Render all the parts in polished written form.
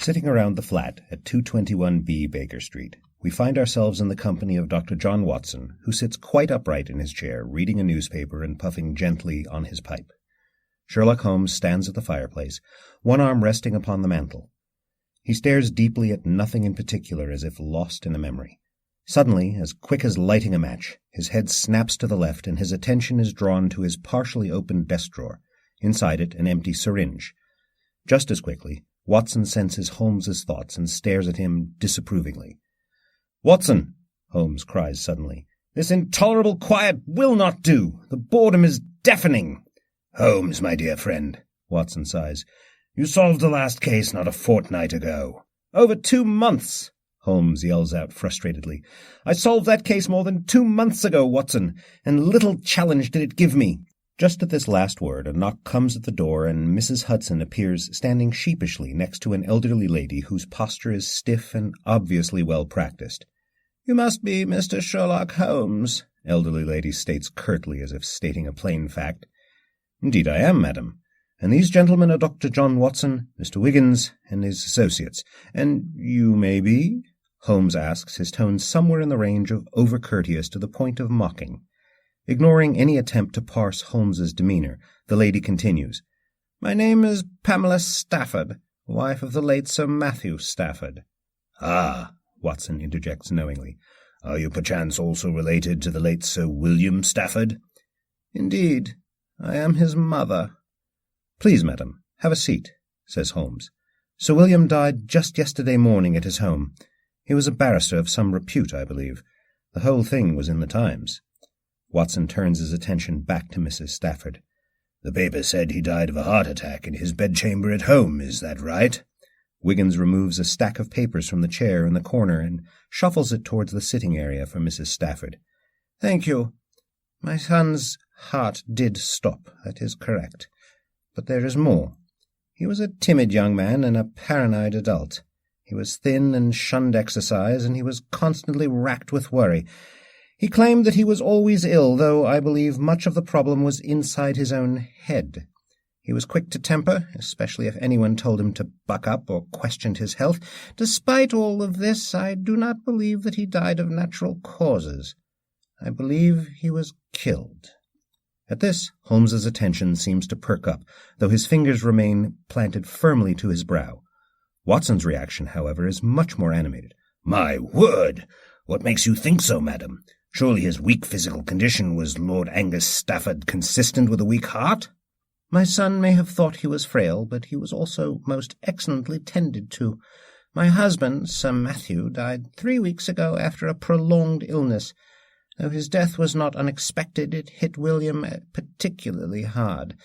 Sitting around the flat at 221B Baker Street, we find ourselves in the company of Dr. John Watson, who sits quite upright in his chair, reading a newspaper and puffing gently on his pipe. Sherlock Holmes stands at the fireplace, one arm resting upon the mantel. He stares deeply at nothing in particular, as if lost in a memory. Suddenly, as quick as lighting a match, his head snaps to the left and his attention is drawn to his partially opened desk drawer. Inside it, an empty syringe. Just as quickly, Watson senses Holmes's thoughts and stares at him disapprovingly. "Watson!" Holmes cries suddenly. "This intolerable quiet will not do. The boredom is deafening." "Holmes, my dear friend," Watson sighs, "you solved the last case not a fortnight ago." "Over 2 months!" Holmes yells out frustratedly. "I solved that case more than 2 months ago, Watson, and little challenge did it give me." Just at this last word, a knock comes at the door, and Mrs. Hudson appears standing sheepishly next to an elderly lady whose posture is stiff and obviously well practiced. "You must be Mr. Sherlock Holmes," elderly lady states curtly, as if stating a plain fact. "Indeed I am, madam. And these gentlemen are Dr. John Watson, Mr. Wiggins, and his associates. And you may be?" Holmes asks, his tone somewhere in the range of over-courteous to the point of mocking. Ignoring any attempt to parse Holmes's demeanor, the lady continues, "My name is Pamela Stafford, wife of the late Sir Matthew Stafford." "Ah," Watson interjects knowingly. "Are you perchance also related to the late Sir William Stafford?" "Indeed, I am his mother." "Please, madam, have a seat," says Holmes. "Sir William died just yesterday morning at his home. He was a barrister of some repute, I believe. The whole thing was in the Times." Watson turns his attention back to Mrs. Stafford. "The paper said he died of a heart attack in his bedchamber at home, is that right?" Wiggins removes a stack of papers from the chair in the corner and shuffles it towards the sitting area for Mrs. Stafford. "Thank you. My son's heart did stop, that is correct. But there is more. He was a timid young man and a paranoid adult. He was thin and shunned exercise, and he was constantly racked with worry. He claimed that he was always ill, though I believe much of the problem was inside his own head. He was quick to temper, especially if anyone told him to buck up or questioned his health. Despite all of this, I do not believe that he died of natural causes. I believe he was killed." At this, Holmes's attention seems to perk up, though his fingers remain planted firmly to his brow. Watson's reaction, however, is much more animated. "My word! What makes you think so, madam? Surely his weak physical condition was Lord Angus Stafford consistent with a weak heart?" "My son may have thought he was frail, but he was also most excellently tended to. My husband, Sir Matthew, died 3 weeks ago after a prolonged illness. Though his death was not unexpected, it hit William particularly hard.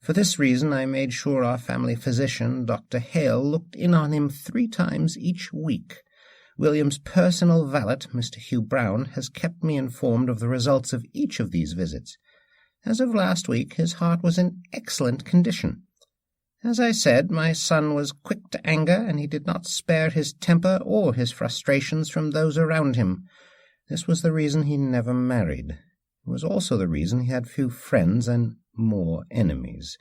For this reason I made sure our family physician, Dr. Hale, looked in on him 3 times each week. William's personal valet, Mr. Hugh Brown, has kept me informed of the results of each of these visits. As of last week, his heart was in excellent condition. As I said, my son was quick to anger, and he did not spare his temper or his frustrations from those around him. This was the reason he never married. It was also the reason he had few friends and more enemies.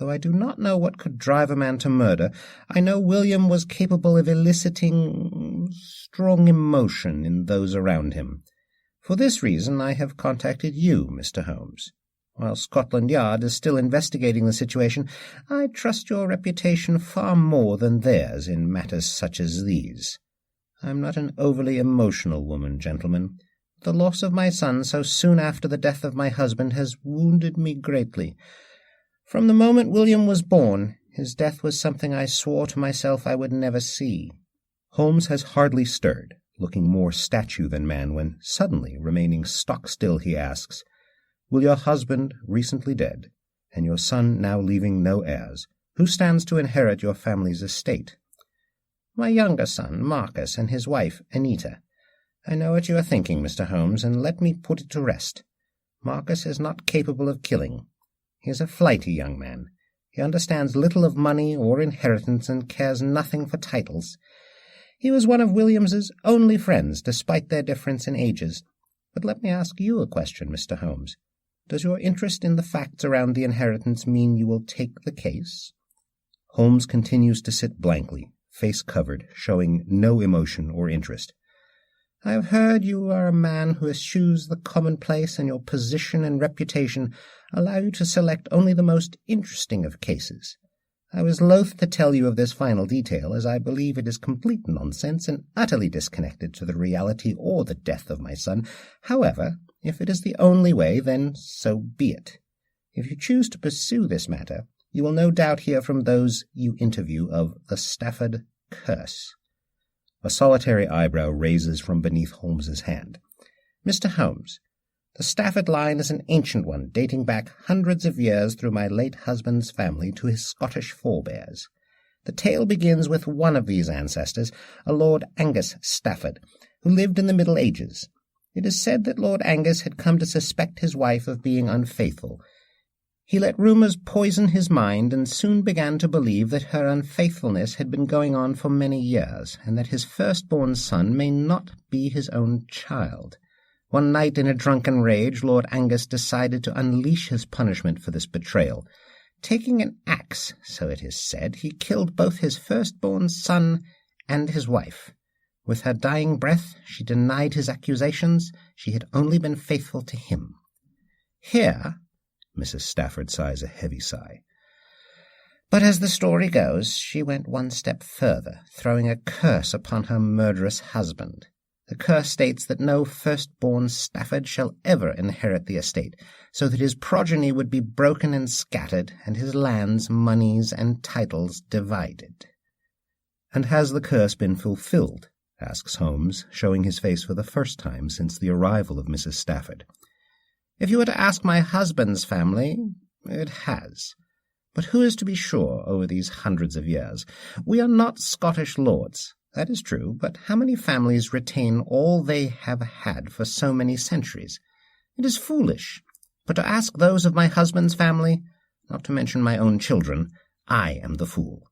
Though I do not know what could drive a man to murder, I know William was capable of eliciting strong emotion in those around him. For this reason I have contacted you, Mr. Holmes. While Scotland Yard is still investigating the situation, I trust your reputation far more than theirs in matters such as these. I am not an overly emotional woman, gentlemen. The loss of my son so soon after the death of my husband has wounded me greatly. From the moment William was born, his death was something I swore to myself I would never see." Holmes has hardly stirred, looking more statue than man, when suddenly, remaining stock-still, he asks, "Will your husband, recently dead, and your son now leaving no heirs, who stands to inherit your family's estate?" "My younger son, Marcus, and his wife, Anita. I know what you are thinking, Mr. Holmes, and let me put it to rest. Marcus is not capable of killing. He is a flighty young man. He understands little of money or inheritance and cares nothing for titles. He was one of Williams's only friends, despite their difference in ages. But let me ask you a question, Mr. Holmes. Does your interest in the facts around the inheritance mean you will take the case?" Holmes continues to sit blankly, face covered, showing no emotion or interest. "I have heard you are a man who eschews the commonplace, and your position and reputation allow you to select only the most interesting of cases. I was loath to tell you of this final detail, as I believe it is complete nonsense and utterly disconnected to the reality or the death of my son. However, if it is the only way, then so be it. If you choose to pursue this matter, you will no doubt hear from those you interview of the Stafford curse." A solitary eyebrow raises from beneath Holmes's hand. "Mr. Holmes, the Stafford line is an ancient one, dating back hundreds of years through my late husband's family to his Scottish forebears. The tale begins with one of these ancestors, a Lord Angus Stafford, who lived in the Middle Ages. It is said that Lord Angus had come to suspect his wife of being unfaithful. He let rumours poison his mind, and soon began to believe that her unfaithfulness had been going on for many years, and that his firstborn son may not be his own child. One night, in a drunken rage, Lord Angus decided to unleash his punishment for this betrayal. Taking an axe, so it is said, he killed both his firstborn son and his wife. With her dying breath, she denied his accusations. She had only been faithful to him. Here, Mrs. Stafford sighs a heavy sigh. But as the story goes, she went one step further, throwing a curse upon her murderous husband. The curse states that no firstborn Stafford shall ever inherit the estate, so that his progeny would be broken and scattered, and his lands, moneys, and titles divided. "And has the curse been fulfilled?" asks Holmes, showing his face for the first time since the arrival of Mrs. Stafford. "If you were to ask my husband's family, it has. But who is to be sure over these hundreds of years? We are not Scottish lords. That is true, but how many families retain all they have had for so many centuries? It is foolish. But to ask those of my husband's family, not to mention my own children, I am the fool."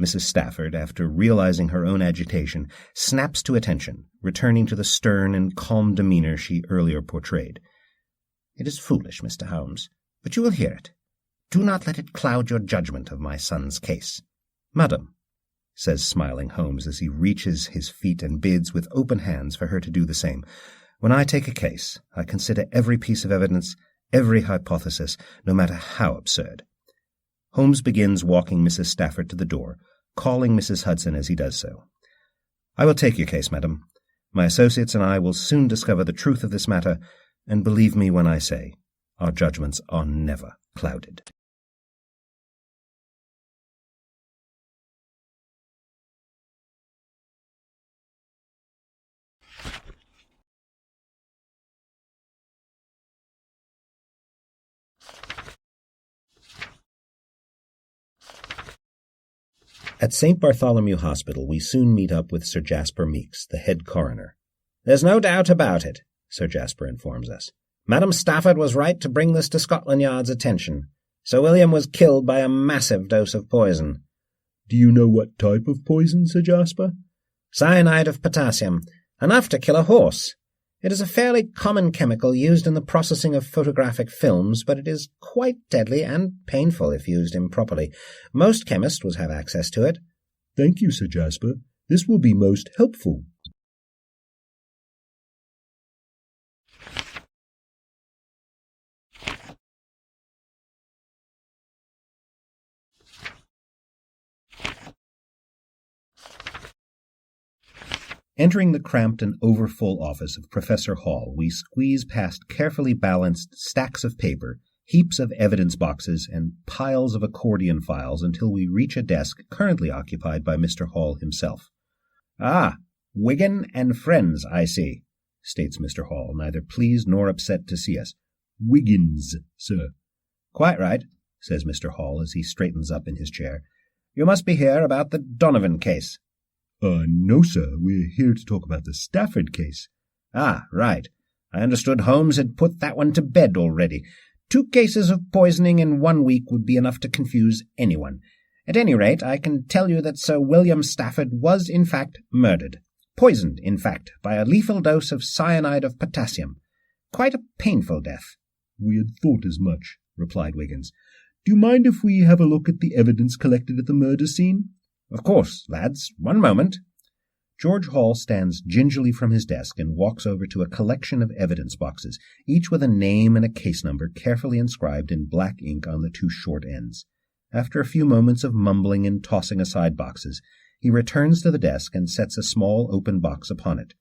Mrs. Stafford, after realizing her own agitation, snaps to attention, returning to the stern and calm demeanour she earlier portrayed. "It is foolish, Mr. Holmes, but you will hear it. Do not let it cloud your judgment of my son's case." "Madam," says smiling Holmes as he reaches his feet and bids with open hands for her to do the same, "when I take a case, I consider every piece of evidence, every hypothesis, no matter how absurd." Holmes begins walking Mrs. Stafford to the door, calling Mrs. Hudson as he does so. "I will take your case, madam. My associates and I will soon discover the truth of this matter, and believe me when I say, our judgments are never clouded." At St. Bartholomew Hospital, we soon meet up with Sir Jasper Meeks, the head coroner. "There's no doubt about it," Sir Jasper informs us. "Madam Stafford was right to bring this to Scotland Yard's attention. Sir William was killed by a massive dose of poison." "Do you know what type of poison, Sir Jasper?" "Cyanide of potassium, enough to kill a horse. It is a fairly common chemical used in the processing of photographic films, but it is quite deadly and painful if used improperly. Most chemists would have access to it." "Thank you, Sir Jasper. This will be most helpful." Entering the cramped and overfull office of Professor Hall, we squeeze past carefully balanced stacks of paper, heaps of evidence boxes, and piles of accordion files until we reach a desk currently occupied by Mr. Hall himself. "Ah, Wigan and friends, I see," states Mr. Hall, neither pleased nor upset to see us. "Wiggins, sir." "Quite right," says Mr. Hall as he straightens up in his chair. "You must be here about the Donovan case." No, sir. We're here to talk about the Stafford case." "Ah, right. I understood Holmes had put that one to bed already. 2 cases of poisoning in 1 week would be enough to confuse anyone. At any rate, I can tell you that Sir William Stafford was in fact murdered. Poisoned, in fact, by a lethal dose of cyanide of potassium. Quite a painful death." "We had thought as much," replied Wiggins. "Do you mind if we have a look at the evidence collected at the murder scene?" Of course, lads. One moment. George Hall stands gingerly from his desk and walks over to a collection of evidence boxes, each with a name and a case number carefully inscribed in black ink on the two short ends. After a few moments of mumbling and tossing aside boxes, he returns to the desk and sets a small open box upon it.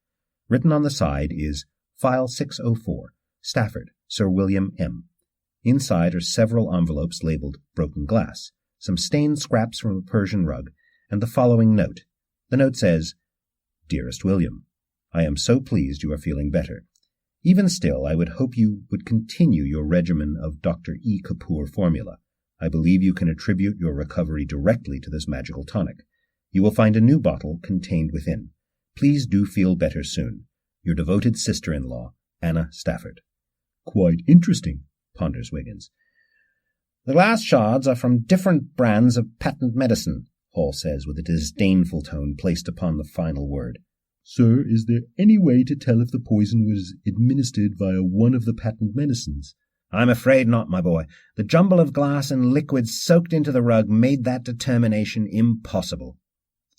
Written on the side is File 604, Stafford, Sir William M. Inside are several envelopes labeled Broken Glass, some stained scraps from a Persian rug, and the following note. The note says, Dearest William, I am so pleased you are feeling better. Even still, I would hope you would continue your regimen of Dr. E. Kapoor formula. I believe you can attribute your recovery directly to this magical tonic. You will find a new bottle contained within. Please do feel better soon. Your devoted sister-in-law, Anna Stafford. Quite interesting, ponders Wiggins. The glass shards are from different brands of patent medicine, Hall says with a disdainful tone placed upon the final word. Sir, is there any way to tell if the poison was administered via one of the patent medicines? I'm afraid not, my boy. The jumble of glass and liquids soaked into the rug made that determination impossible.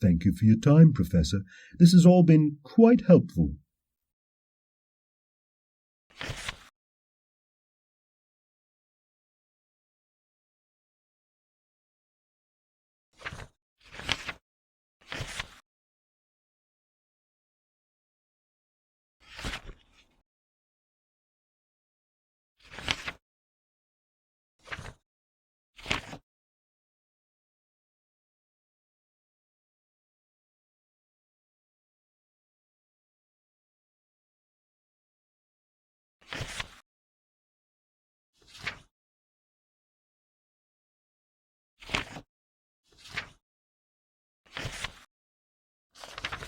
Thank you for your time, Professor. This has all been quite helpful.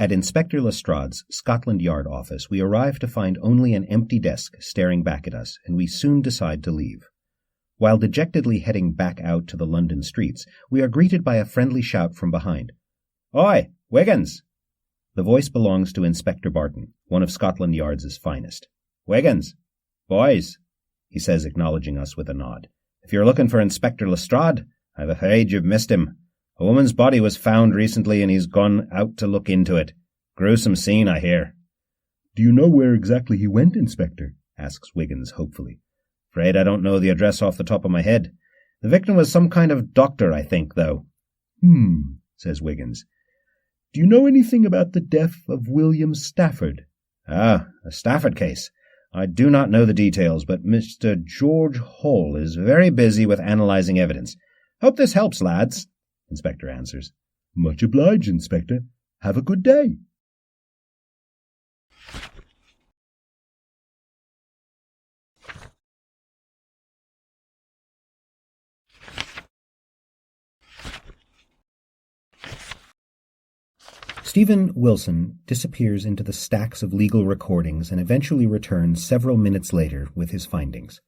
At Inspector Lestrade's Scotland Yard office, we arrive to find only an empty desk staring back at us, and we soon decide to leave. While dejectedly heading back out to the London streets, we are greeted by a friendly shout from behind. Oi, Wiggins! The voice belongs to Inspector Barton, one of Scotland Yard's finest. Wiggins! Boys! He says, acknowledging us with a nod. If you're looking for Inspector Lestrade, I'm afraid you've missed him. A woman's body was found recently and he's gone out to look into it. Gruesome scene, I hear. Do you know where exactly he went, Inspector? Asks Wiggins hopefully. Afraid I don't know the address off the top of my head. The victim was some kind of doctor, I think, though. Says Wiggins. Do you know anything about the death of William Stafford? Ah, a Stafford case. I do not know the details, but Mr. George Hall is very busy with analyzing evidence. Hope this helps, lads. Inspector answers. Much obliged, Inspector. Have a good day. Stephen Wilson disappears into the stacks of legal recordings and eventually returns several minutes later with his findings.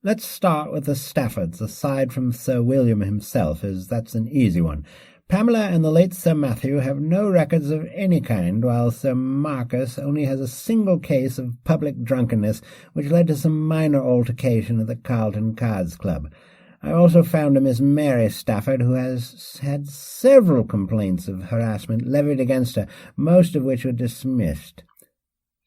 Let's start with the Staffords, aside from Sir William himself, as that's an easy one. Pamela and the late Sir Matthew have no records of any kind, while Sir Marcus only has a single case of public drunkenness, which led to some minor altercation at the Carlton Cards Club. I also found a Miss Mary Stafford, who has had several complaints of harassment levied against her, most of which were dismissed.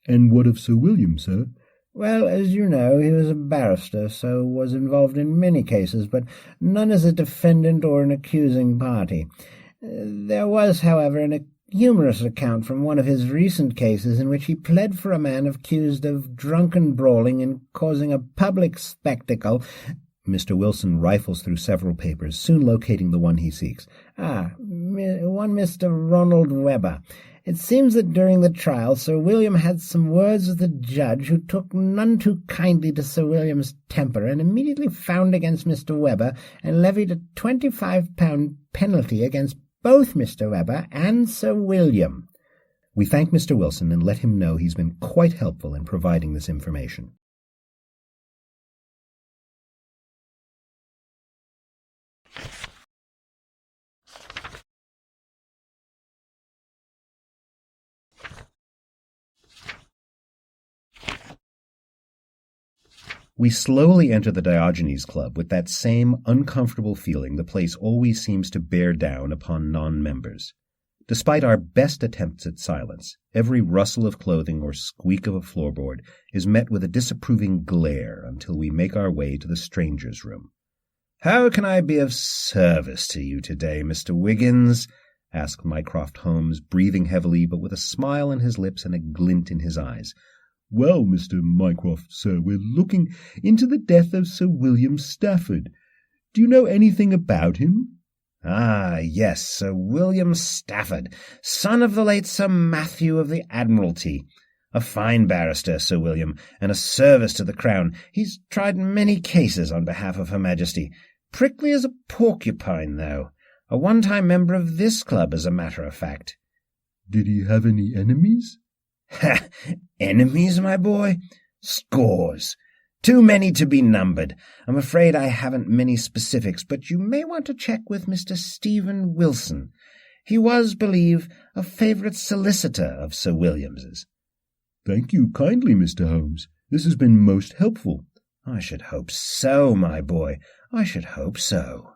And what of Sir William, sir? Well, as you know, he was a barrister, so was involved in many cases, but none as a defendant or an accusing party. There was, however, a humorous account from one of his recent cases in which he pled for a man accused of drunken brawling and causing a public spectacle. Mr. Wilson rifles through several papers, soon locating the one he seeks. One Mr. Ronald Webber. It seems that during the trial Sir William had some words with the judge, who took none too kindly to Sir William's temper and immediately found against Mr. Webber and levied a £25 penalty against both Mr. Webber and Sir William. We thank Mr. Wilson and let him know he's been quite helpful in providing this information. We slowly enter the Diogenes Club with that same uncomfortable feeling the place always seems to bear down upon non-members. Despite our best attempts at silence, every rustle of clothing or squeak of a floorboard is met with a disapproving glare until we make our way to the strangers' room. "How can I be of service to you today, Mr. Wiggins?" asked Mycroft Holmes, breathing heavily but with a smile on his lips and a glint in his eyes. "Well, Mr. Mycroft, sir, we're looking into the death of Sir William Stafford. Do you know anything about him?" "Ah, yes, Sir William Stafford, son of the late Sir Matthew of the Admiralty. A fine barrister, Sir William, and a service to the Crown. He's tried many cases on behalf of Her Majesty. Prickly as a porcupine, though. A one-time member of this club, as a matter of fact." "Did he have any enemies?" "Ha! Enemies, my boy? Scores. Too many to be numbered. I'm afraid I haven't many specifics, but you may want to check with Mr. Stephen Wilson. He was, believe, a favourite solicitor of Sir Williams's." "Thank you kindly, Mr. Holmes. This has been most helpful." "I should hope so, my boy. I should hope so."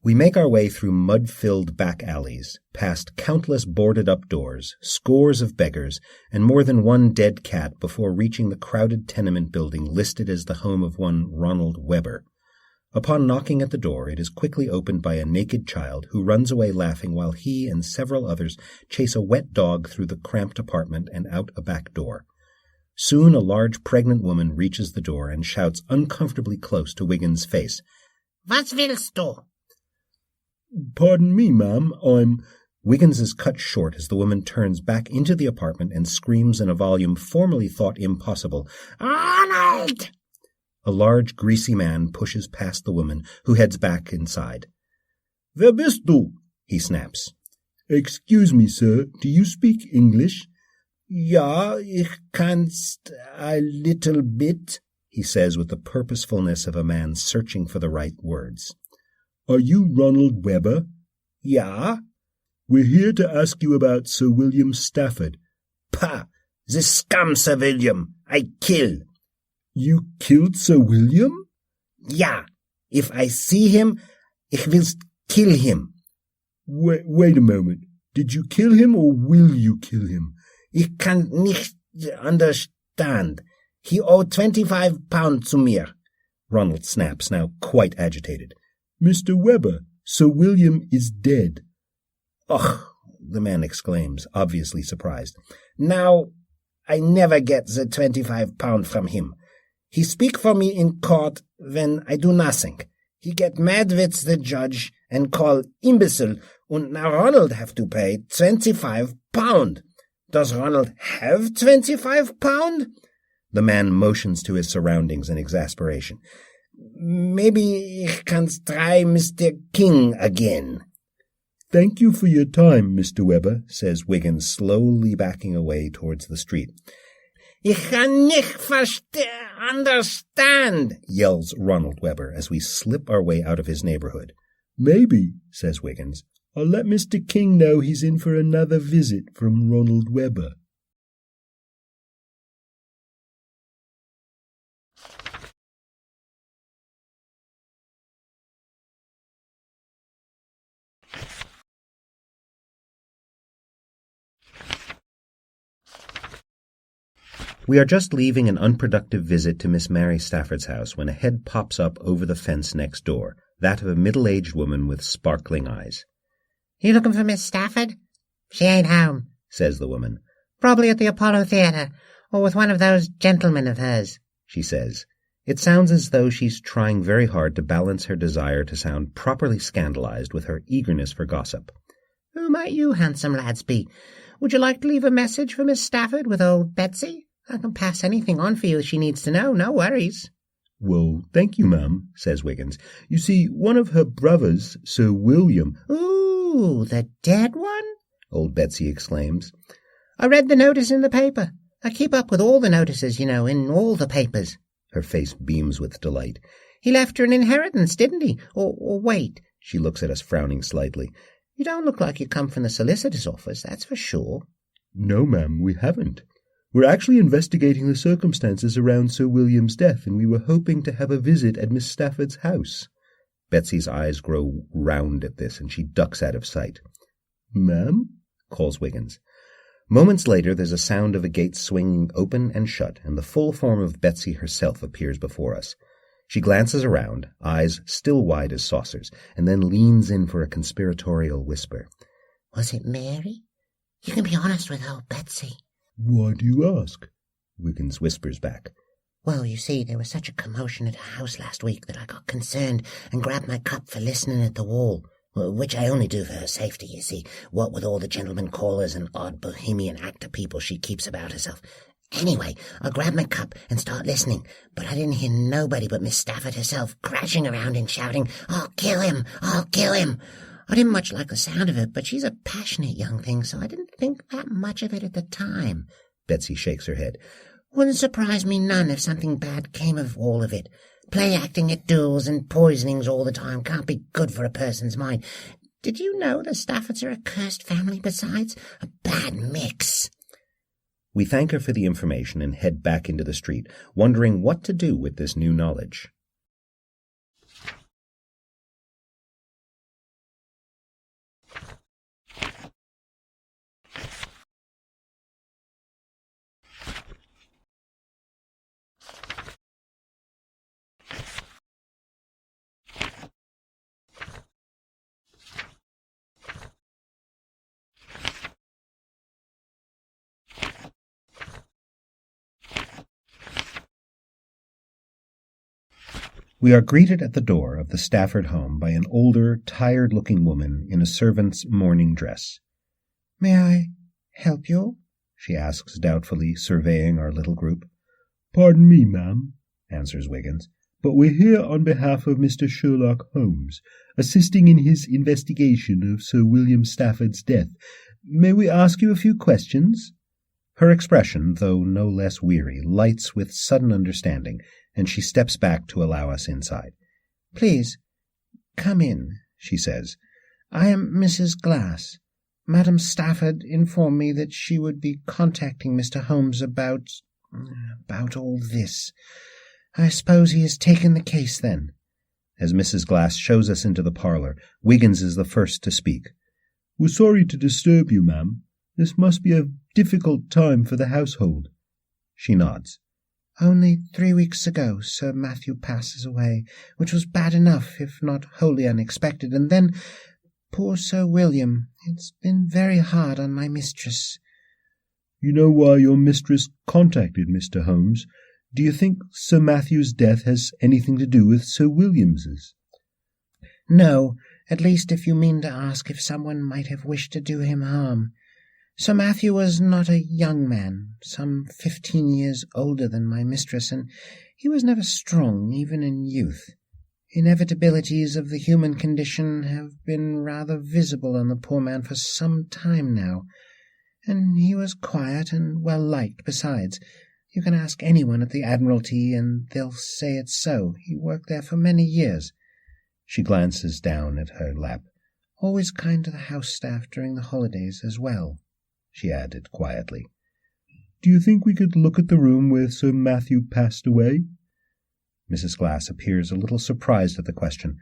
We make our way through mud-filled back alleys, past countless boarded-up doors, scores of beggars, and more than one dead cat before reaching the crowded tenement building listed as the home of one Ronald Webber. Upon knocking at the door, it is quickly opened by a naked child who runs away laughing while he and several others chase a wet dog through the cramped apartment and out a back door. Soon a large pregnant woman reaches the door and shouts uncomfortably close to Wiggins' face. "Was willst du?" "Pardon me, ma'am, I'm—" Wiggins is cut short as the woman turns back into the apartment and screams in a volume formerly thought impossible, "Ronald!" A large, greasy man pushes past the woman, who heads back inside. "Wer bist du?" he snaps. "Excuse me, sir, do you speak English?" "Ja, ich kannst a little bit," he says with the purposefulness of a man searching for the right words. "Are you Ronald Webber?" "Ja." "We're here to ask you about Sir William Stafford." "Pah! The scum, Sir William. I kill." "You killed Sir William?" "Ja. If I see him, ich will kill him." Wait a moment. Did you kill him or will you kill him?" "Ich kann nicht understand. He owed 25 pounds to mir." Ronald snaps, now quite agitated. "Mr. Webber, Sir William is dead." "Och," the man exclaims, obviously surprised. "Now, I never get the 25 pound from him. He speak for me in court when I do nothing. He get mad with the judge and call imbecile, and now Ronald have to pay 25 pound. Does Ronald have 25 pound? The man motions to his surroundings in exasperation. "Maybe ich can try Mr. King again." "Thank you for your time, Mr. Webber," says Wiggins, slowly backing away towards the street. "Ich kann nicht understand," yells Ronald Webber as we slip our way out of his neighborhood. "Maybe," says Wiggins. "I'll let Mr. King know he's in for another visit from Ronald Webber." We are just leaving an unproductive visit to Miss Mary Stafford's house when a head pops up over the fence next door, that of a middle-aged woman with sparkling eyes. "You looking for Miss Stafford?" "She ain't home," says the woman. "Probably at the Apollo Theatre, or with one of those gentlemen of hers," she says. It sounds as though she's trying very hard to balance her desire to sound properly scandalized with her eagerness for gossip. "Who might you handsome lads be? Would you like to leave a message for Miss Stafford with old Betsy? I can pass anything on for you she needs to know, no worries." "Well, thank you, ma'am," says Wiggins. "You see, one of her brothers, Sir William—" "Ooh, the dead one?" old Betsy exclaims. "I read the notice in the paper. I keep up with all the notices, you know, in all the papers." Her face beams with delight. He left her an inheritance, didn't he? Or wait. She looks at us, frowning slightly. You don't look like you come from the solicitor's office, that's for sure. No, ma'am, we haven't. We're actually investigating the circumstances around Sir William's death, and we were hoping to have a visit at Miss Stafford's house. Betsy's eyes grow round at this, and she ducks out of sight. Ma'am? Calls Wiggins. Moments later, there's a sound of a gate swinging open and shut, and the full form of Betsy herself appears before us. She glances around, eyes still wide as saucers, and then leans in for a conspiratorial whisper. Was it Mary? You can be honest with old Betsy. Why do you ask? Wiggins whispers back. Well, you see, there was such a commotion at her house last week that I got concerned and grabbed my cup for listening at the wall, which I only do for her safety, you see, what with all the gentlemen callers and odd bohemian actor people she keeps about herself. Anyway, I grabbed my cup and start listening, but I didn't hear nobody but Miss Stafford herself crashing around and shouting, "I'll kill him! I'll kill him!" I didn't much like the sound of it, but she's a passionate young thing, so I didn't think that much of it at the time. Betsy shakes her head. Wouldn't surprise me none if something bad came of all of it. Play acting at duels and poisonings all the time can't be good for a person's mind. Did you know the Staffords are a cursed family besides? A bad mix. We thank her for the information and head back into the street, wondering what to do with this new knowledge. We are greeted at the door of the Stafford home by an older, tired-looking woman in a servant's morning dress. "May I help you?" she asks doubtfully, surveying our little group. Pardon me, ma'am, answers Wiggins, but we're here on behalf of Mr. Sherlock Holmes, assisting in his investigation of Sir William Stafford's death. May we ask you a few questions? Her expression, though no less weary, lights with sudden understanding, and she steps back to allow us inside. "Please, come in," she says. "I am Mrs. Glass. Madam Stafford informed me that she would be contacting Mr. Holmes about all this. I suppose he has taken the case, then." As Mrs. Glass shows us into the parlor, Wiggins is the first to speak. "We're sorry to disturb you, ma'am. This must be a difficult time for the household." She nods. "Only 3 weeks ago Sir Matthew passes away, which was bad enough, if not wholly unexpected, and then poor Sir William. It's been very hard on my mistress." "You know why your mistress contacted Mr. Holmes? Do you think Sir Matthew's death has anything to do with Sir William's?" "No, at least if you mean to ask if someone might have wished to do him harm. Sir Matthew was not a young man, some 15 years older than my mistress, and he was never strong, even in youth. Inevitabilities of the human condition have been rather visible on the poor man for some time now, and he was quiet and well-liked besides. You can ask anyone at the Admiralty, and they'll say it's so. He worked there for many years." She glances down at her lap. "Always kind to the house staff during the holidays as well," she added quietly. "Do you think we could look at the room where Sir Matthew passed away?" Mrs. Glass appears a little surprised at the question.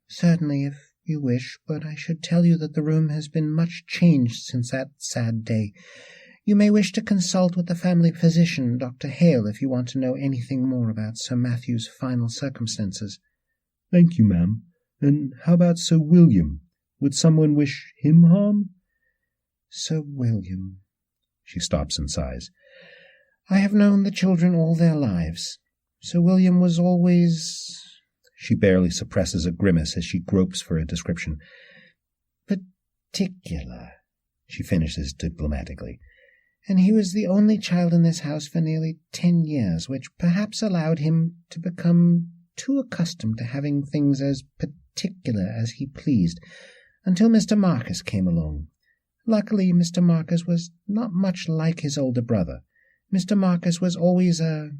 "Certainly, if you wish, but I should tell you that the room has been much changed since that sad day. You may wish to consult with the family physician, Dr. Hale, if you want to know anything more about Sir Matthew's final circumstances." "Thank you, ma'am. And how about Sir William? Would someone wish him harm?" "Sir William." She stops and sighs. "I have known the children all their lives. Sir William was always—" She barely suppresses a grimace as she gropes for a description. "Particular," she finishes diplomatically. "And he was the only child in this house for nearly 10 years, which perhaps allowed him to become too accustomed to having things as particular as he pleased, until Mr. Marcus came along. Luckily, Mr. Marcus was not much like his older brother. Mr. Marcus was always a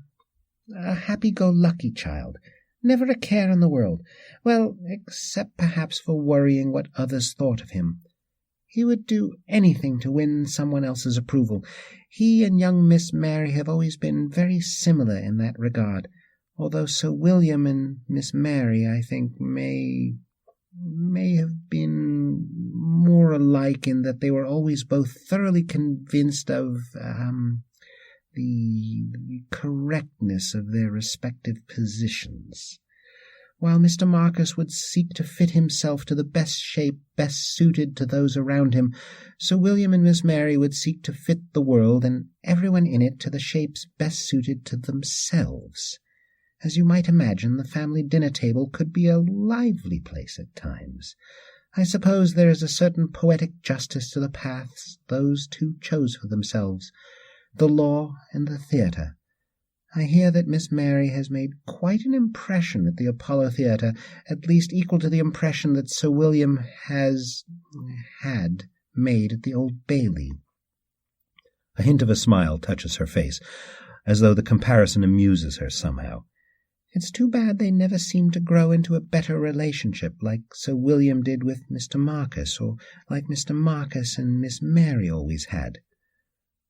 happy-go-lucky child, Never a care in the world. Well, except perhaps for worrying what others thought of him. He would do anything to win someone else's approval. He and young Miss Mary have always been very similar in that regard, although Sir William and Miss Mary, I think, may have been more alike in that they were always both thoroughly convinced of the correctness of their respective positions. While Mr. Marcus would seek to fit himself to the best shape best suited to those around him, Sir William and Miss Mary would seek to fit the world and everyone in it to the shapes best suited to themselves. As you might imagine, the family dinner-table could be a lively place at times. I suppose there is a certain poetic justice to the paths those two chose for themselves, the law and the theatre. I hear that Miss Mary has made quite an impression at the Apollo Theatre, at least equal to the impression that Sir William had made at the Old Bailey. A hint of a smile touches her face, as though the comparison amuses her somehow. It's too bad they never seemed to grow into a better relationship, like Sir William did with Mr. Marcus, or like Mr. Marcus and Miss Mary always had.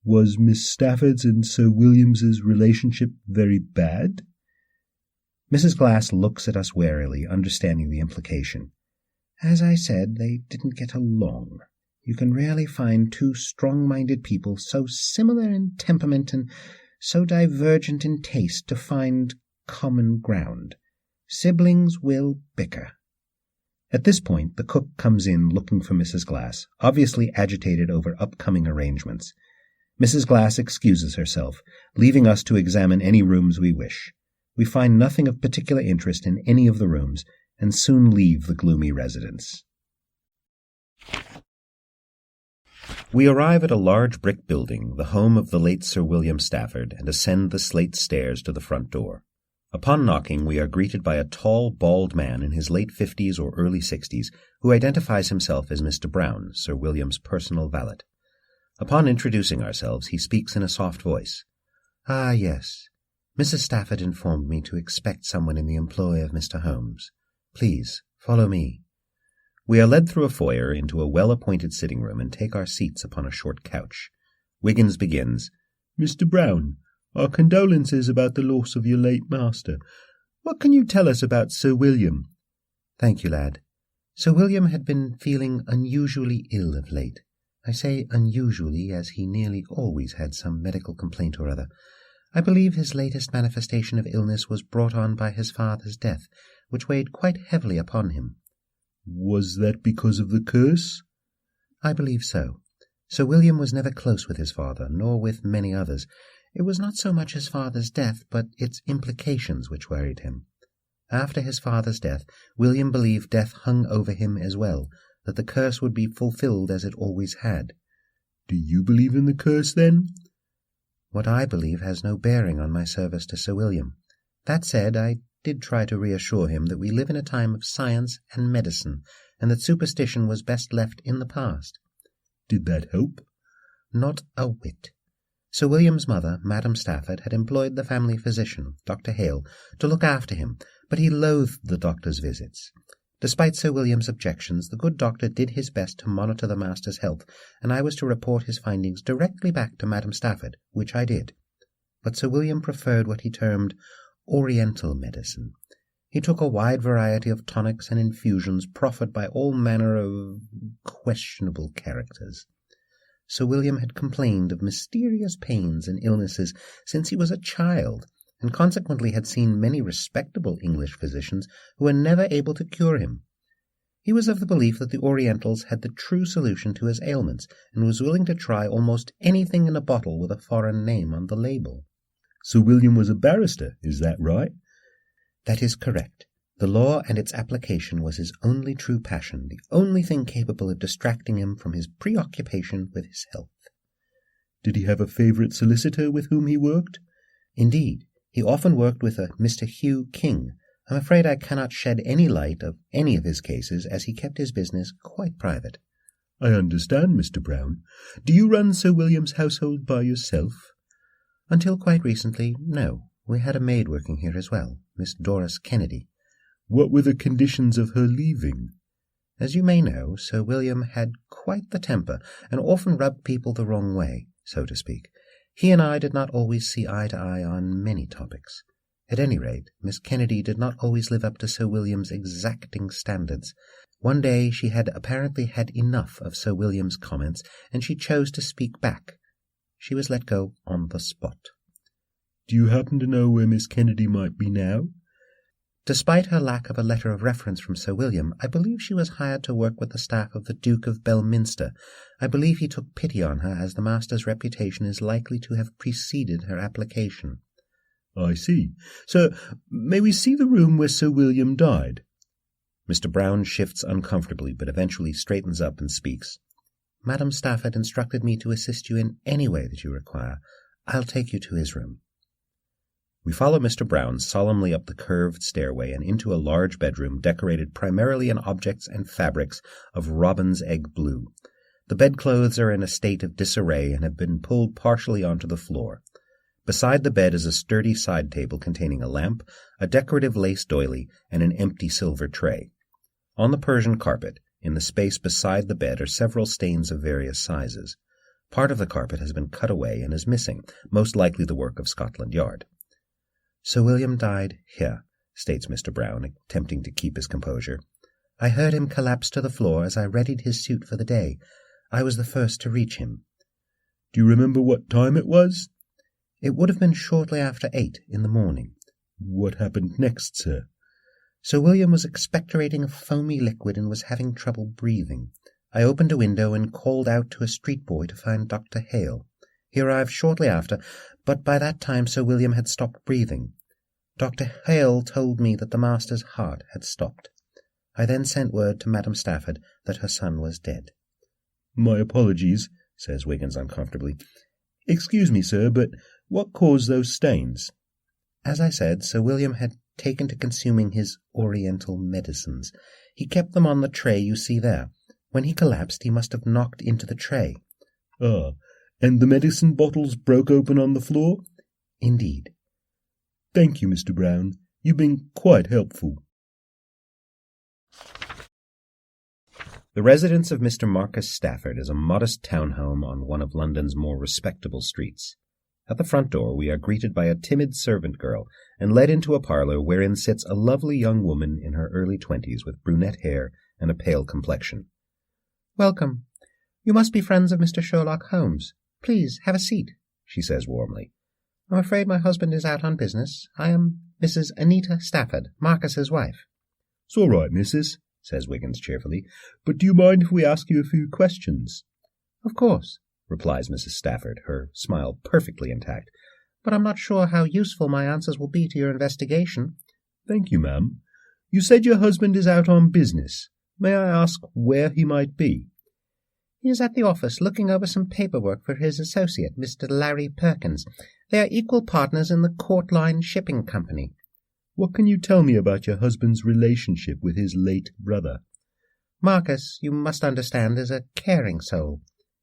Was Miss Stafford's and Sir Williams's relationship very bad? Mrs. Glass looks at us warily, understanding the implication. As I said, they didn't get along. You can rarely find two strong-minded people so similar in temperament and so divergent in taste to find common ground. Siblings will bicker. At this point, the cook comes in looking for Mrs. Glass, obviously agitated over upcoming arrangements. Mrs. Glass excuses herself, leaving us to examine any rooms we wish. We find nothing of particular interest in any of the rooms, and soon leave the gloomy residence. We arrive at a large brick building, the home of the late Sir William Stafford, and ascend the slate stairs to the front door. Upon knocking, we are greeted by a tall, bald man in his late 50s or early 60s, who identifies himself as Mr. Brown, Sir William's personal valet. Upon introducing ourselves, he speaks in a soft voice. "Ah, yes. Mrs. Stafford informed me to expect someone in the employ of Mr. Holmes. Please, follow me." We are led through a foyer into a well-appointed sitting room and take our seats upon a short couch. Wiggins begins, "Mr. Brown, our condolences about the loss of your late master. What can you tell us about Sir William?" "Thank you, lad. Sir William had been feeling unusually ill of late. I say unusually, as he nearly always had some medical complaint or other. I believe his latest manifestation of illness was brought on by his father's death, which weighed quite heavily upon him." "Was that because of the curse?" "I believe so. Sir William was never close with his father, nor with many others. It was not so much his father's death, but its implications which worried him. After his father's death, William believed death hung over him as well, that the curse would be fulfilled as it always had." "Do you believe in the curse, then?" "What I believe has no bearing on my service to Sir William. That said, I did try to reassure him that we live in a time of science and medicine, and that superstition was best left in the past." "Did that help?" "Not a whit. Sir William's mother, Madam Stafford, had employed the family physician, Dr. Hale, to look after him, but he loathed the doctor's visits. Despite Sir William's objections, the good doctor did his best to monitor the master's health, and I was to report his findings directly back to Madam Stafford, which I did. But Sir William preferred what he termed Oriental medicine. He took a wide variety of tonics and infusions proffered by all manner of questionable characters. Sir William had complained of mysterious pains and illnesses since he was a child, and consequently had seen many respectable English physicians who were never able to cure him. He was of the belief that the Orientals had the true solution to his ailments, and was willing to try almost anything in a bottle with a foreign name on the label." "Sir William was a barrister, is that right?" "That is correct. The law and its application was his only true passion, the only thing capable of distracting him from his preoccupation with his health." "Did he have a favourite solicitor with whom he worked?" "Indeed. He often worked with a Mr. Hugh King. I'm afraid I cannot shed any light of any of his cases, as he kept his business quite private." "I understand, Mr. Brown. Do you run Sir William's household by yourself?" "Until quite recently, no. We had a maid working here as well, Miss Doris Kennedy. What were the conditions of her leaving? As you may know, Sir William had quite the temper, and often rubbed people the wrong way, so to speak. He and I did not always see eye to eye on many topics. At any rate, Miss Kennedy did not always live up to Sir William's exacting standards. One day she had apparently had enough of Sir William's comments, and she chose to speak back. She was let go on the spot. Do you happen to know where Miss Kennedy might be now? Despite her lack of a letter of reference from Sir William, I believe she was hired to work with the staff of the Duke of Belminster. I believe he took pity on her, as the master's reputation is likely to have preceded her application. I see. So, may we see the room where Sir William died? Mr. Brown shifts uncomfortably, but eventually straightens up and speaks. Madam Stafford instructed me to assist you in any way that you require. I'll take you to his room. We follow Mr. Brown solemnly up the curved stairway and into a large bedroom decorated primarily in objects and fabrics of robin's egg blue. The bedclothes are in a state of disarray and have been pulled partially onto the floor. Beside the bed is a sturdy side table containing a lamp, a decorative lace doily, and an empty silver tray. On the Persian carpet, in the space beside the bed, are several stains of various sizes. Part of the carpet has been cut away and is missing, most likely the work of Scotland Yard. Sir William died here, states Mr. Brown, attempting to keep his composure. I heard him collapse to the floor as I readied his suit for the day. I was the first to reach him. Do you remember what time it was? It would have been shortly after 8 in the morning. What happened next, sir? Sir William was expectorating a foamy liquid and was having trouble breathing. I opened a window and called out to a street boy to find Dr. Hale. He arrived shortly after, but by that time Sir William had stopped breathing. Dr. Hale told me that the master's heart had stopped. I then sent word to Madam Stafford that her son was dead. My apologies, says Wiggins uncomfortably. Excuse me, sir, but what caused those stains? As I said, Sir William had taken to consuming his oriental medicines. He kept them on the tray you see there. When he collapsed, he must have knocked into the tray. Ah, and the medicine bottles broke open on the floor? Indeed. Thank you, Mr. Brown. You've been quite helpful. The residence of Mr. Marcus Stafford is a modest townhome on one of London's more respectable streets. At the front door we are greeted by a timid servant girl and led into a parlour wherein sits a lovely young woman in her early 20s with brunette hair and a pale complexion. Welcome. You must be friends of Mr. Sherlock Holmes. Please, have a seat, she says warmly. I'm afraid my husband is out on business. I am Mrs. Anita Stafford, Marcus's wife. It's all right, missus, says Wiggins cheerfully, but do you mind if we ask you a few questions? Of course, replies Mrs. Stafford, her smile perfectly intact. But I'm not sure how useful my answers will be to your investigation. Thank you, ma'am. You said your husband is out on business. May I ask where he might be? He is at the office looking over some paperwork for his associate, Mr. Larry Perkins. They are equal partners in the Court Line Shipping Company. What can you tell me about your husband's relationship with his late brother? Marcus, you must understand, is a caring soul.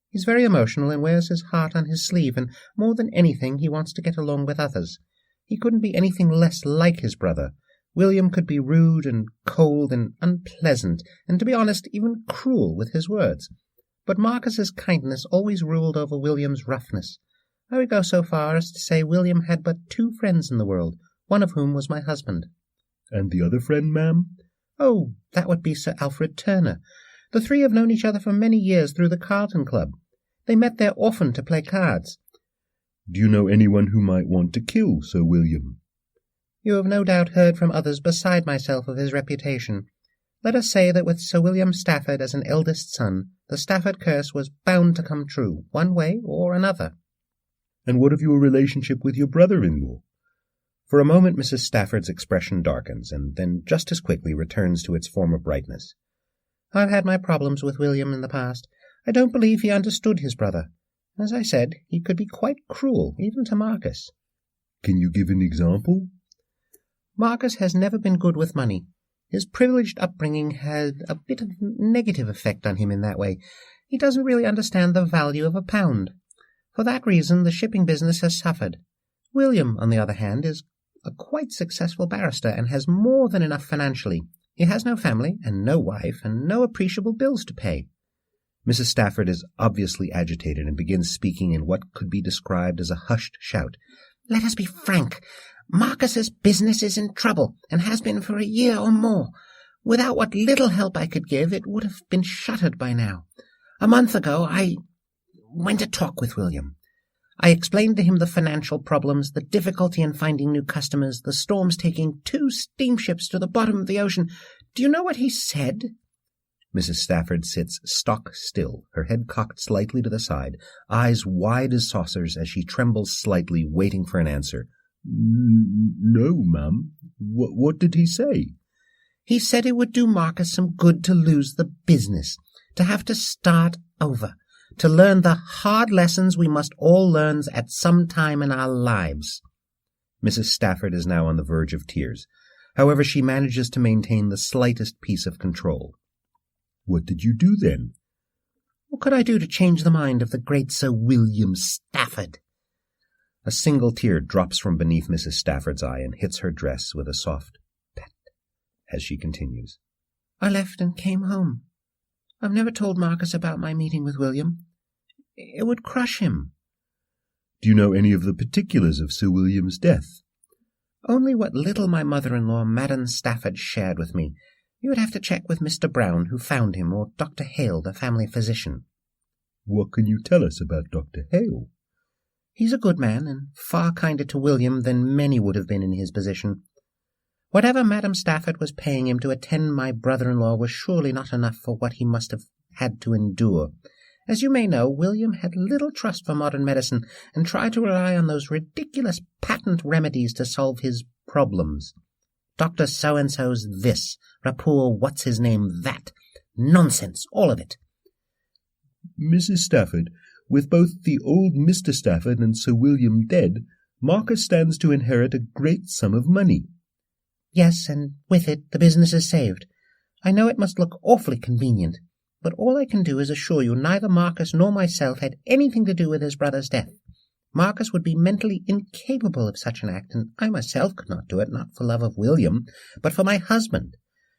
He's very emotional and wears his heart on his sleeve, and more than anything he wants to get along with others. He couldn't be anything less like his brother. William could be rude and cold and unpleasant, and to be honest, even cruel with his words. But Marcus's kindness always ruled over William's roughness. I would go so far as to say William had but 2 friends in the world, one of whom was my husband. And the other friend, ma'am? Oh, that would be Sir Alfred Turner. The 3 have known each other for many years through the Carlton Club. They met there often to play cards. Do you know anyone who might want to kill Sir William? You have no doubt heard from others beside myself of his reputation. Let us say that with Sir William Stafford as an eldest son, the Stafford curse was bound to come true, one way or another. And what of your relationship with your brother-in-law? For a moment Mrs. Stafford's expression darkens, and then just as quickly returns to its former brightness. I've had my problems with William in the past. I don't believe he understood his brother. As I said, he could be quite cruel, even to Marcus. Can you give an example? Marcus has never been good with money. His privileged upbringing had a bit of negative effect on him in that way. He doesn't really understand the value of a pound. For that reason, the shipping business has suffered. William, on the other hand, is a quite successful barrister and has more than enough financially. He has no family and no wife and no appreciable bills to pay. Mrs. Stafford is obviously agitated and begins speaking in what could be described as a hushed shout. Let us be frank. Marcus's business is in trouble, and has been for a year or more. Without what little help I could give, it would have been shuttered by now. A month ago, I went to talk with William. I explained to him the financial problems, the difficulty in finding new customers, the storms taking 2 steamships to the bottom of the ocean. Do you know what he said? Mrs. Stafford sits stock still, her head cocked slightly to the side, eyes wide as saucers as she trembles slightly, waiting for an answer. No, ma'am. What did he say? He said it would do Marcus some good to lose the business, to have to start over, to learn the hard lessons we must all learn at some time in our lives. Mrs. Stafford is now on the verge of tears. However, she manages to maintain the slightest piece of control. What did you do then? What could I do to change the mind of the great Sir William Stafford? A single tear drops from beneath Mrs. Stafford's eye and hits her dress with a soft pat as she continues. I left and came home. I've never told Marcus about my meeting with William. It would crush him. Do you know any of the particulars of Sir William's death? Only what little my mother-in-law, Madam Stafford, shared with me. You would have to check with Mr. Brown, who found him, or Dr. Hale, the family physician. What can you tell us about Dr. Hale? He's a good man, and far kinder to William than many would have been in his position. Whatever Madam Stafford was paying him to attend my brother-in-law was surely not enough for what he must have had to endure. As you may know, William had little trust for modern medicine, and tried to rely on those ridiculous patent remedies to solve his problems. Dr. So-and-so's this, rapport what's-his-name that. Nonsense, all of it. Mrs. Stafford, with both the old Mr. Stafford and Sir William dead, Marcus stands to inherit a great sum of money. Yes, and with it the business is saved. I know it must look awfully convenient, but all I can do is assure you neither Marcus nor myself had anything to do with his brother's death. Marcus would be mentally incapable of such an act, and I myself could not do it, not for love of William, but for my husband.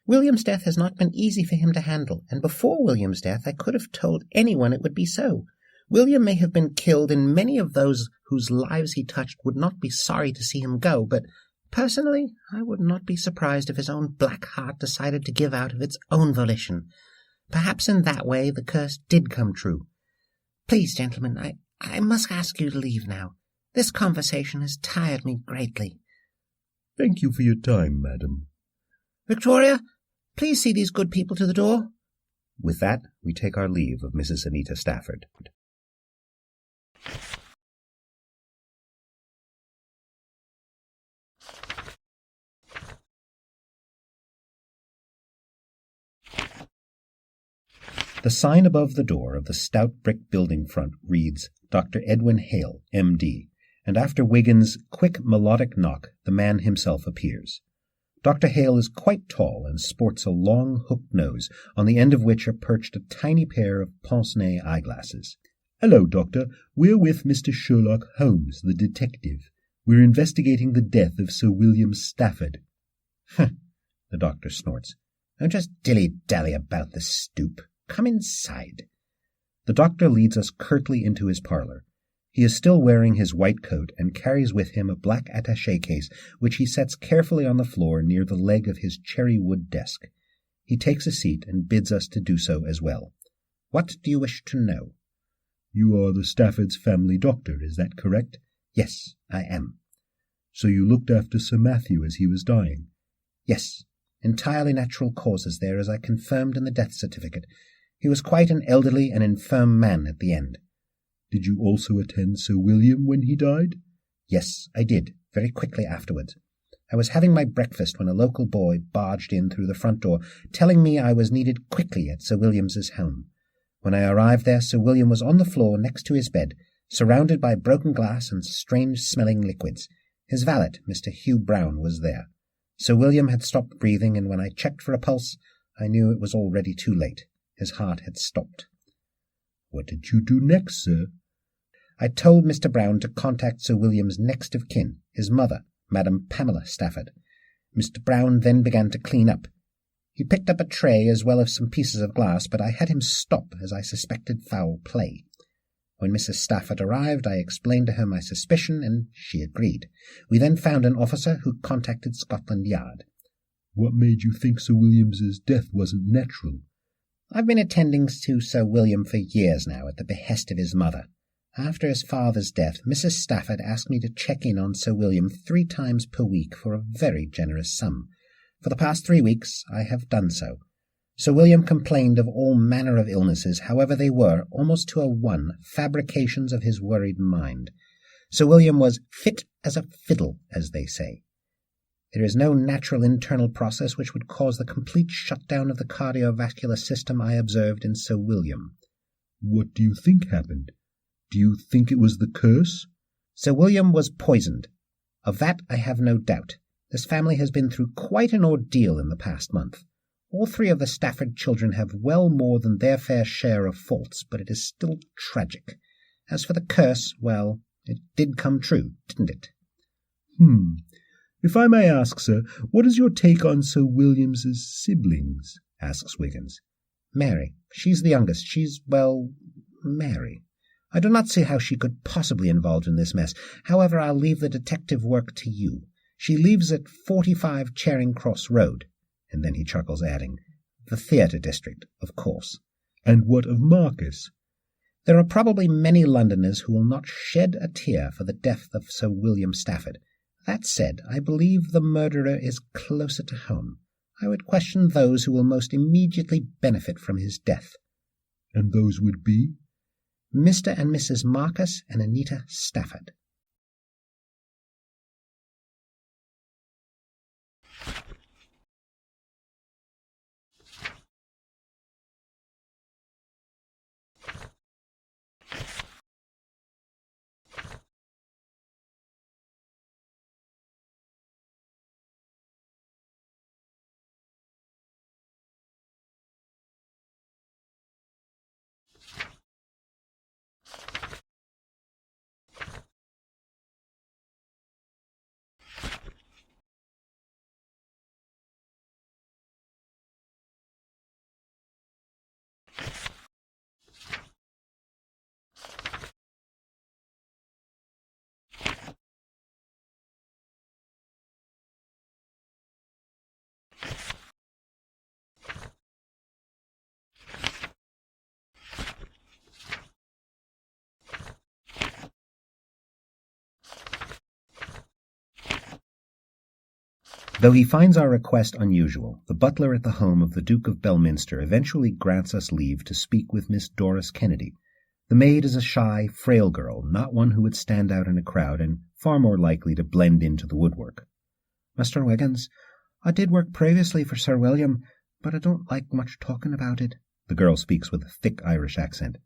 William's death has not been easy for him to handle, and before William's death I could have told anyone it would be so. William may have been killed, and many of those whose lives he touched would not be sorry to see him go, but personally I would not be surprised if his own black heart decided to give out of its own volition. Perhaps in that way the curse did come true. Please, gentlemen, I must ask you to leave now. This conversation has tired me greatly. Thank you for your time, madam. Victoria, please see these good people to the door. With that, we take our leave of Mrs. Anita Stafford. The sign above the door of the stout brick building front reads, Dr. Edwin Hale, M.D., and after Wiggins' quick melodic knock, the man himself appears. Dr. Hale is quite tall and sports a long hooked nose, on the end of which are perched a tiny pair of pince-nez eyeglasses. Hello, Doctor. We're with Mr. Sherlock Holmes, the detective. We're investigating the death of Sir William Stafford. Humph, the doctor snorts. Don't just dilly-dally about the stoop. Come inside. The doctor leads us curtly into his parlour. He is still wearing his white coat and carries with him a black attaché case, which he sets carefully on the floor near the leg of his cherry-wood desk. He takes a seat and bids us to do so as well. What do you wish to know? You are the Stafford's family doctor, is that correct? Yes, I am. So you looked after Sir Matthew as he was dying? Yes, entirely natural causes there, as I confirmed in the death certificate. He was quite an elderly and infirm man at the end. Did you also attend Sir William when he died? Yes, I did, very quickly afterwards. I was having my breakfast when a local boy barged in through the front door, telling me I was needed quickly at Sir William's home. When I arrived there, Sir William was on the floor next to his bed, surrounded by broken glass and strange-smelling liquids. His valet, Mr. Hugh Brown, was there. Sir William had stopped breathing, and when I checked for a pulse, I knew it was already too late. His heart had stopped. What did you do next, sir? I told Mr. Brown to contact Sir William's next of kin, his mother, Madam Pamela Stafford. Mr. Brown then began to clean up. He picked up a tray as well as some pieces of glass, but I had him stop, as I suspected foul play. When Mrs. Stafford arrived, I explained to her my suspicion, and she agreed. We then found an officer who contacted Scotland Yard. What made you think Sir William's death wasn't natural? I've been attending to Sir William for years now, at the behest of his mother. After his father's death, Mrs. Stafford asked me to check in on Sir William 3 times per week for a very generous sum. For the past 3 weeks I have done so. Sir William complained of all manner of illnesses, however they were, almost to a one, fabrications of his worried mind. Sir William was fit as a fiddle, as they say. There is no natural internal process which would cause the complete shutdown of the cardiovascular system I observed in Sir William. What do you think happened? Do you think it was the curse? Sir William was poisoned. Of that I have no doubt. This family has been through quite an ordeal in the past month. All 3 of the Stafford children have well more than their fair share of faults, but it is still tragic. As for the curse, well, it did come true, didn't it? If I may ask, sir, what is your take on Sir William's siblings? Asks Wiggins. Mary. She's the youngest. She's, well, Mary. I do not see how she could possibly involved in this mess. However, I'll leave the detective work to you. She lives at 45 Charing Cross Road. And then he chuckles, adding, the theatre district, of course. And what of Marcus? There are probably many Londoners who will not shed a tear for the death of Sir William Stafford. That said, I believe the murderer is closer to home. I would question those who will most immediately benefit from his death. And those would be? Mr. and Mrs. Marcus and Anita Stafford. Though he finds our request unusual, the butler at the home of the Duke of Belminster eventually grants us leave to speak with Miss Doris Kennedy. The maid is a shy, frail girl, not one who would stand out in a crowd, and far more likely to blend into the woodwork. Mr. Wiggins, I did work previously for Sir William, but I don't like much talking about it. The girl speaks with a thick Irish accent.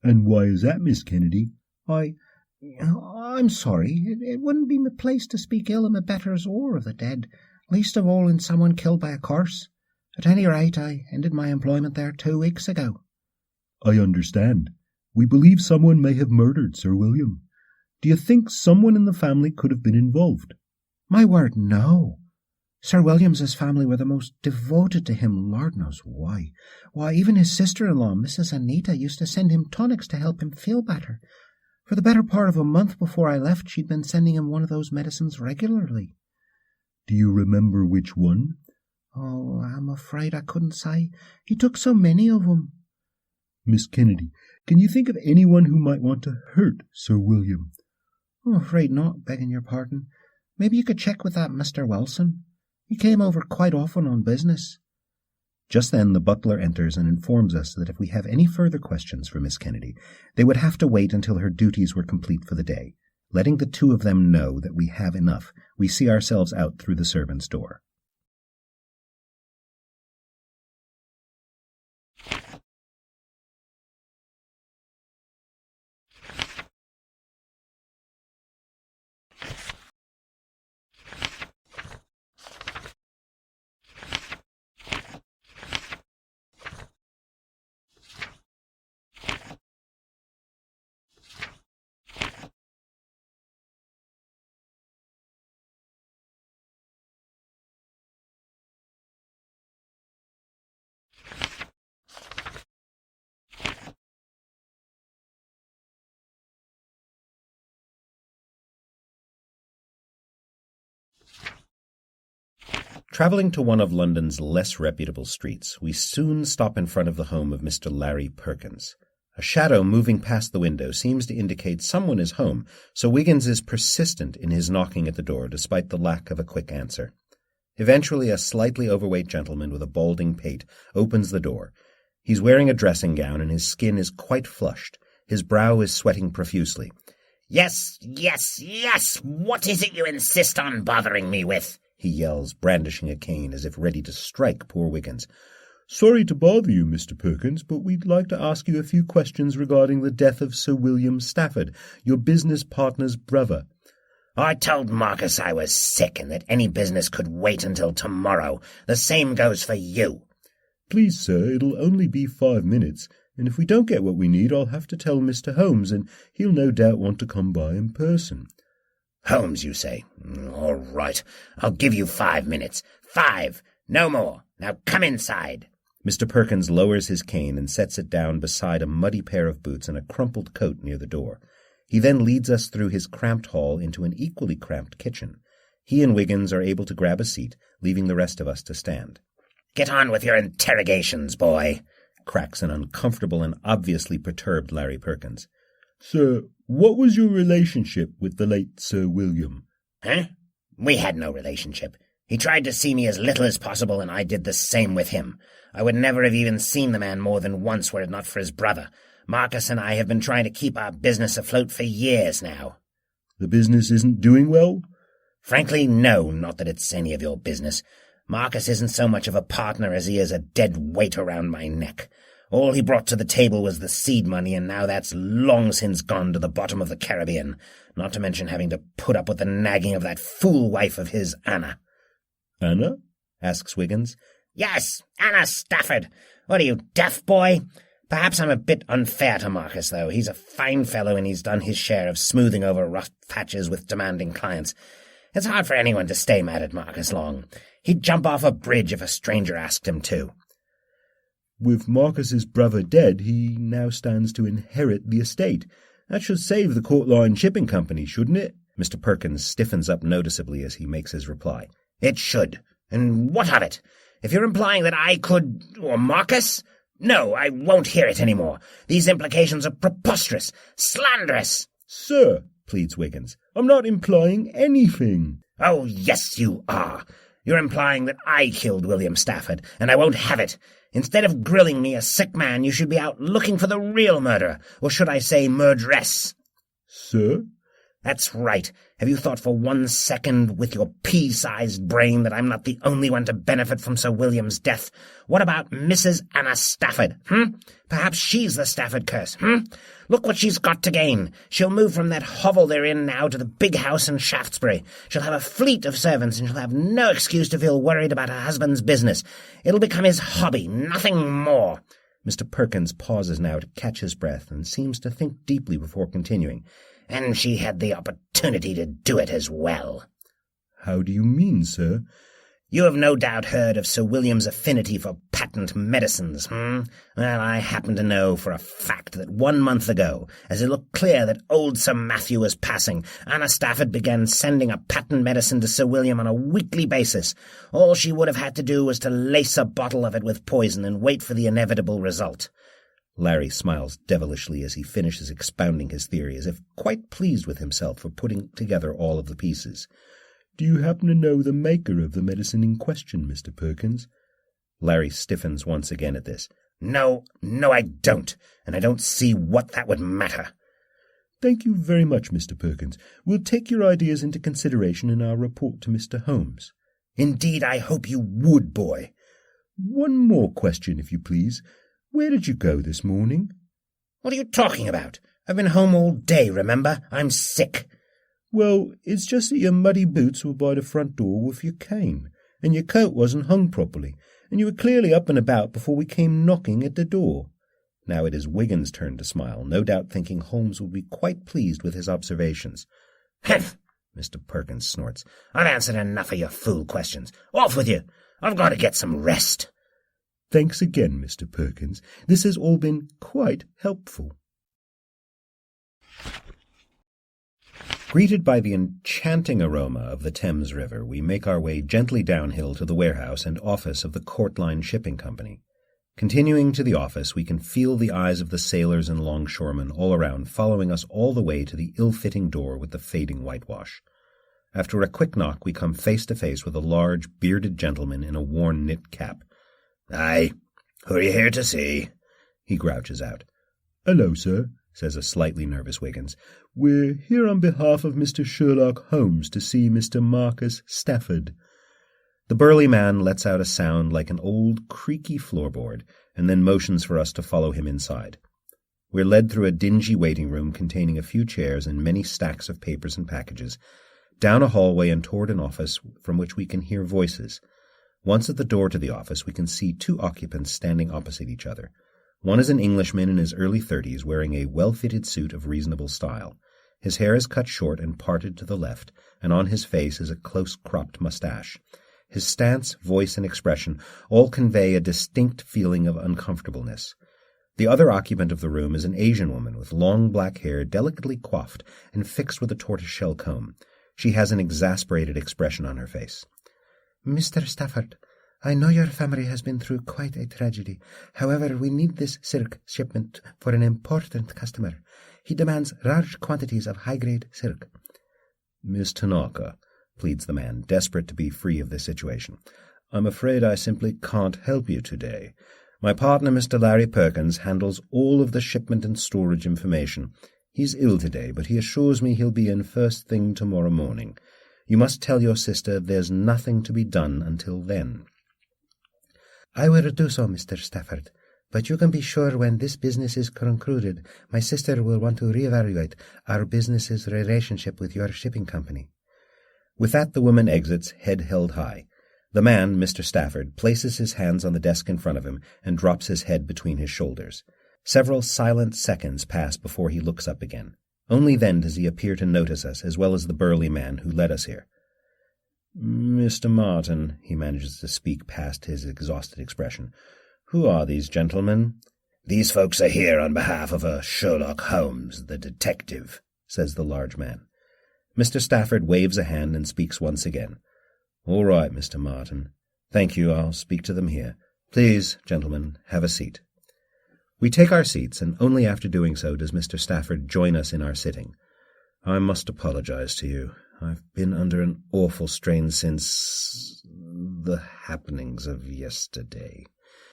And why is that, Miss Kennedy? I'm sorry. It wouldn't be my place to speak ill of my betters or of the dead, least of all in someone killed by a curse. At any rate, I ended my employment there 2 weeks ago. I understand. We believe someone may have murdered Sir William. Do you think someone in the family could have been involved? My word, no. Sir William's family were the most devoted to him, Lord knows why. Why, even his sister-in-law, Mrs. Anita, used to send him tonics to help him feel better. For the better part of a month before I left, she'd been sending him one of those medicines regularly. Do you remember which one? Oh, I'm afraid I couldn't say. He took so many of them. Miss Kennedy, can you think of anyone who might want to hurt Sir William? I'm afraid not, begging your pardon. Maybe you could check with that Mr. Wilson. He came over quite often on business. Just then the butler enters and informs us that if we have any further questions for Miss Kennedy, they would have to wait until her duties were complete for the day. Letting the 2 of them know that we have enough, we see ourselves out through the servants' door. Travelling to one of London's less reputable streets, we soon stop in front of the home of Mr. Larry Perkins. A shadow moving past the window seems to indicate someone is home, so Wiggins is persistent in his knocking at the door despite the lack of a quick answer. Eventually, a slightly overweight gentleman with a balding pate opens the door. He's wearing a dressing gown and his skin is quite flushed. His brow is sweating profusely. Yes, yes, yes! What is it you insist on bothering me with? He yells, brandishing a cane as if ready to strike poor Wiggins. Sorry to bother you, Mr. Perkins, but we'd like to ask you a few questions regarding the death of Sir William Stafford, your business partner's brother. I told Marcus I was sick and that any business could wait until tomorrow. The same goes for you. Please, sir, it'll only be 5 minutes, and if we don't get what we need, I'll have to tell Mr. Holmes, and he'll no doubt want to come by in person. Holmes, you say? All right. I'll give you 5 minutes. 5. No more. Now come inside. Mr. Perkins lowers his cane and sets it down beside a muddy pair of boots and a crumpled coat near the door. He then leads us through his cramped hall into an equally cramped kitchen. He and Wiggins are able to grab a seat, leaving the rest of us to stand. Get on with your interrogations, boy, cracks an uncomfortable and obviously perturbed Larry Perkins. Sir, what was your relationship with the late Sir William? Huh? We had no relationship. He tried to see me as little as possible, and I did the same with him. I would never have even seen the man more than once were it not for his brother. Marcus and I have been trying to keep our business afloat for years now. The business isn't doing well? Frankly, no, not that it's any of your business. Marcus isn't so much of a partner as he is a dead weight around my neck. All he brought to the table was the seed money, and now that's long since gone to the bottom of the Caribbean, not to mention having to put up with the nagging of that fool wife of his, Anna. Anna? Asks Wiggins. Yes, Anna Stafford. What are you, deaf, boy? Perhaps I'm a bit unfair to Marcus, though. He's a fine fellow, and he's done his share of smoothing over rough patches with demanding clients. It's hard for anyone to stay mad at Marcus long. He'd jump off a bridge if a stranger asked him to. With Marcus's brother dead, he now stands to inherit the estate. That should save the Court Line Shipping Company, shouldn't it? Mr. Perkins stiffens up noticeably as he makes his reply. It should. And what of it? If you're implying that I could... or Marcus? No, I won't hear it any more. These implications are preposterous, slanderous. Sir, pleads Wiggins, I'm not implying anything. Oh, yes, you are. You're implying that I killed William Stafford, and I won't have it. Instead of grilling me, a sick man, you should be out looking for the real murderer, or should I say murderess? Sir? That's right. Have you thought for 1 second with your pea-sized brain that I'm not the only one to benefit from Sir William's death? What about Mrs. Anna Stafford, Perhaps she's the Stafford curse, Look what she's got to gain. She'll move from that hovel they're in now to the big house in Shaftesbury. She'll have a fleet of servants, and she'll have no excuse to feel worried about her husband's business. It'll become his hobby, nothing more. Mr. Perkins pauses now to catch his breath and seems to think deeply before continuing. And she had the opportunity to do it as well. How do you mean, sir? You have no doubt heard of Sir William's affinity for patent medicines, Well, I happen to know for a fact that 1 month ago, as it looked clear that old Sir Matthew was passing, Anna Stafford began sending a patent medicine to Sir William on a weekly basis. All she would have had to do was to lace a bottle of it with poison and wait for the inevitable result. Larry smiles devilishly as he finishes expounding his theory, as if quite pleased with himself for putting together all of the pieces. Do you happen to know the maker of the medicine in question, Mr. Perkins? Larry stiffens once again at this. No, I don't, and I don't see what that would matter. Thank you very much, Mr. Perkins. We'll take your ideas into consideration in our report to Mr. Holmes. Indeed, I hope you would, boy. One more question, if you please. Where did you go this morning? What are you talking about? I've been home all day, remember? I'm sick. Well, it's just that your muddy boots were by the front door with your cane, and your coat wasn't hung properly, and you were clearly up and about before we came knocking at the door. Now it is Wiggins' turn to smile, no doubt thinking Holmes would be quite pleased with his observations. Humph! Mr. Perkins snorts. I've answered enough of your fool questions. Off with you! I've got to get some rest. Thanks again, Mr. Perkins. This has all been quite helpful. Greeted by the enchanting aroma of the Thames River, we make our way gently downhill to the warehouse and office of the Courtline Shipping Company. Continuing to the office, we can feel the eyes of the sailors and longshoremen all around, following us all the way to the ill-fitting door with the fading whitewash. After a quick knock, we come face to face with a large, bearded gentleman in a worn knit cap. "Aye, who are you here to see?" he grouches out. "Hello, sir," says a slightly nervous Wiggins. "We're here on behalf of Mr. Sherlock Holmes to see Mr. Marcus Stafford." The burly man lets out a sound like an old, creaky floorboard, and then motions for us to follow him inside. We're led through a dingy waiting room containing a few chairs and many stacks of papers and packages, down a hallway and toward an office from which we can hear voices. Once at the door to the office, we can see two occupants standing opposite each other. One is an Englishman in his early 30s, wearing a well-fitted suit of reasonable style. His hair is cut short and parted to the left, and on his face is a close-cropped mustache. His stance, voice, and expression all convey a distinct feeling of uncomfortableness. The other occupant of the room is an Asian woman with long black hair delicately coiffed and fixed with a tortoiseshell comb. She has an exasperated expression on her face. "Mr. Stafford, I know your family has been through quite a tragedy. However, we need this silk shipment for an important customer. He demands large quantities of high-grade silk." "Miss Tanaka," pleads the man, desperate to be free of this situation, "I'm afraid I simply can't help you today. My partner, Mr. Larry Perkins, handles all of the shipment and storage information. He's ill today, but he assures me he'll be in first thing tomorrow morning. You must tell your sister there's nothing to be done until then." "I will do so, Mr. Stafford. But you can be sure when this business is concluded, my sister will want to reevaluate our business's relationship with your shipping company." With that, the woman exits, head held high. The man, Mr. Stafford, places his hands on the desk in front of him and drops his head between his shoulders. Several silent seconds pass before he looks up again. Only then does he appear to notice us, as well as the burly man who led us here. "Mr. Martin," he manages to speak past his exhausted expression, "who are these gentlemen?" "These folks are here on behalf of Sherlock Holmes, the detective," says the large man. Mr. Stafford waves a hand and speaks once again. "All right, Mr. Martin. Thank you, I'll speak to them here. Please, gentlemen, have a seat." We take our seats, and only after doing so does Mr. Stafford join us in our sitting. "I must apologize to you. I've been under an awful strain since the happenings of yesterday."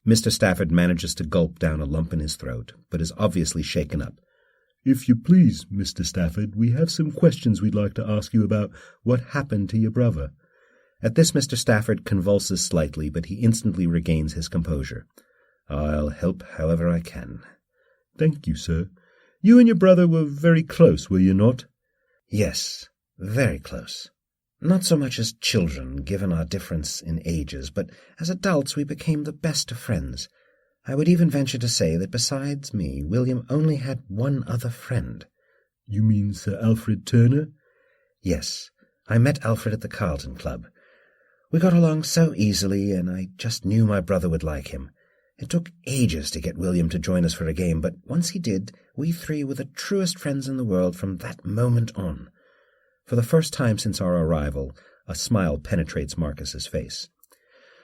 Mr. Stafford manages to gulp down a lump in his throat, but is obviously shaken up. "If you please, Mr. Stafford, we have some questions we'd like to ask you about what happened to your brother." At this Mr. Stafford convulses slightly, but he instantly regains his composure. "I'll help however I can." "Thank you, sir. You and your brother were very close, were you not?" "Yes, very close. Not so much as children, given our difference in ages, but as adults we became the best of friends. I would even venture to say that besides me, William only had one other friend." "You mean Sir Alfred Turner?" "Yes, I met Alfred at the Carlton Club. We got along so easily, and I just knew my brother would like him. It took ages to get William to join us for a game, but once he did, we three were the truest friends in the world from that moment on." For the first time since our arrival, a smile penetrates Marcus's face.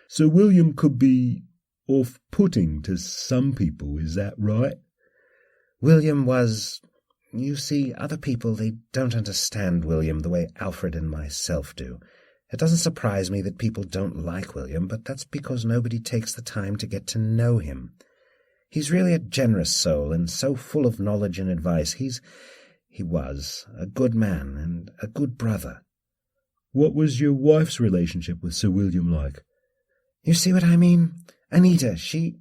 "So William could be off-putting to some people, is that right?" "William was... You see, other people, they don't understand William the way Alfred and myself do. It doesn't surprise me that people don't like William, but that's because nobody takes the time to get to know him. He's really a generous soul, and so full of knowledge and advice. He was a good man and a good brother." "What was your wife's relationship with Sir William like?" "You see what I mean? Anita, she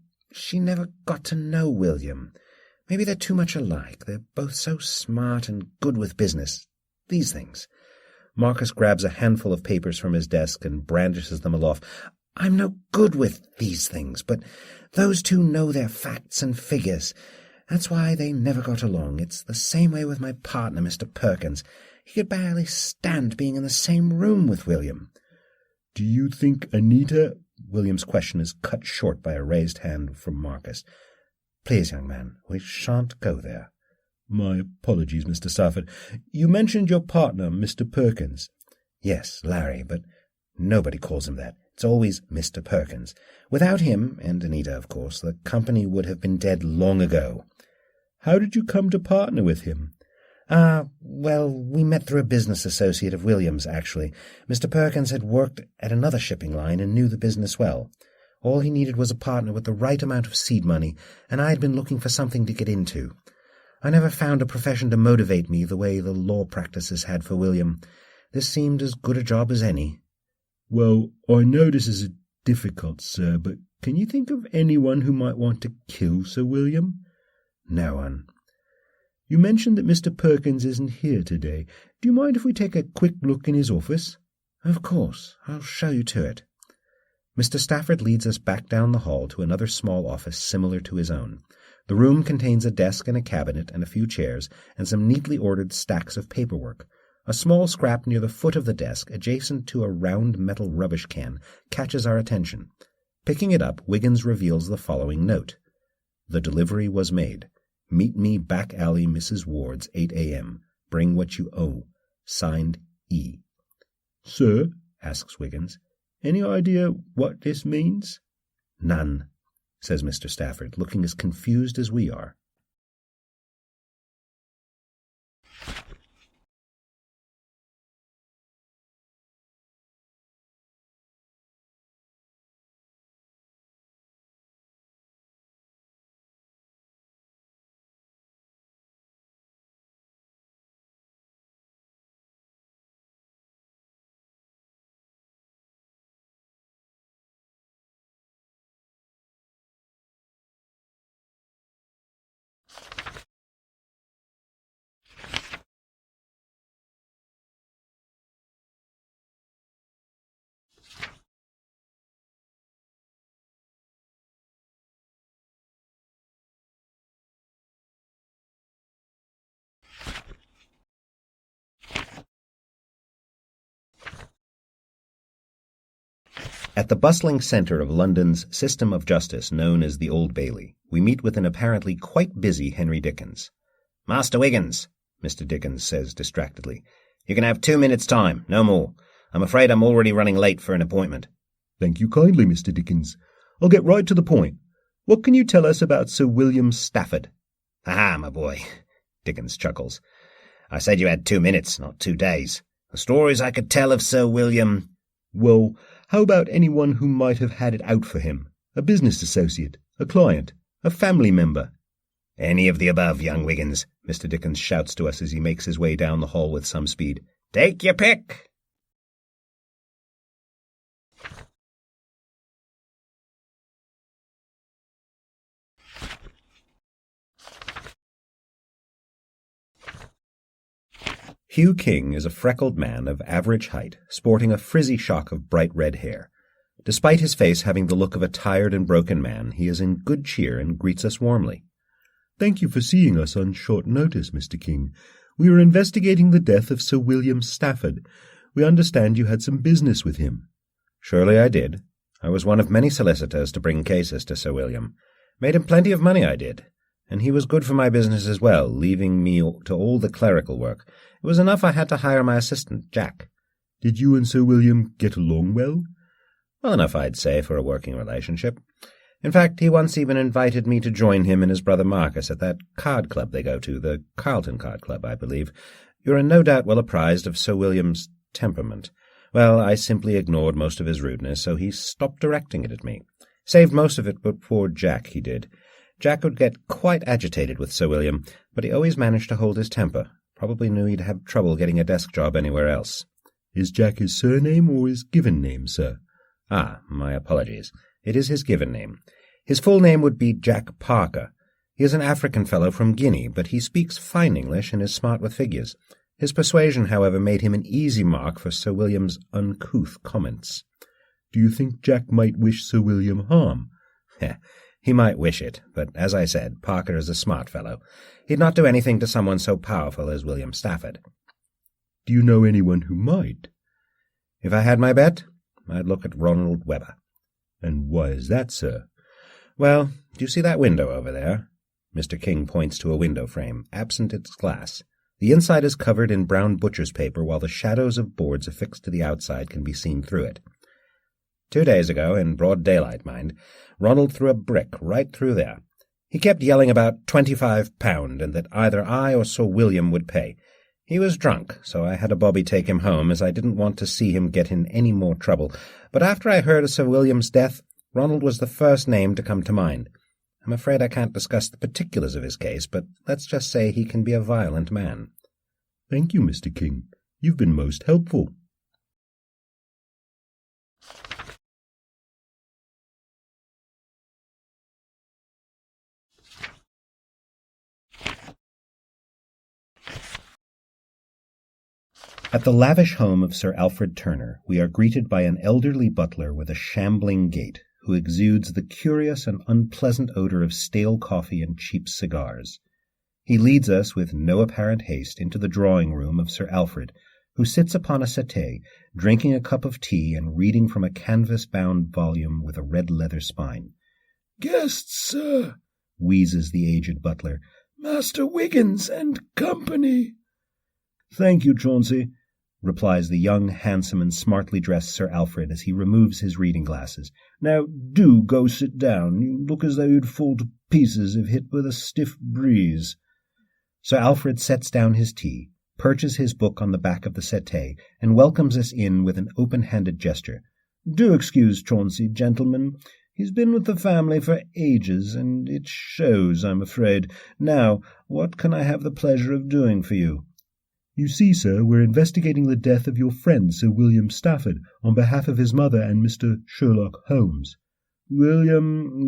never got to know William. Maybe they're too much alike. They're both so smart and good with business. These things." Marcus grabs a handful of papers from his desk and brandishes them aloft. "I'm no good with these things, but those two know their facts and figures. That's why they never got along. It's the same way with my partner, Mr. Perkins. He could barely stand being in the same room with William." "Do you think Anita—" William's question is cut short by a raised hand from Marcus. "Please, young man, we shan't go there." My apologies, Mr. Stafford. You mentioned your partner, Mr. Perkins. Yes, Larry, but nobody calls him that. It's always Mr. Perkins. Without him, and Anita, of course, the company would have been dead long ago. How did you come to partner with him? Well, we met through a business associate of William's, actually. Mr. Perkins had worked at another shipping line and knew the business well. All he needed was a partner with the right amount of seed money, and I had been looking for something to get into. I never found a profession to motivate me the way the law practices had for William. This seemed as good a job as any. Well, I know this is difficult, sir, but can you think of anyone who might want to kill Sir William? No one. You mentioned that Mr. Perkins isn't here today. Do you mind if we take a quick look in his office? Of course. I'll show you to it. Mr. Stafford leads us back down the hall to another small office similar to his own. The room contains a desk and a cabinet and a few chairs and some neatly ordered stacks of paperwork. A small scrap near the foot of the desk, adjacent to a round metal rubbish can, catches our attention. Picking it up, Wiggins reveals the following note. The delivery was made. Meet me back alley Mrs. Ward's 8 a.m. Bring what you owe. Signed, E. Sir, asks Wiggins, any idea what this means? None, says Mr. Stafford, looking as confused as we are. At the bustling centre of London's system of justice known as the Old Bailey, we meet with an apparently quite busy Henry Dickens. Master Wiggins, Mr. Dickens says distractedly, you can have 2 minutes' time, no more. I'm afraid I'm already running late for an appointment. Thank you kindly, Mr. Dickens. I'll get right to the point. What can you tell us about Sir William Stafford? Aha, my boy, Dickens chuckles. I said you had 2 minutes, not 2 days. The stories I could tell of Sir William... Well, how about anyone who might have had it out for him? A business associate, a client, a family member? Any of the above, young Wiggins, Mr. Dickens shouts to us as he makes his way down the hall with some speed. Take your pick! Hugh King is a freckled man of average height, sporting a frizzy shock of bright red hair. Despite his face having the look of a tired and broken man, he is in good cheer and greets us warmly. Thank you for seeing us on short notice, Mr. King. We are investigating the death of Sir William Stafford. We understand you had some business with him. Surely I did. I was one of many solicitors to bring cases to Sir William. Made him plenty of money, I did. And he was good for my business as well, leaving me to all the clerical work. It was enough I had to hire my assistant, Jack. Did you and Sir William get along well? Well enough, I'd say, for a working relationship. In fact, he once even invited me to join him and his brother Marcus at that card club they go to, the Carlton Card Club, I believe. You're no doubt well apprised of Sir William's temperament. Well, I simply ignored most of his rudeness, so he stopped directing it at me. Saved most of it, but poor Jack, he did. Jack would get quite agitated with Sir William, but he always managed to hold his temper. Probably knew he'd have trouble getting a desk job anywhere else. Is Jack his surname or his given name, sir? Ah, my apologies. It is his given name. His full name would be Jack Parker. He is an African fellow from Guinea, but he speaks fine English and is smart with figures. His persuasion, however, made him an easy mark for Sir William's uncouth comments. Do you think Jack might wish Sir William harm? He might wish it, but as I said, Parker is a smart fellow. He'd not do anything to someone so powerful as William Stafford. Do you know anyone who might? If I had my bet, I'd look at Ronald Webber. And why is that, sir? Well, do you see that window over there? Mr. King points to a window frame, absent its glass. The inside is covered in brown butcher's paper, while the shadows of boards affixed to the outside can be seen through it. 2 days ago, in broad daylight, mind, Ronald threw a brick right through there. He kept yelling about £25 and that either I or Sir William would pay. He was drunk, so I had a bobby take him home, as I didn't want to see him get in any more trouble. But after I heard of Sir William's death, Ronald was the first name to come to mind. I'm afraid I can't discuss the particulars of his case, but let's just say he can be a violent man. Thank you, Mr. King. You've been most helpful. At the lavish home of Sir Alfred Turner, we are greeted by an elderly butler with a shambling gait, who exudes the curious and unpleasant odor of stale coffee and cheap cigars. He leads us with no apparent haste into the drawing-room of Sir Alfred, who sits upon a settee, drinking a cup of tea and reading from a canvas-bound volume with a red leather spine. "Guests, sir," wheezes the aged butler. "Master Wiggins and company." "Thank you, Chauncey," replies the young, handsome, and smartly dressed Sir Alfred as he removes his reading glasses. "Now, do go sit down. You look as though you'd fall to pieces if hit with a stiff breeze." Sir Alfred sets down his tea, perches his book on the back of the settee, and welcomes us in with an open-handed gesture. "Do excuse Chauncey, gentlemen. He's been with the family for ages, and it shows, I'm afraid. Now, what can I have the pleasure of doing for you?" "You see, sir, we're investigating the death of your friend, Sir William Stafford, on behalf of his mother and Mr. Sherlock Holmes." William,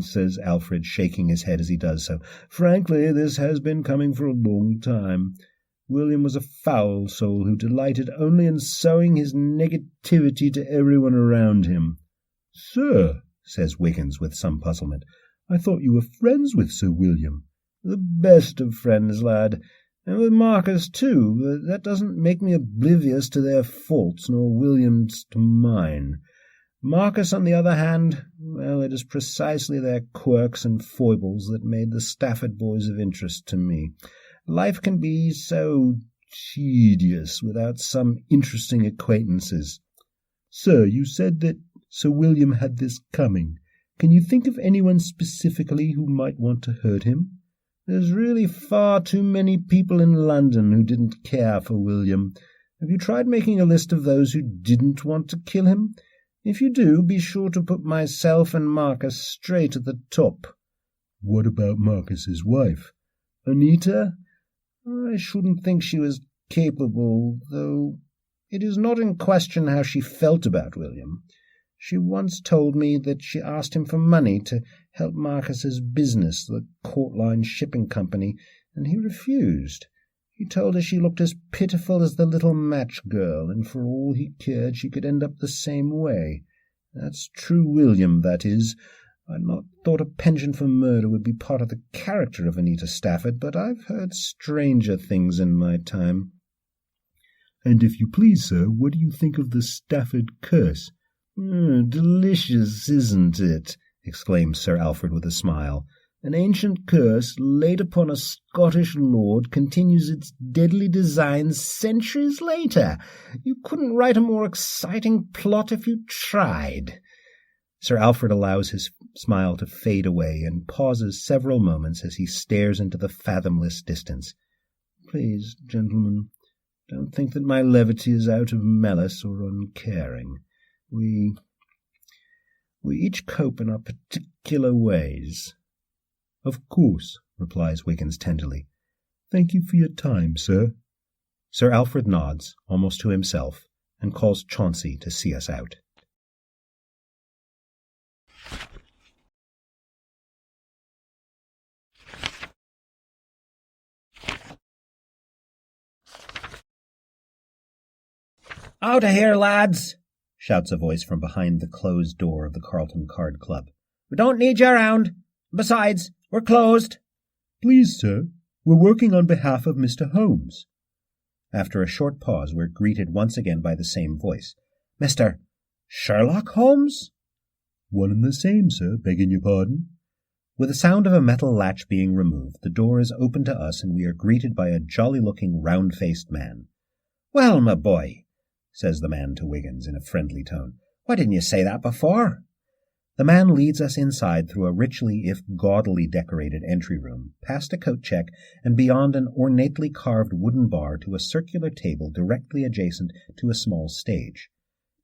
says Alfred, shaking his head as he does so. "Frankly, this has been coming for a long time. William was a foul soul who delighted only in sowing his negativity to everyone around him." "Sir," says Wiggins with some puzzlement, "I thought you were friends with Sir William." "The best of friends, lad. And with Marcus, too, but that doesn't make me oblivious to their faults, nor William's to mine. Marcus, on the other hand, well, it is precisely their quirks and foibles that made the Stafford boys of interest to me. Life can be so tedious without some interesting acquaintances." "Sir, you said that Sir William had this coming. Can you think of anyone specifically who might want to hurt him?" "There's really far too many people in London who didn't care for William. Have you tried making a list of those who didn't want to kill him? If you do, be sure to put myself and Marcus straight at the top." "What about Marcus's wife?" "Anita? I shouldn't think she was capable, though it is not in question how she felt about William. She once told me that she asked him for money to help Marcus's business, the Court Line Shipping Company, and he refused. He told her she looked as pitiful as the little match girl, and for all he cared she could end up the same way. That's true William, that is. I'd not thought a penchant for murder would be part of the character of Anita Stafford, but I've heard stranger things in my time." "And if you please, sir, what do you think of the Stafford curse?" "Delicious, isn't it?" exclaimed Sir Alfred with a smile. "An ancient curse laid upon a Scottish lord continues its deadly designs centuries later. You couldn't write a more exciting plot if you tried." Sir Alfred allows his smile to fade away and pauses several moments as he stares into the fathomless distance. "Please, gentlemen, don't think that my levity is out of malice or uncaring. We each cope in our particular ways." "Of course," replies Wiggins tenderly. "Thank you for your time, sir." Sir Alfred nods, almost to himself, and calls Chauncey to see us out. "Out of here, lads!" shouts a voice from behind the closed door of the Carlton Card Club. "We don't need you around. Besides, we're closed." "Please, sir, we're working on behalf of Mr. Holmes." After a short pause, we're greeted once again by the same voice. "Mr. Sherlock Holmes?" "One and the same, sir, begging your pardon." With the sound of a metal latch being removed, the door is opened to us and we are greeted by a jolly-looking, round-faced man. "Well, my boy," says the man to Wiggins in a friendly tone, "why didn't you say that before?" The man leads us inside through a richly, if gaudily decorated entry room, past a coat check, and beyond an ornately carved wooden bar to a circular table directly adjacent to a small stage.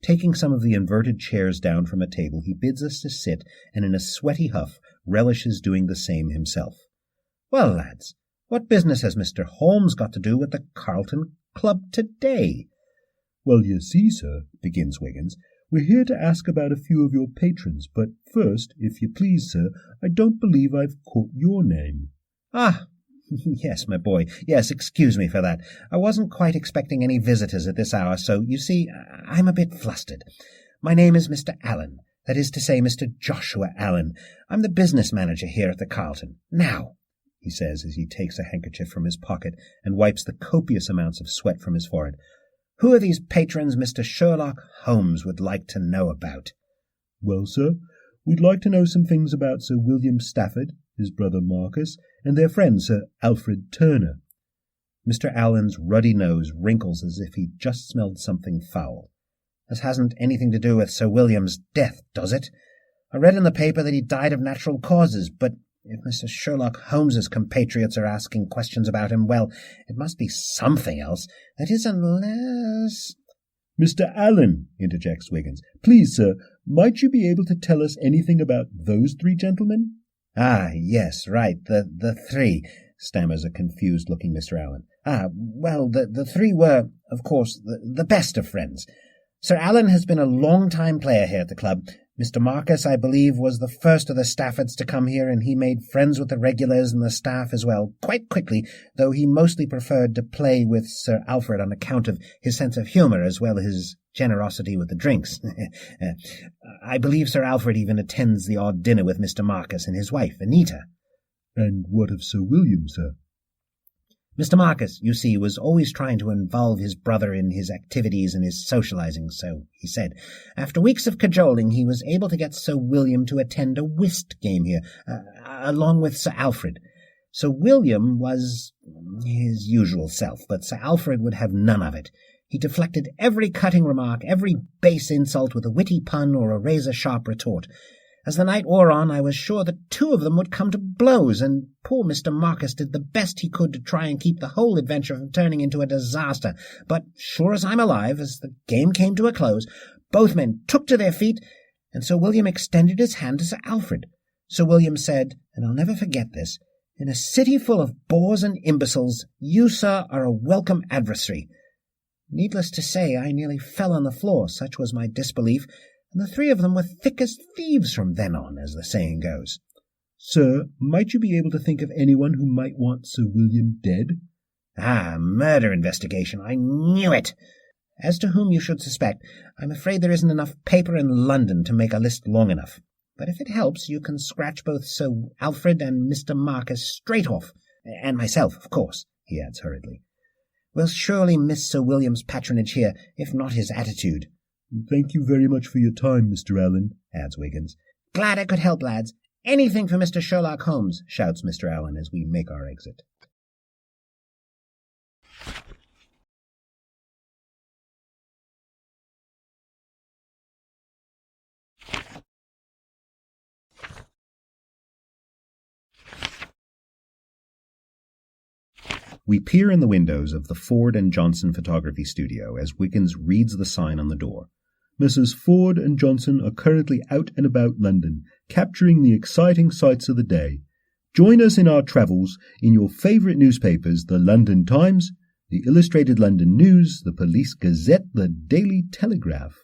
Taking some of the inverted chairs down from a table, he bids us to sit, and in a sweaty huff relishes doing the same himself. "Well, lads, what business has Mr. Holmes got to do with the Carlton Club today?" "Well, you see, sir," begins Wiggins, "we're here to ask about a few of your patrons, but first, if you please, sir, I don't believe I've caught your name." "Ah, yes, my boy, yes, excuse me for that. I wasn't quite expecting any visitors at this hour, so, you see, I'm a bit flustered. My name is Mr. Allen, that is to say, Mr. Joshua Allen. I'm the business manager here at the Carlton. Now," he says as he takes a handkerchief from his pocket and wipes the copious amounts of sweat from his forehead, "who are these patrons Mr. Sherlock Holmes would like to know about?" "Well, sir, we'd like to know some things about Sir William Stafford, his brother Marcus, and their friend Sir Alfred Turner." Mr. Allen's ruddy nose wrinkles as if he'd just smelled something foul. "This hasn't anything to do with Sir William's death, does it? I read in the paper that he died of natural causes, but if Mr. Sherlock Holmes's compatriots are asking questions about him, well, it must be something else. That is, unless—" "Mr. Allen," interjects Wiggins, "please, sir, might you be able to tell us anything about those three gentlemen?" "Ah, yes, right, the three," stammers a confused-looking Mr. Allen. "Well, the three were, of course, the best of friends. Sir Allen has been a long-time player here at the club. Mr. Marcus, I believe, was the first of the Staffords to come here, and he made friends with the regulars and the staff as well, quite quickly, though he mostly preferred to play with Sir Alfred on account of his sense of humour as well as his generosity with the drinks. I believe Sir Alfred even attends the odd dinner with Mr. Marcus and his wife, Anita." "And what of Sir William, sir?" "Mr. Marcus, you see, was always trying to involve his brother in his activities and his socializing, so he said. After weeks of cajoling, he was able to get Sir William to attend a whist game here, along with Sir Alfred. Sir William was his usual self, but Sir Alfred would have none of it. He deflected every cutting remark, every base insult with a witty pun or a razor-sharp retort. As the night wore on, I was sure that two of them would come to blows, and poor Mr. Marcus did the best he could to try and keep the whole adventure from turning into a disaster. But, sure as I'm alive, as the game came to a close, both men took to their feet, and Sir William extended his hand to Sir Alfred. Sir William said, and I'll never forget this, 'In a city full of bores and imbeciles, you, sir, are a welcome adversary.' Needless to say, I nearly fell on the floor, such was my disbelief, and the three of them were thick as thieves from then on, as the saying goes." "Sir, might you be able to think of anyone who might want Sir William dead?" "Ah, murder investigation. I knew it. As to whom you should suspect, I'm afraid there isn't enough paper in London to make a list long enough. But if it helps, you can scratch both Sir Alfred and Mr. Marcus straight off. And myself, of course," he adds hurriedly. "We'll surely miss Sir William's patronage here, if not his attitude." "Thank you very much for your time, Mr. Allen," adds Wiggins. "Glad I could help, lads. Anything for Mr. Sherlock Holmes," shouts Mr. Allen as we make our exit. We peer in the windows of the Ford and Johnson photography studio as Wiggins reads the sign on the door. "Messrs. Ford and Johnson are currently out and about London, capturing the exciting sights of the day. Join us in our travels in your favourite newspapers, the London Times, the Illustrated London News, the Police Gazette, the Daily Telegraph."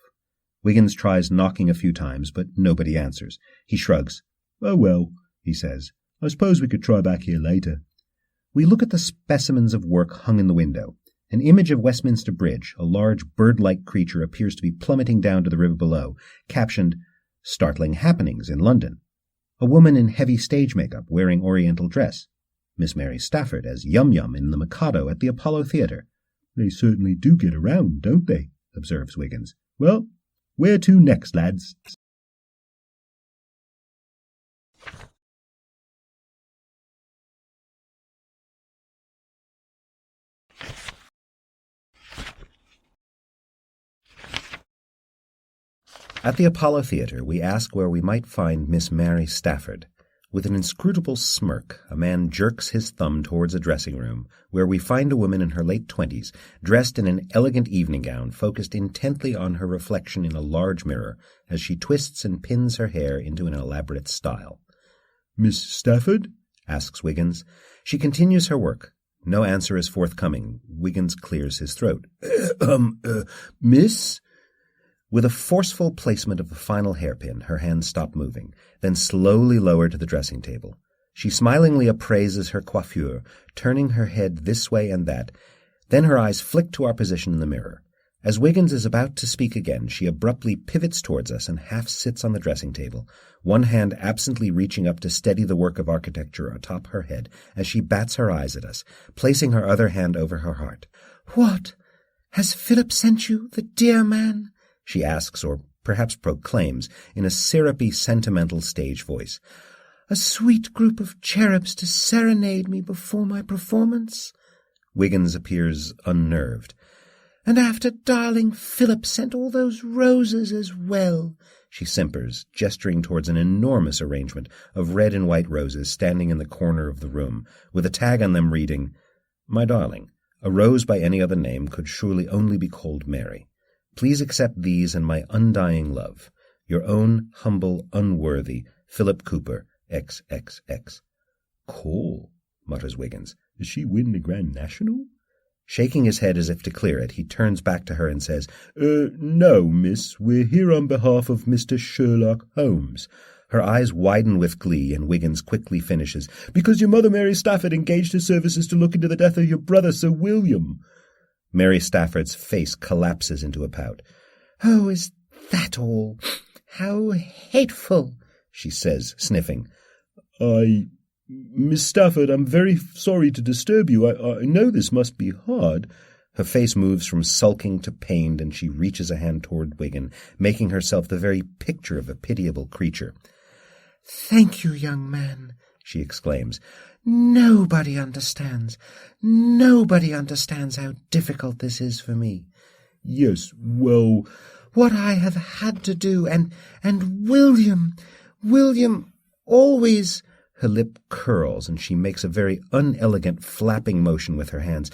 Wiggins tries knocking a few times, but nobody answers. He shrugs. "Oh, well," he says, "I suppose we could try back here later." We look at the specimens of work hung in the window. An image of Westminster Bridge, a large bird-like creature appears to be plummeting down to the river below, captioned, "Startling Happenings in London." A woman in heavy stage makeup, wearing oriental dress. Miss Mary Stafford as Yum-Yum in The Mikado at the Apollo Theatre. "They certainly do get around, don't they?" observes Wiggins. "Well, where to next, lads?" At the Apollo Theatre, we ask where we might find Miss Mary Stafford. With an inscrutable smirk, a man jerks his thumb towards a dressing room, where we find a woman in her late 20s, dressed in an elegant evening gown, focused intently on her reflection in a large mirror, as she twists and pins her hair into an elaborate style. Miss Stafford? Asks Wiggins. She continues her work. No answer is forthcoming. Wiggins clears his throat. Miss? With a forceful placement of the final hairpin, her hands stop moving, then slowly lower to the dressing table. She smilingly appraises her coiffure, turning her head this way and that. Then her eyes flick to our position in the mirror. As Wiggins is about to speak again, she abruptly pivots towards us and half sits on the dressing table, one hand absently reaching up to steady the work of architecture atop her head as she bats her eyes at us, placing her other hand over her heart. "What? Has Philip sent you, the dear man?" she asks, or perhaps proclaims, in a syrupy, sentimental stage voice. "A sweet group of cherubs to serenade me before my performance?" Wiggins appears unnerved. "And after darling Philip sent all those roses as well," she simpers, gesturing towards an enormous arrangement of red and white roses standing in the corner of the room, with a tag on them reading, "My darling, a rose by any other name could surely only be called Mary. Please accept these and my undying love. Your own humble, unworthy Philip Cooper, XXX. Cool, mutters Wiggins. Does she win the Grand National? Shaking his head as if to clear it, he turns back to her and says, No, miss. We're here on behalf of Mr. Sherlock Holmes. Her eyes widen with glee, and Wiggins quickly finishes, Because your mother, Mary Stafford, engaged her services to look into the death of your brother, Sir William. Mary Stafford's face collapses into a pout. "Oh, is that all? How hateful," she says, sniffing. Miss Stafford, I'm very sorry to disturb you. I know this must be hard." Her face moves from sulking to pained, and she reaches a hand toward Wiggin, making herself the very picture of a pitiable creature. "Thank you, young man," she exclaims. Nobody understands how difficult this is for me." "Yes, well, what I have had to do, and William always—" Her lip curls, and she makes a very unelegant flapping motion with her hands.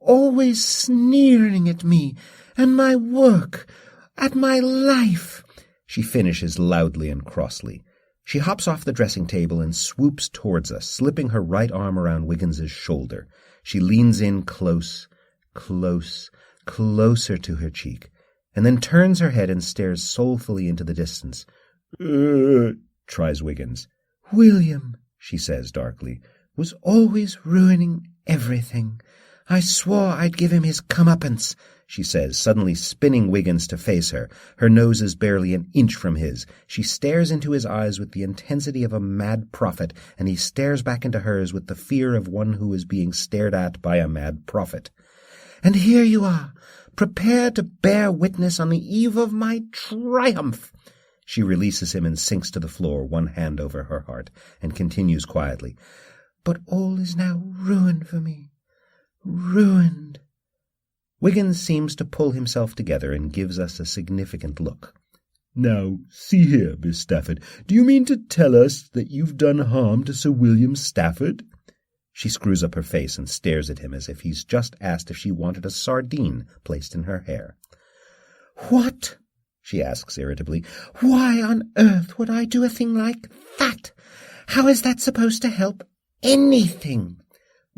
"Always sneering at me, and my work, at my life," she finishes loudly and crossly. She hops off the dressing table and swoops towards us, slipping her right arm around Wiggins's shoulder. She leans in closer to her cheek, and then turns her head and stares soulfully into the distance. Tries Wiggins. "William," she says darkly, "was always ruining everything. I swore I'd give him his comeuppance," she says, suddenly spinning Wiggins to face her. Her nose is barely an inch from his. She stares into his eyes with the intensity of a mad prophet, and he stares back into hers with the fear of one who is being stared at by a mad prophet. "And here you are, prepared to bear witness on the eve of my triumph." She releases him and sinks to the floor, one hand over her heart, and continues quietly, "But all is now ruined for me. Ruined." Wiggins seems to pull himself together and gives us a significant look. "Now, see here, Miss Stafford, do you mean to tell us that you've done harm to Sir William Stafford?" She screws up her face and stares at him as if he's just asked if she wanted a sardine placed in her hair. "What?" she asks irritably. "Why on earth would I do a thing like that? How is that supposed to help anything?"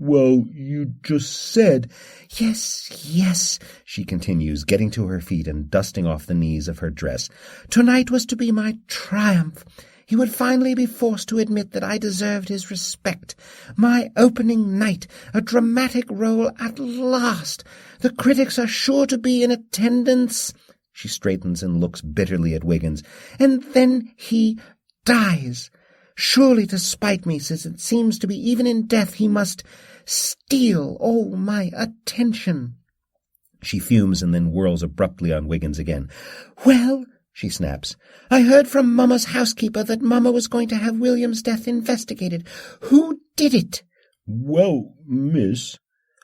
"Well, you just said—" Yes, she continues, getting to her feet and dusting off the knees of her dress. "Tonight was to be my triumph. He would finally be forced to admit that I deserved his respect. My opening night, a dramatic role at last. The critics are sure to be in attendance." She straightens and looks bitterly at Wiggins. "And then he dies. Surely to spite me, since it seems to be even in death he must steal all my attention." She fumes and then whirls abruptly on Wiggins again. "Well," she snaps, "I heard from Mamma's housekeeper that Mamma was going to have William's death investigated. Who did it?" "Well, miss—"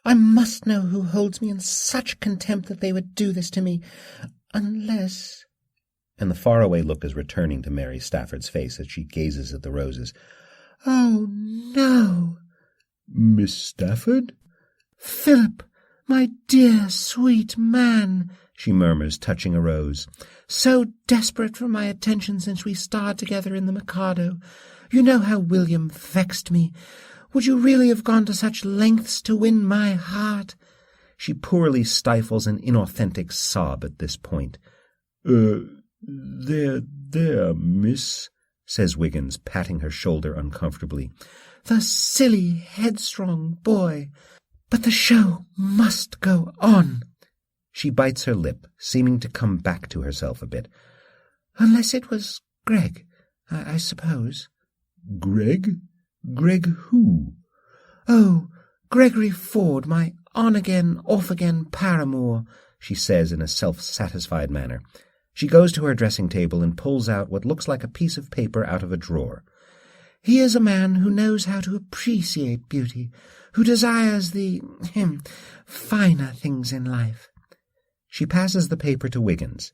"I must know who holds me in such contempt that they would do this to me. Unless—" and the faraway look is returning to Mary Stafford's face as she gazes at the roses. "Oh, no." "Miss Stafford?" "Philip, my dear, sweet man," she murmurs, touching a rose. "So desperate for my attention since we starred together in the Mikado. You know how William vexed me. Would you really have gone to such lengths to win my heart?" She poorly stifles an inauthentic sob at this point. There, miss," says Wiggins, patting her shoulder uncomfortably. "The silly, headstrong boy. But the show must go on." She bites her lip, seeming to come back to herself a bit. "Unless it was Greg, I suppose." "Greg? Greg who?" "Oh, Gregory Ford, my on-again, off-again paramour," she says in a self-satisfied manner. She goes to her dressing table and pulls out what looks like a piece of paper out of a drawer. "He is a man who knows how to appreciate beauty, who desires the finer things in life." She passes the paper to Wiggins.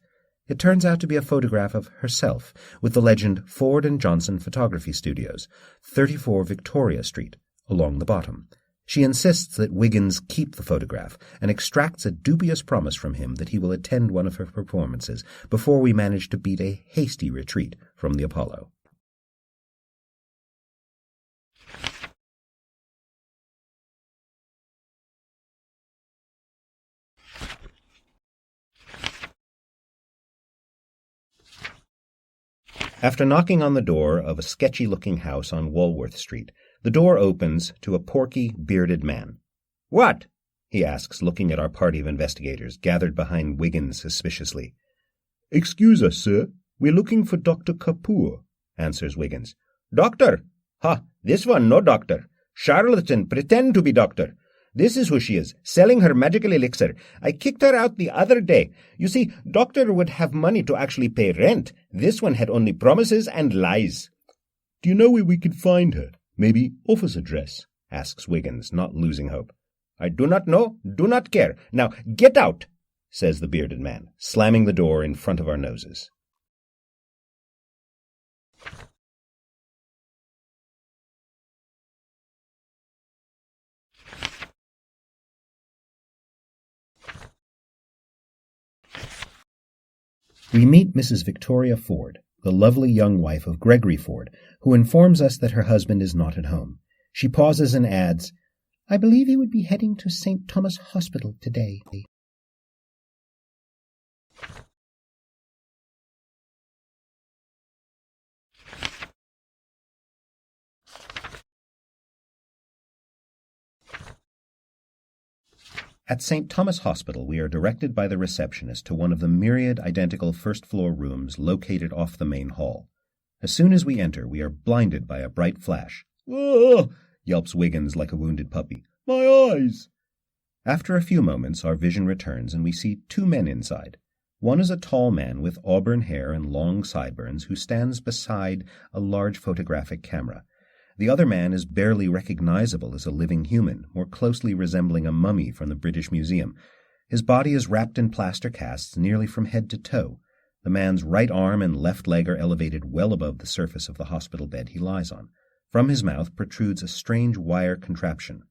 It turns out to be a photograph of herself, with the legend Ford and Johnson Photography Studios, 34 Victoria Street, along the bottom. She insists that Wiggins keep the photograph and extracts a dubious promise from him that he will attend one of her performances before we manage to beat a hasty retreat from the Apollo. After knocking on the door of a sketchy-looking house on Walworth Street, the door opens to a porky, bearded man. "What?" he asks, looking at our party of investigators, gathered behind Wiggins suspiciously. "Excuse us, sir. We're looking for Dr. Kapoor," answers Wiggins. "Doctor? Ha, this one no doctor. Charlatan pretend to be doctor. This is who she is, selling her magical elixir. I kicked her out the other day. You see, doctor would have money to actually pay rent. This one had only promises and lies." "Do you know where we can find her? Maybe office address?" asks Wiggins, not losing hope. "I do not know, do not care. Now get out," says the bearded man, slamming the door in front of our noses. We meet Mrs. Victoria Ford, the lovely young wife of Gregory Ford, who informs us that her husband is not at home. She pauses and adds, "I believe he would be heading to St. Thomas Hospital today." At St. Thomas Hospital, we are directed by the receptionist to one of the myriad identical first-floor rooms located off the main hall. As soon as we enter, we are blinded by a bright flash. "Oh!" yelps Wiggins like a wounded puppy. "My eyes!" After a few moments, our vision returns, and we see two men inside. One is a tall man with auburn hair and long sideburns who stands beside a large photographic camera. The other man is barely recognizable as a living human, more closely resembling a mummy from the British Museum. His body is wrapped in plaster casts nearly from head to toe. The man's right arm and left leg are elevated well above the surface of the hospital bed he lies on. From his mouth protrudes a strange wire contraption.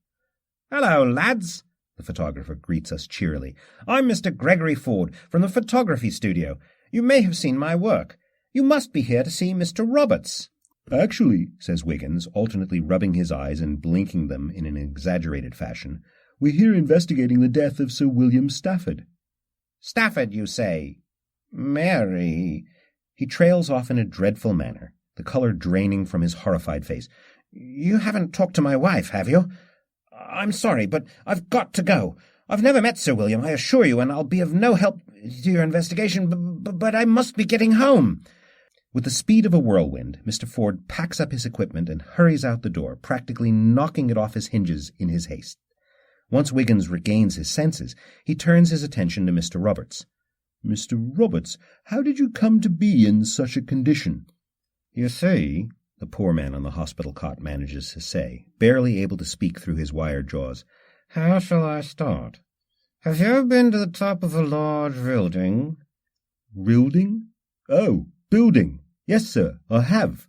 "Hello, lads," the photographer greets us cheerily. "I'm Mr. Gregory Ford from the photography studio. You may have seen my work. You must be here to see Mr. Roberts." "Actually," says Wiggins, alternately rubbing his eyes and blinking them in an exaggerated fashion, "we're here investigating the death of Sir William Stafford." "Stafford, you say? Mary—" He trails off in a dreadful manner, the color draining from his horrified face. "You haven't talked to my wife, have you? I'm sorry, but I've got to go. I've never met Sir William, I assure you, and I'll be of no help to your investigation, but I must be getting home." With the speed of a whirlwind, Mr. Ford packs up his equipment and hurries out the door, practically knocking it off his hinges in his haste. Once Wiggins regains his senses, he turns his attention to Mr. Roberts. "Mr. Roberts, how did you come to be in such a condition?" "You see," the poor man on the hospital cot manages to say, barely able to speak through his wired jaws. "How shall I start? Have you ever been to the top of a large building?" "Building? Oh, building. Yes, sir, I have.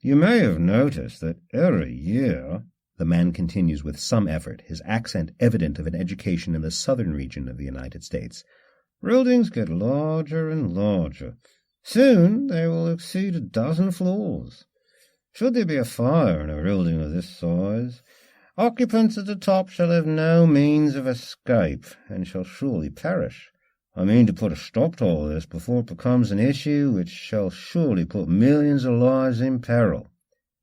You may have noticed that every year, the man continues with some effort, his accent evident of an education in the southern region of the United States, buildings get larger and larger. Soon they will exceed 12 floors. Should there be a fire in a building of this size, occupants at the top shall have no means of escape, and shall surely perish. I mean to put a stop to all this before it becomes an issue which shall surely put millions of lives in peril.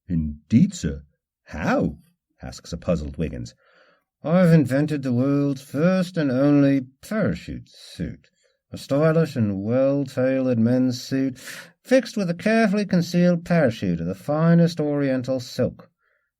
Indeed, sir. How? Asks a puzzled Wiggins. I've invented the world's first and only parachute suit. A stylish and well-tailored men's suit, fixed with a carefully concealed parachute of the finest oriental silk.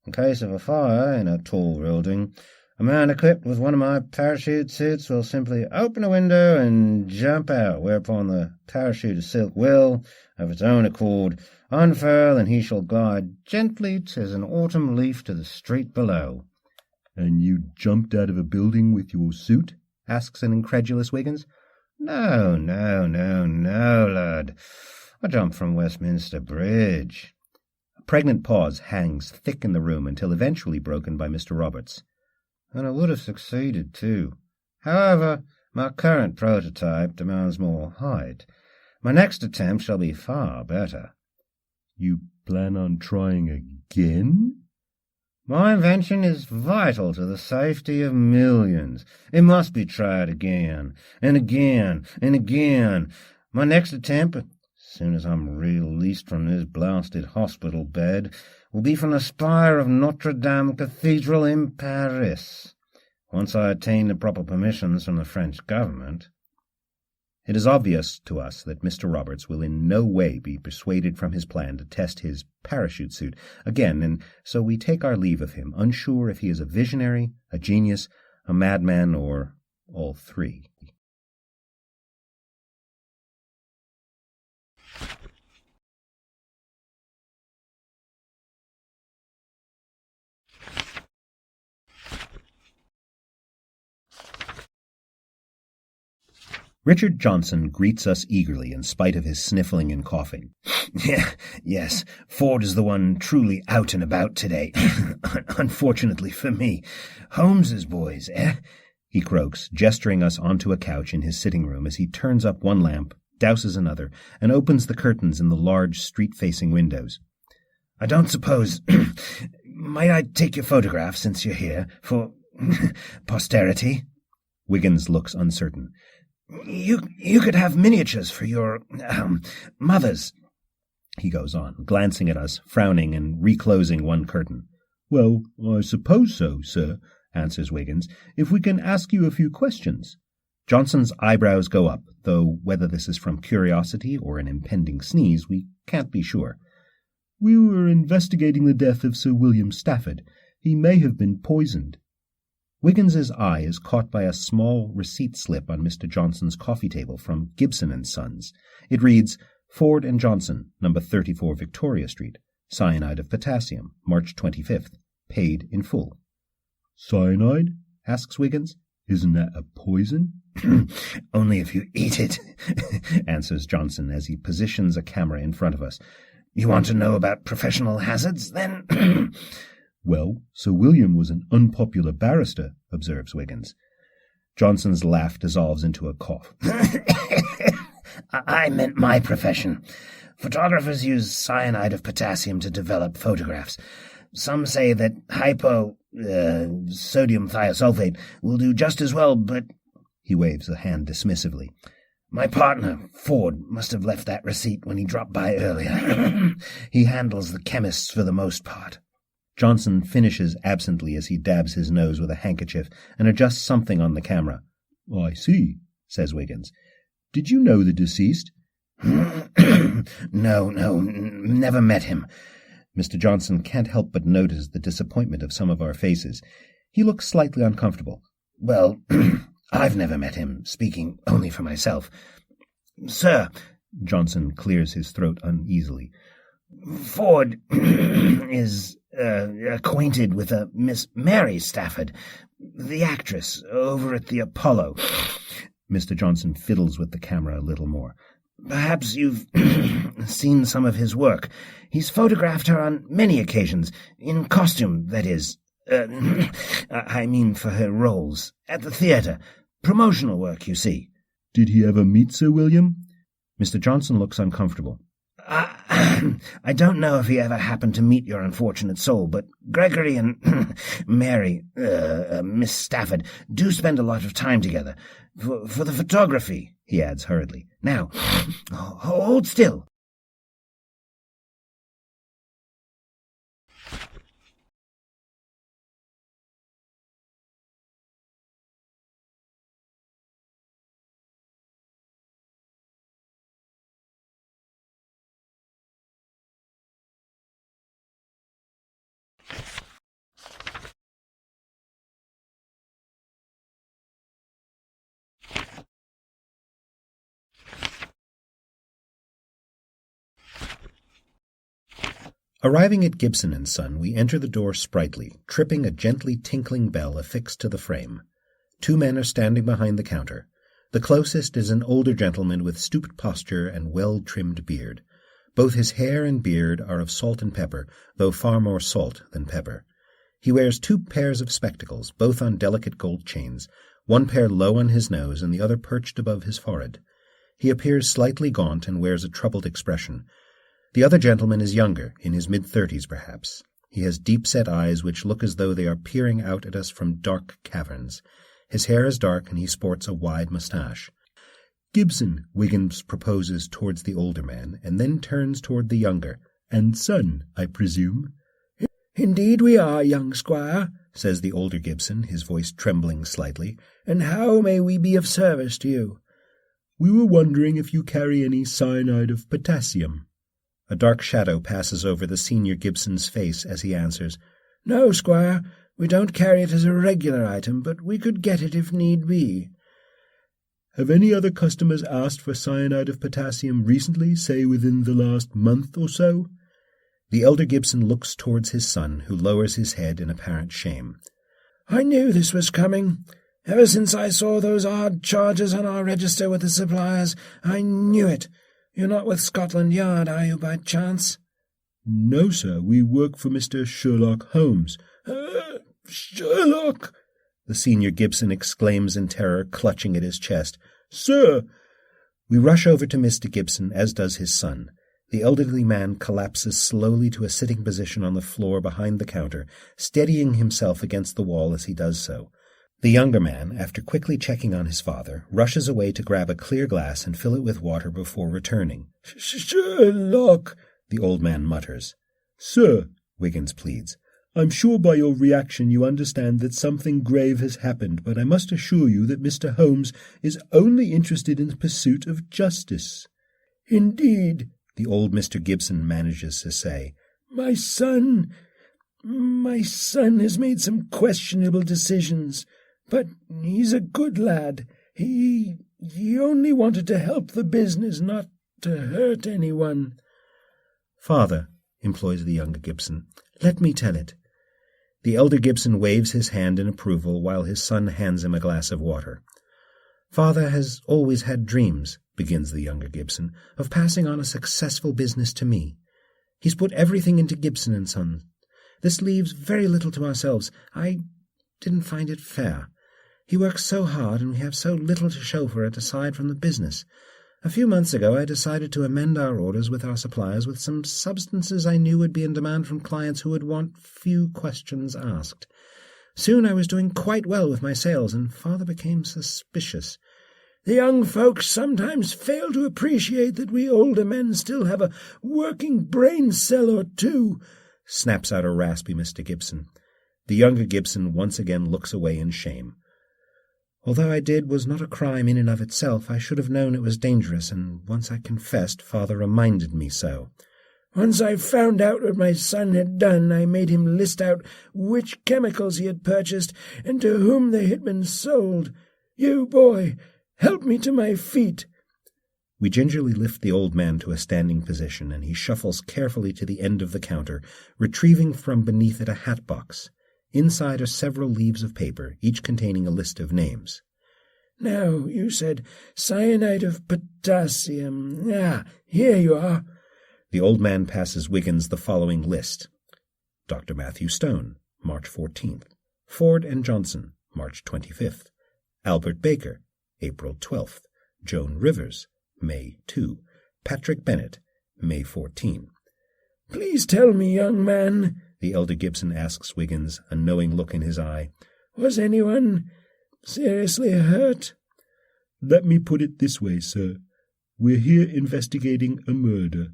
In case of a fire in a tall building, a man equipped with one of my parachute suits will simply open a window and jump out, whereupon the parachute of silk will, of its own accord, unfurl, and he shall glide gently as an autumn leaf to the street below. And you jumped out of a building with your suit? Asks an incredulous Wiggins. No, lad. I jumped from Westminster Bridge. A pregnant pause hangs thick in the room until eventually broken by Mr. Roberts. And I would have succeeded, too. However, my current prototype demands more height. My next attempt shall be far better. You plan on trying again? My invention is vital to the safety of millions. It must be tried again, and again, and again. My next attempt, as soon as I'm released from this blasted hospital bed, will be from the spire of Notre Dame Cathedral in Paris, once I attain the proper permissions from the French government. It is obvious to us that Mr. Roberts will in no way be persuaded from his plan to test his parachute suit again, and so we take our leave of him, unsure if he is a visionary, a genius, a madman, or all three. Richard Johnson greets us eagerly in spite of his sniffling and coughing. Yes, Ford is the one truly out and about today. Unfortunately for me. Holmes's boys, eh? He croaks, gesturing us onto a couch in his sitting room as he turns up one lamp, douses another, and opens the curtains in the large street-facing windows. I don't suppose... Might I take your photograph since you're here, for posterity? Wiggins looks uncertain. You could have miniatures for your, mothers, he goes on, glancing at us, frowning and reclosing one curtain. Well, I suppose so, sir, answers Wiggins, if we can ask you a few questions. Johnson's eyebrows go up, though whether this is from curiosity or an impending sneeze, we can't be sure. We were investigating the death of Sir William Stafford. He may have been poisoned. Wiggins's eye is caught by a small receipt slip on Mr. Johnson's coffee table from Gibson & Sons. It reads, Ford and Johnson, No. 34 Victoria Street, cyanide of potassium, March 25th, paid in full. Cyanide? Asks Wiggins. Isn't that a poison? Only if you eat it, answers Johnson as he positions a camera in front of us. You want to know about professional hazards, then? Well, Sir William was an unpopular barrister, observes Wiggins. Johnson's laugh dissolves into a cough. I meant my profession. Photographers use cyanide of potassium to develop photographs. Some say that sodium thiosulfate will do just as well, but... He waves a hand dismissively. My partner, Ford, must have left that receipt when he dropped by earlier. He handles the chemists for the most part. Johnson finishes absently as he dabs his nose with a handkerchief and adjusts something on the camera. I see, says Wiggins. Did you know the deceased? No, never met him. Mr. Johnson can't help but notice the disappointment of some of our faces. He looks slightly uncomfortable. Well, I've never met him, speaking only for myself. Sir, Johnson clears his throat uneasily. Ford is acquainted with a Miss Mary Stafford, the actress over at the Apollo. Mr. Johnson fiddles with the camera a little more. Perhaps you've seen some of his work. He's photographed her on many occasions, in costume, that is. I mean for her roles, at the theatre. Promotional work, you see. Did he ever meet Sir William? Mr. Johnson looks uncomfortable. I don't know if he ever happened to meet your unfortunate soul, but Gregory and Mary, Miss Stafford, do spend a lot of time together. For the photography, he adds hurriedly. Now, hold still. Arriving at Gibson & Son, we enter the door sprightly, tripping a gently tinkling bell affixed to the frame. 2 men are standing behind the counter. The closest is an older gentleman with stooped posture and well-trimmed beard. Both his hair and beard are of salt and pepper, though far more salt than pepper. He wears 2 pairs of spectacles, both on delicate gold chains, one pair low on his nose and the other perched above his forehead. He appears slightly gaunt and wears a troubled expression. The other gentleman is younger, in his mid-30s perhaps. He has deep-set eyes which look as though they are peering out at us from dark caverns. His hair is dark and he sports a wide moustache. Gibson, Wiggins proposes towards the older man, and then turns toward the younger. And Son, I presume? Indeed we are, young squire, says the older Gibson, his voice trembling slightly. And how may we be of service to you? We were wondering if you carry any cyanide of potassium. A dark shadow passes over the senior Gibson's face as he answers, No, squire, we don't carry it as a regular item, but we could get it if need be. Have any other customers asked for cyanide of potassium recently, say within the last month or so? The elder Gibson looks towards his son, who lowers his head in apparent shame. I knew this was coming. Ever since I saw those odd charges on our register with the suppliers, I knew it. You're not with Scotland Yard, are you, by chance? No, sir. We work for Mr. Sherlock Holmes. Sherlock! The senior Gibson exclaims in terror, clutching at his chest. Sir! We rush over to Mr. Gibson, as does his son. The elderly man collapses slowly to a sitting position on the floor behind the counter, steadying himself against the wall as he does so. The younger man, after quickly checking on his father, rushes away to grab a clear glass and fill it with water before returning. Sherlock, the old man mutters. Sir, Wiggins pleads, I'm sure by your reaction you understand that something grave has happened, but I must assure you that Mr. Holmes is only interested in the pursuit of justice. Indeed, the old Mr. Gibson manages to say. My son has made some questionable decisions. But he's a good lad. He only wanted to help the business, not to hurt anyone. Father, employs the younger Gibson, let me tell it. The elder Gibson waves his hand in approval while his son hands him a glass of water. Father has always had dreams, begins the younger Gibson, of passing on a successful business to me. He's put everything into Gibson & Son. This leaves very little to ourselves. I didn't find it fair. He works so hard, and we have so little to show for it aside from the business. A few months ago I decided to amend our orders with our suppliers with some substances I knew would be in demand from clients who would want few questions asked. Soon I was doing quite well with my sales, and Father became suspicious. The young folks sometimes fail to appreciate that we older men still have a working brain cell or two, snaps out a raspy Mr. Gibson. The younger Gibson once again looks away in shame. Although I did was not a crime in and of itself, I should have known it was dangerous, and once I confessed, Father reminded me so. Once I found out what my son had done, I made him list out which chemicals he had purchased and to whom they had been sold. You, boy, help me to my feet. We gingerly lift the old man to a standing position, and he shuffles carefully to the end of the counter, retrieving from beneath it a hat-box. Inside are several leaves of paper, each containing a list of names. Now, you said cyanide of potassium. Ah, here you are. The old man passes Wiggins the following list. Dr. Matthew Stone, March 14th. Ford and Johnson, March 25th. Albert Baker, April 12th. Joan Rivers, May 2. Patrick Bennett, May 14. Please tell me, young man, The elder Gibson asks Wiggins, a knowing look in his eye. was anyone seriously hurt? Let me put it this way, sir. We're here investigating a murder.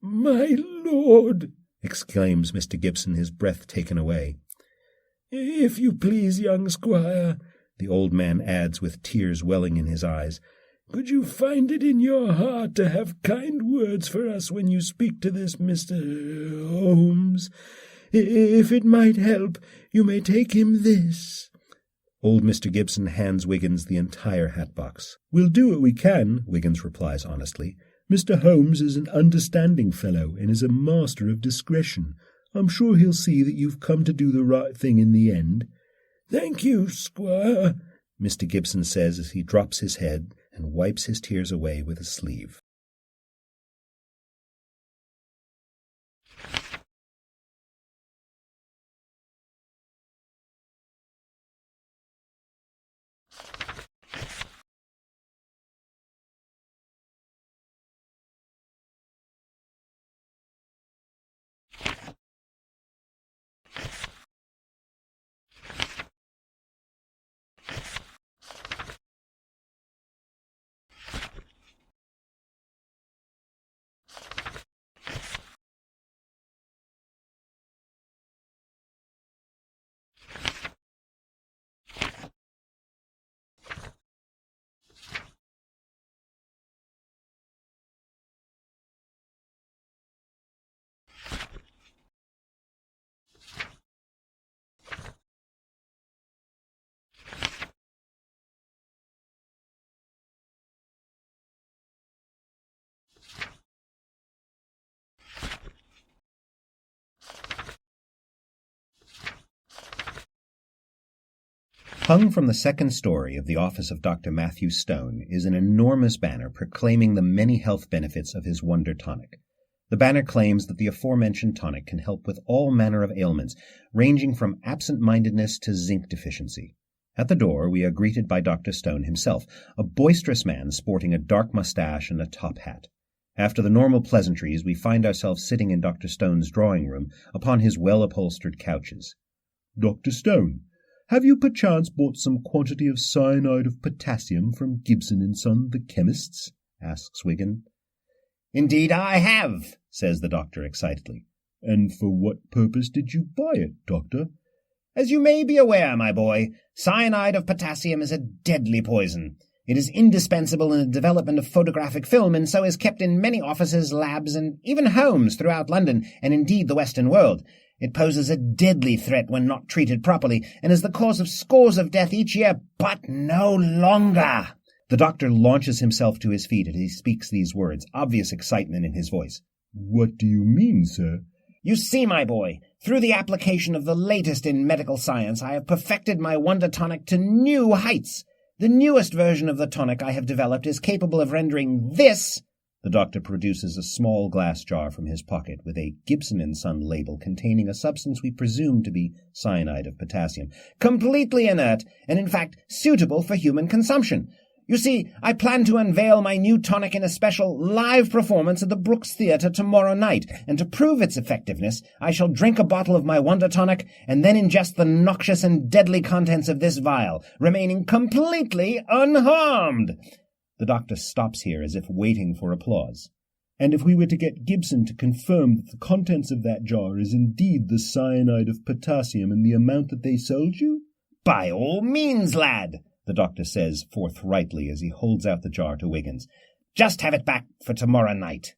My lord! Exclaims Mr. Gibson, his breath taken away. If you please, young squire, The old man adds with tears welling in his eyes, could you find it in your heart to have kind words for us when you speak to this Mr. Holmes? If it might help, you may take him this. Old Mr. Gibson hands Wiggins the entire hat-box. We'll do what we can, Wiggins replies honestly. Mr. Holmes is an understanding fellow and is a master of discretion. I'm sure he'll see that you've come to do the right thing in the end. Thank you, squire, Mr. Gibson says as he drops his head and wipes his tears away with his sleeve. Hung from the second story of the office of Dr. Matthew Stone is an enormous banner proclaiming the many health benefits of his Wonder Tonic. The banner claims that the aforementioned tonic can help with all manner of ailments, ranging from absent-mindedness to zinc deficiency. At the door we are greeted by Dr. Stone himself, a boisterous man sporting a dark mustache and a top hat. After the normal pleasantries, we find ourselves sitting in Dr. Stone's drawing-room upon his well-upholstered couches. Dr. Stone, have you perchance bought some quantity of cyanide of potassium from Gibson and Son, the chemists? Asks Wiggin. Indeed I have, says the doctor excitedly. And for what purpose did you buy it, doctor? As you may be aware, my boy, cyanide of potassium is a deadly poison. It is indispensable in the development of photographic film, and so is kept in many offices, labs, and even homes throughout London, and indeed the Western world. It poses a deadly threat when not treated properly, and is the cause of scores of deaths each year, but no longer. The doctor launches himself to his feet as he speaks these words, obvious excitement in his voice. What do you mean, sir? You see, my boy, through the application of the latest in medical science, I have perfected my Wonder Tonic to new heights. The newest version of the tonic I have developed is capable of rendering this. The doctor produces a small glass jar from his pocket with a Gibson & Son label containing a substance we presume to be cyanide of potassium, completely inert and in fact suitable for human consumption. You see, I plan to unveil my new tonic in a special live performance at the Brooks Theatre tomorrow night, and to prove its effectiveness, I shall drink a bottle of my Wonder Tonic and then ingest the noxious and deadly contents of this vial, remaining completely unharmed. The doctor stops here as if waiting for applause. And if we were to get Gibson to confirm that the contents of that jar is indeed the cyanide of potassium and the amount that they sold you? By all means, lad, the doctor says forthrightly as he holds out the jar to Wiggins. Just have it back for tomorrow night.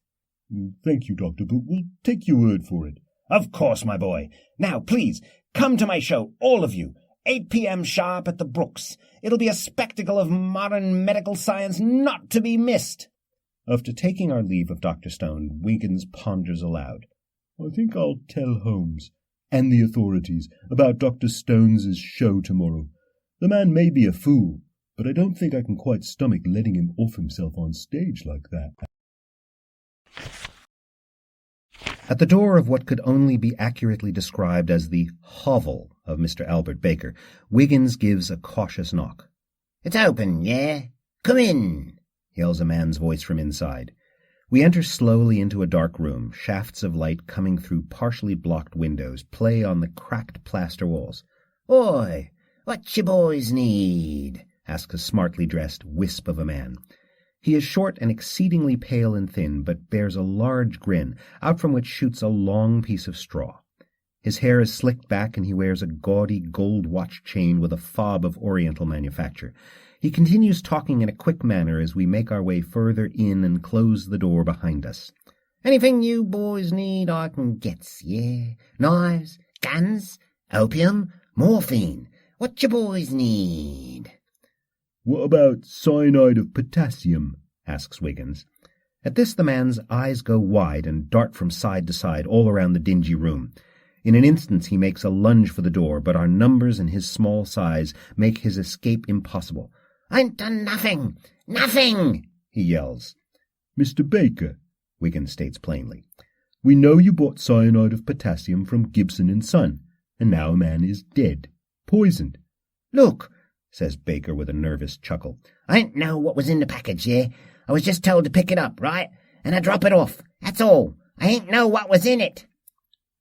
Thank you, doctor, but we'll take your word for it. Of course, my boy. Now, please, come to my show, all of you. 8 p.m. sharp at the Brooks. It'll be a spectacle of modern medical science not to be missed. After taking our leave of Dr. Stone, Wiggins ponders aloud. I think I'll tell Holmes and the authorities about Dr. Stone's show tomorrow. The man may be a fool, but I don't think I can quite stomach letting him off himself on stage like that. At the door of what could only be accurately described as the hovel of Mr. Albert Baker, Wiggins gives a cautious knock. "It's open, yeah? Come in," yells a man's voice from inside. We enter slowly into a dark room. Shafts of light coming through partially blocked windows play on the cracked plaster walls. "Oi, what you boys need?" asks a smartly dressed wisp of a man. He is short and exceedingly pale and thin, but bears a large grin, out from which shoots a long piece of straw. His hair is slicked back, and he wears a gaudy gold watch chain with a fob of oriental manufacture. He continues talking in a quick manner as we make our way further in and close the door behind us. "Anything you boys need I can get, yeah? Knives, guns, opium, morphine. What you boys need?" What about cyanide of potassium? asks Wiggins. At this the man's eyes go wide and dart from side to side all around the dingy room. In an instant he makes a lunge for the door, but our numbers and his small size make his escape impossible. "I ain't done nothing! Nothing!" he yells. "Mr. Baker," Wiggins states plainly, "we know you bought cyanide of potassium from Gibson and Son, and now a man is dead, poisoned." "Look," says Baker with a nervous chuckle. "I ain't know what was in the package, yeah? I was just told to pick it up, right? And I drop it off. That's all. I ain't know what was in it."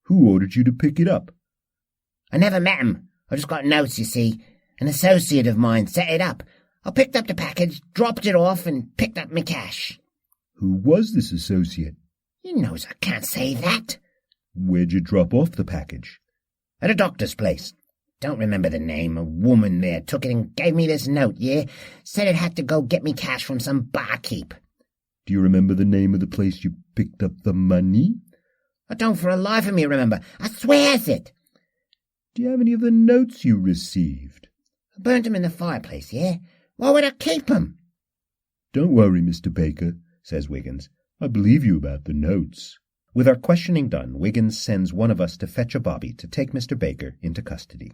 "Who ordered you to pick it up?" "I never met 'em. I just got notes, you see. An associate of mine set it up. I picked up the package, dropped it off, and picked up me cash." "Who was this associate?" "You knows I can't say that." "Where'd you drop off the package?" "At a doctor's place. Don't remember the name. A woman there took it and gave me this note, yeah? Said it had to go get me cash from some barkeep." "Do you remember the name of the place you picked up the money?" "I don't for a life of me remember. I swears it." "Do you have any of the notes you received?" "I burnt 'em in the fireplace, yeah? Why would I keep 'em?" "Don't worry, Mr. Baker," says Wiggins. "I believe you about the notes." With our questioning done, Wiggins sends one of us to fetch a bobby to take Mr. Baker into custody.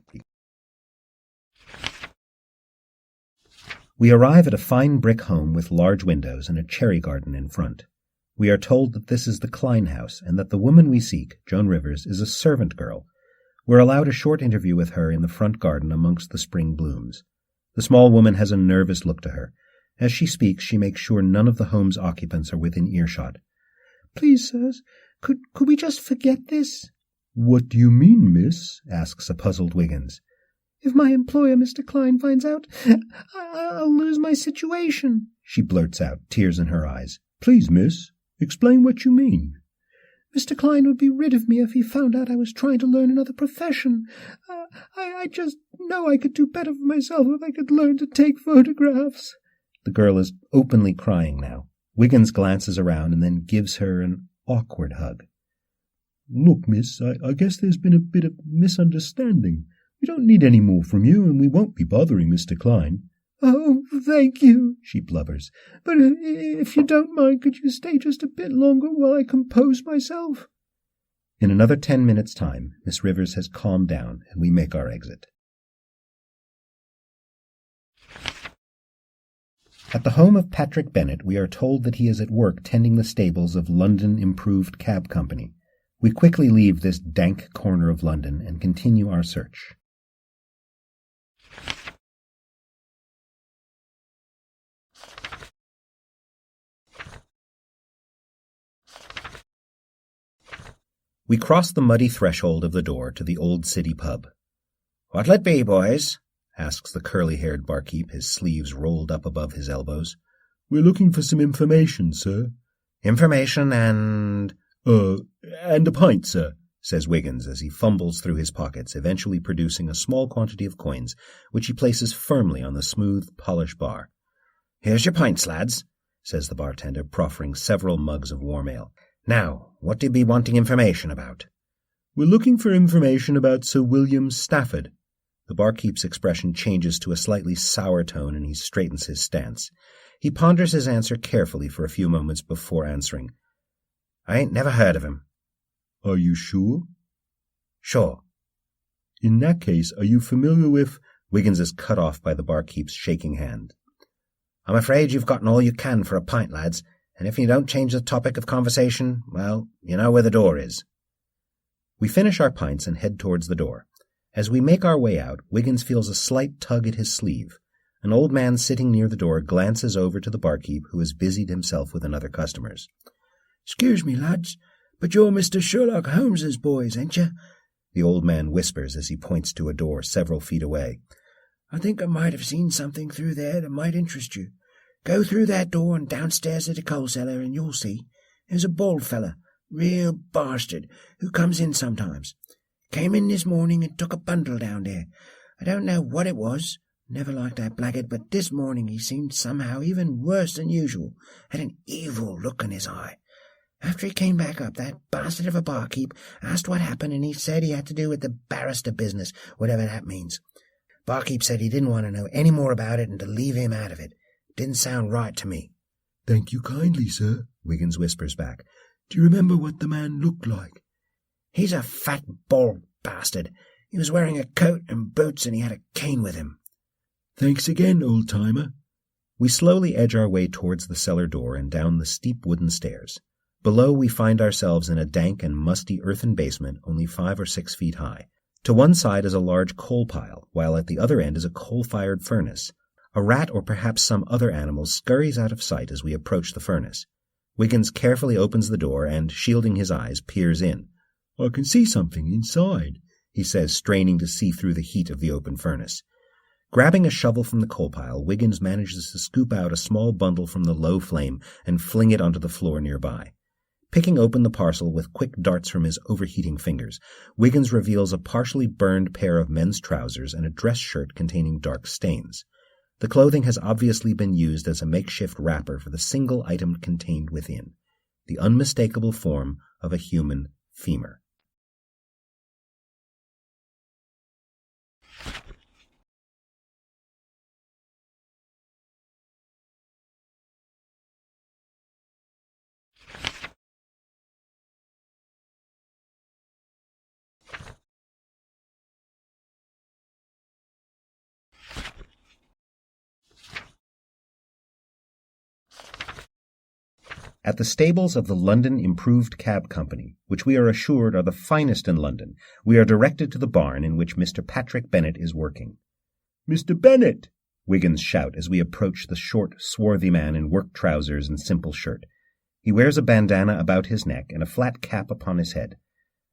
We arrive at a fine brick home with large windows and a cherry garden in front. We are told that this is the Klein house, and that the woman we seek, Joan Rivers, is a servant girl. We're allowed a short interview with her in the front garden amongst the spring blooms. The small woman has a nervous look to her. As she speaks, she makes sure none of the home's occupants are within earshot. "Please, sirs, could we just forget this?" "What do you mean, miss?" asks a puzzled Wiggins. "If my employer, Mr. Klein, finds out, I'll lose my situation," she blurts out, tears in her eyes. "Please, miss, explain what you mean." "Mr. Klein would be rid of me if he found out I was trying to learn another profession. I just know I could do better for myself if I could learn to take photographs." The girl is openly crying now. Wiggins glances around and then gives her an awkward hug. "Look, miss, I guess there's been a bit of misunderstanding. We don't need any more from you, and we won't be bothering Mr. Klein." "Oh, thank you," she blubbers. "But if you don't mind, could you stay just a bit longer while I compose myself?" In another 10 minutes' time, Miss Rivers has calmed down, and we make our exit. At the home of Patrick Bennett, we are told that he is at work tending the stables of London Improved Cab Company. We quickly leave this dank corner of London and continue our search. We cross the muddy threshold of the door to the old city pub. "What'll it be, boys?" asks the curly-haired barkeep, his sleeves rolled up above his elbows. "We're looking for some information, sir." "Information and—" "And a pint, sir," says Wiggins as he fumbles through his pockets, eventually producing a small quantity of coins, which he places firmly on the smooth, polished bar. "Here's your pints, lads," says the bartender, proffering several mugs of warm ale. "Now, what do you be wanting information about?" "We're looking for information about Sir William Stafford." The barkeep's expression changes to a slightly sour tone, and he straightens his stance. He ponders his answer carefully for a few moments before answering. "I ain't never heard of him." "Are you sure?" "Sure." "In that case, are you familiar with Wiggins is cut off by the barkeep's shaking hand. "I'm afraid you've gotten all you can for a pint, lads, and if you don't change the topic of conversation, well, you know where the door is." We finish our pints and head towards the door. As we make our way out, Wiggins feels a slight tug at his sleeve. An old man sitting near the door glances over to the barkeep, who has busied himself with another customers. "Excuse me, lads, but you're Mr. Sherlock Holmes's boys, ain't you?" The old man whispers as he points to a door several feet away. "I think I might have seen something through there that might interest you. Go through that door and downstairs to the coal cellar and you'll see. There's a bald fella, real bastard, who comes in sometimes. Came in this morning and took a bundle down there. I don't know what it was. Never liked that blackguard, but this morning he seemed somehow even worse than usual. Had an evil look in his eye. After he came back up, that bastard of a barkeep asked what happened, and he said he had to do with the barrister business, whatever that means. Barkeep said he didn't want to know any more about it and to leave him out of it. Didn't sound right to me." "Thank you kindly, sir," Wiggins whispers back. "Do you remember what the man looked like?" "He's a fat, bald bastard. He was wearing a coat and boots, and he had a cane with him." "Thanks again, old-timer." We slowly edge our way towards the cellar door and down the steep wooden stairs. Below we find ourselves in a dank and musty earthen basement only 5 or 6 feet high. To one side is a large coal pile, while at the other end is a coal-fired furnace. A rat or perhaps some other animal scurries out of sight as we approach the furnace. Wiggins carefully opens the door and, shielding his eyes, peers in. "I can see something inside," he says, straining to see through the heat of the open furnace. Grabbing a shovel from the coal pile, Wiggins manages to scoop out a small bundle from the low flame and fling it onto the floor nearby. Picking open the parcel with quick darts from his overheating fingers, Wiggins reveals a partially burned pair of men's trousers and a dress shirt containing dark stains. The clothing has obviously been used as a makeshift wrapper for the single item contained within, the unmistakable form of a human femur. At the stables of the London Improved Cab Company, which we are assured are the finest in London, we are directed to the barn in which Mr. Patrick Bennett is working. "Mr. Bennett!" Wiggins shout as we approach the short, swarthy man in work trousers and simple shirt. He wears a bandana about his neck and a flat cap upon his head.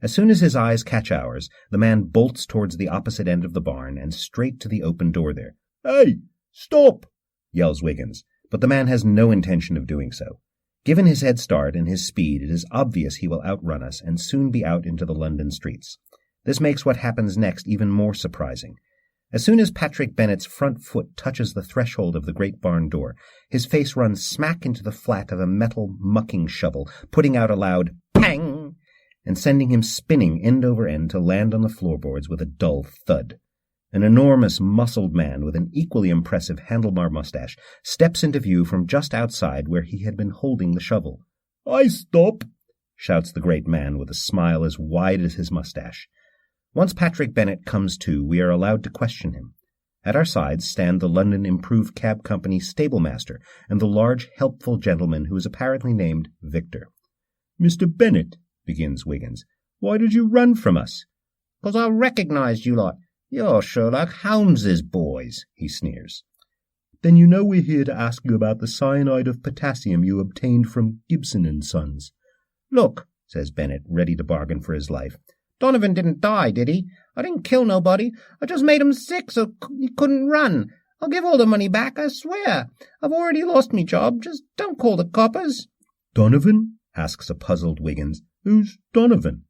As soon as his eyes catch ours, the man bolts towards the opposite end of the barn and straight to the open door there. "Hey! Stop!" yells Wiggins, but the man has no intention of doing so. Given his head start and his speed, it is obvious he will outrun us and soon be out into the London streets. This makes what happens next even more surprising. As soon as Patrick Bennett's front foot touches the threshold of the great barn door, his face runs smack into the flat of a metal mucking shovel, putting out a loud pang and sending him spinning end over end to land on the floorboards with a dull thud. An enormous, muscled man with an equally impressive handlebar mustache steps into view from just outside where he had been holding the shovel. "I stop!" shouts the great man with a smile as wide as his mustache. Once Patrick Bennett comes to, we are allowed to question him. At our sides stand the London Improved Cab Company stablemaster and the large, helpful gentleman who is apparently named Victor. "Mr. Bennett," begins Wiggins, "why did you run from us?" "'Cause I recognized you lot. You're Sherlock Holmes's boys," he sneers. "Then you know we're here to ask you about the cyanide of potassium you obtained from Gibson and Sons." "Look," says Bennett, ready to bargain for his life. "Donovan didn't die, did he? I didn't kill nobody. I just made him sick so he couldn't run. I'll give all the money back, I swear. I've already lost me job. Just don't call the coppers." "Donovan?" asks a puzzled Wiggins. "Who's Donovan?"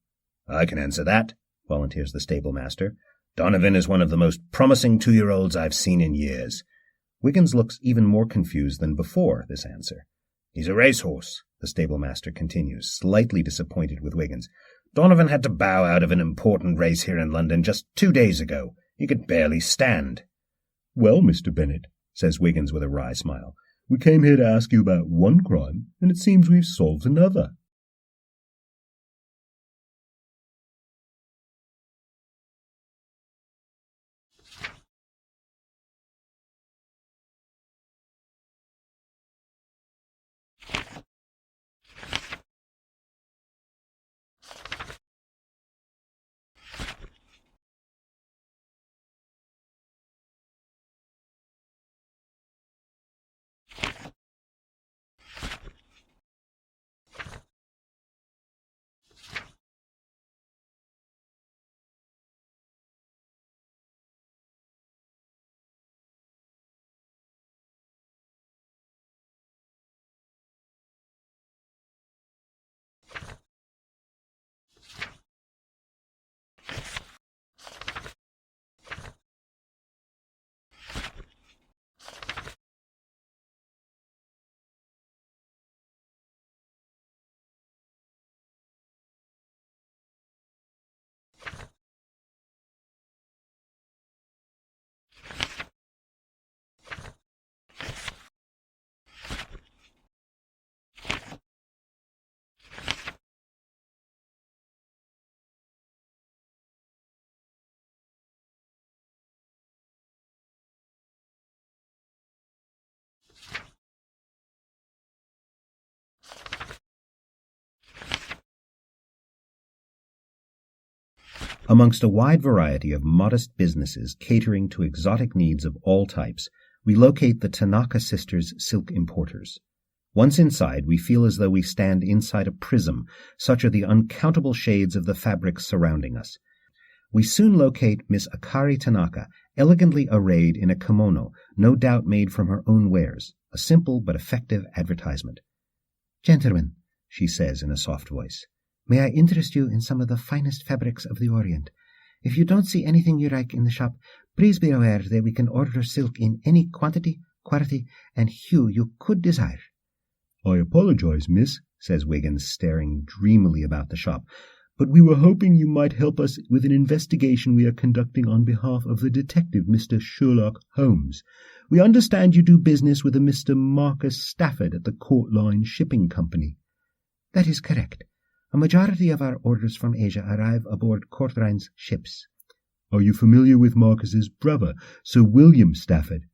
"I can answer that," volunteers the stablemaster. "Donovan is one of the most promising 2-year-olds I've seen in years." Wiggins looks even more confused than before this answer. "He's a racehorse," the stablemaster continues, slightly disappointed with Wiggins. "Donovan had to bow out of an important race here in London just 2 days ago. He could barely stand." "Well, Mr. Bennett," says Wiggins with a wry smile, "we came here to ask you about one crime, and it seems we've solved another." Amongst a wide variety of modest businesses catering to exotic needs of all types, we locate the Tanaka sisters' silk importers. Once inside, we feel as though we stand inside a prism, such are the uncountable shades of the fabrics surrounding us. We soon locate Miss Akari Tanaka, elegantly arrayed in a kimono, no doubt made from her own wares, a simple but effective advertisement. "Gentlemen," she says in a soft voice, "may I interest you in some of the finest fabrics of the Orient? If you don't see anything you like in the shop, please be aware that we can order silk in any quantity, quality, and hue you could desire." "I apologize, miss," says Wiggins, staring dreamily about the shop, "but we were hoping you might help us with an investigation we are conducting on behalf of the detective, Mr. Sherlock Holmes. We understand you do business with a Mr. Marcus Stafford at the Court Line Shipping Company." "That is correct. A majority of our orders from Asia arrive aboard Court Line's ships." "Are you familiar with Marcus's brother, Sir William Stafford?"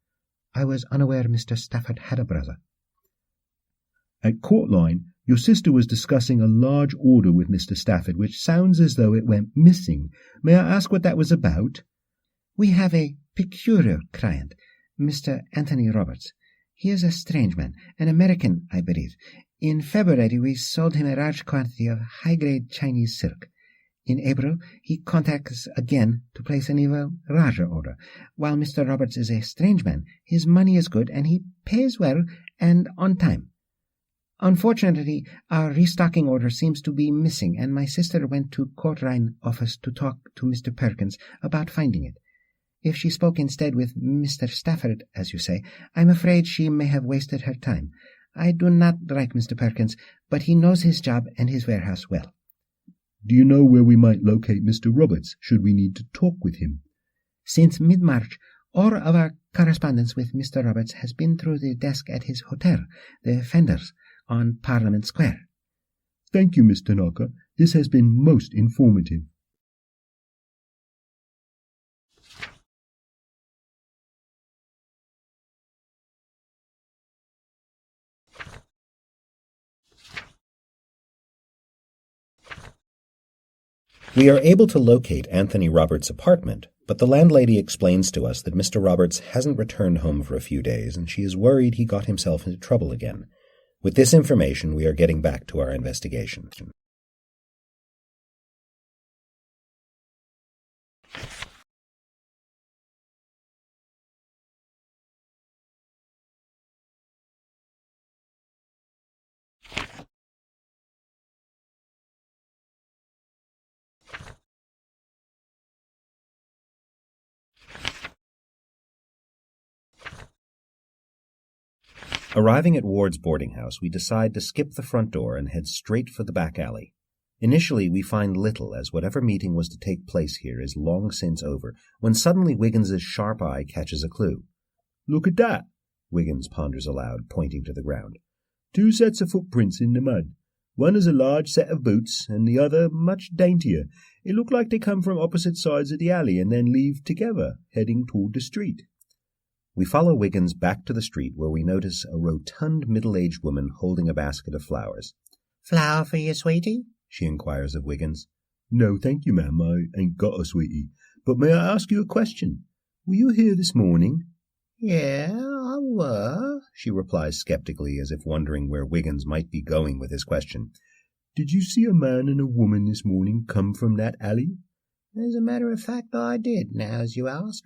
"I was unaware Mr. Stafford had a brother." "At Court Line, your sister was discussing a large order with Mr. Stafford, which sounds as though it went missing. May I ask what that was about?" "We have a peculiar client, Mr. Anthony Roberts. He is a strange man, an American, I believe. In February we sold him a large quantity of high-grade Chinese silk. In April he contacts again to place an even larger order. While Mr. Roberts is a strange man, his money is good, and he pays well and on time. Unfortunately, our restocking order seems to be missing, and my sister went to Court Line office to talk to Mr. Perkins about finding it. If she spoke instead with Mr. Stafford, as you say, I'm afraid she may have wasted her time. I do not like Mr. Perkins, but he knows his job and his warehouse well." "Do you know where we might locate Mr. Roberts, should we need to talk with him?" "Since mid-March, all of our correspondence with Mr. Roberts has been through the desk at his hotel, the Fenders, on Parliament Square." "Thank you, Miss Tanaka. This has been most informative." We are able to locate Anthony Roberts' apartment, but the landlady explains to us that Mr. Roberts hasn't returned home for a few days, and she is worried he got himself into trouble again. With this information, we are getting back to our investigation. Arriving at Ward's boarding house, we decide to skip the front door and head straight for the back alley. Initially, we find little, as whatever meeting was to take place here is long since over, when suddenly Wiggins's sharp eye catches a clue. "Look at that," Wiggins ponders aloud, pointing to the ground. "Two sets of footprints in the mud. One is a large set of boots, and the other much daintier. It looked like they come from opposite sides of the alley and then leave together, heading toward the street." We follow Wiggins back to the street, where we notice a rotund middle-aged woman holding a basket of flowers. "Flower for you, sweetie?" she inquires of Wiggins. "No, thank you, ma'am. I ain't got a sweetie. But may I ask you a question? Were you here this morning?" "Yeah, I were," she replies skeptically, as if wondering where Wiggins might be going with his question. "Did you see a man and a woman this morning come from that alley?" "As a matter of fact, I did, now as you ask.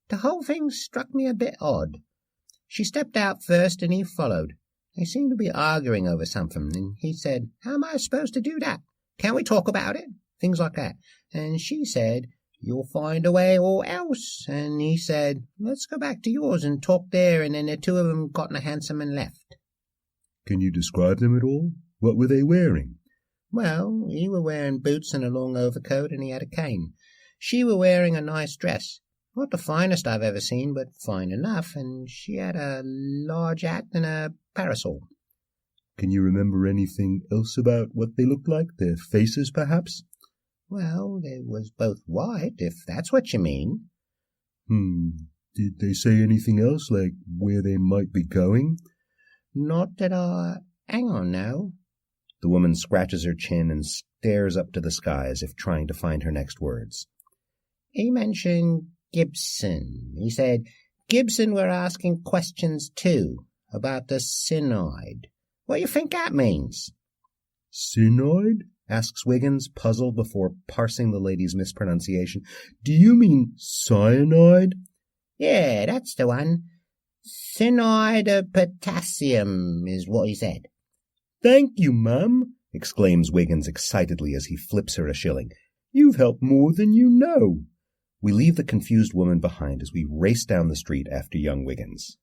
The whole thing struck me a bit odd. She stepped out first and he followed. They seemed to be arguing over something, and he said, 'How am I supposed to do that? Can't we talk about it?' Things like that. And she said, 'You'll find a way or else.' And he said, 'Let's go back to yours and talk there.' And then the two of them got in a hansom and left." "Can you describe them at all? What were they wearing?" "Well, he were wearing boots and a long overcoat, and he had a cane. She were wearing a nice dress. Not the finest I've ever seen, but fine enough, and she had a large hat and a parasol." "Can you remember anything else about what they looked like? Their faces, perhaps?" "Well, they was both white, if that's what you mean." Did they say anything else, like where they might be going?" "Not that I... Hang on now." The woman scratches her chin and stares up to the sky as if trying to find her next words. He mentioned Gibson. He said Gibson were asking questions too about the synod. What do you think that means? Synod? Asks Wiggins, puzzled before parsing the lady's mispronunciation. Do you mean cyanide? Yeah, that's the one. Cyanide of potassium is what he said. Thank you, ma'am, exclaims Wiggins excitedly as he flips her a shilling. You've helped more than you know. We leave the confused woman behind as we race down the street after young Wiggins.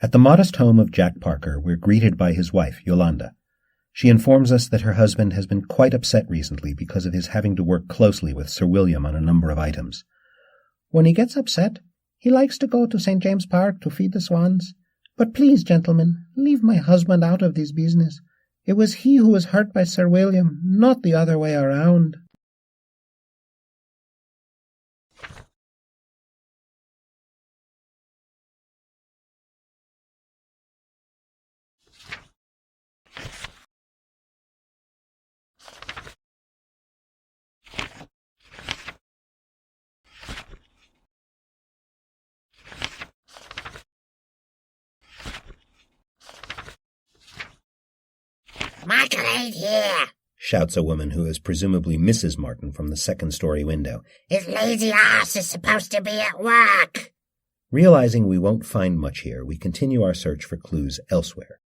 At the modest home of Jack Parker, we're greeted by his wife, Yolanda. She informs us that her husband has been quite upset recently because of his having to work closely with Sir William on a number of items. When he gets upset, he likes to go to St. James Park to feed the swans. But please, gentlemen, leave my husband out of this business. It was he who was hurt by Sir William, not the other way around. Michael ain't here, shouts a woman who is presumably Mrs. Martin from the second-story window. His lazy ass is supposed to be at work. Realizing we won't find much here, we continue our search for clues elsewhere.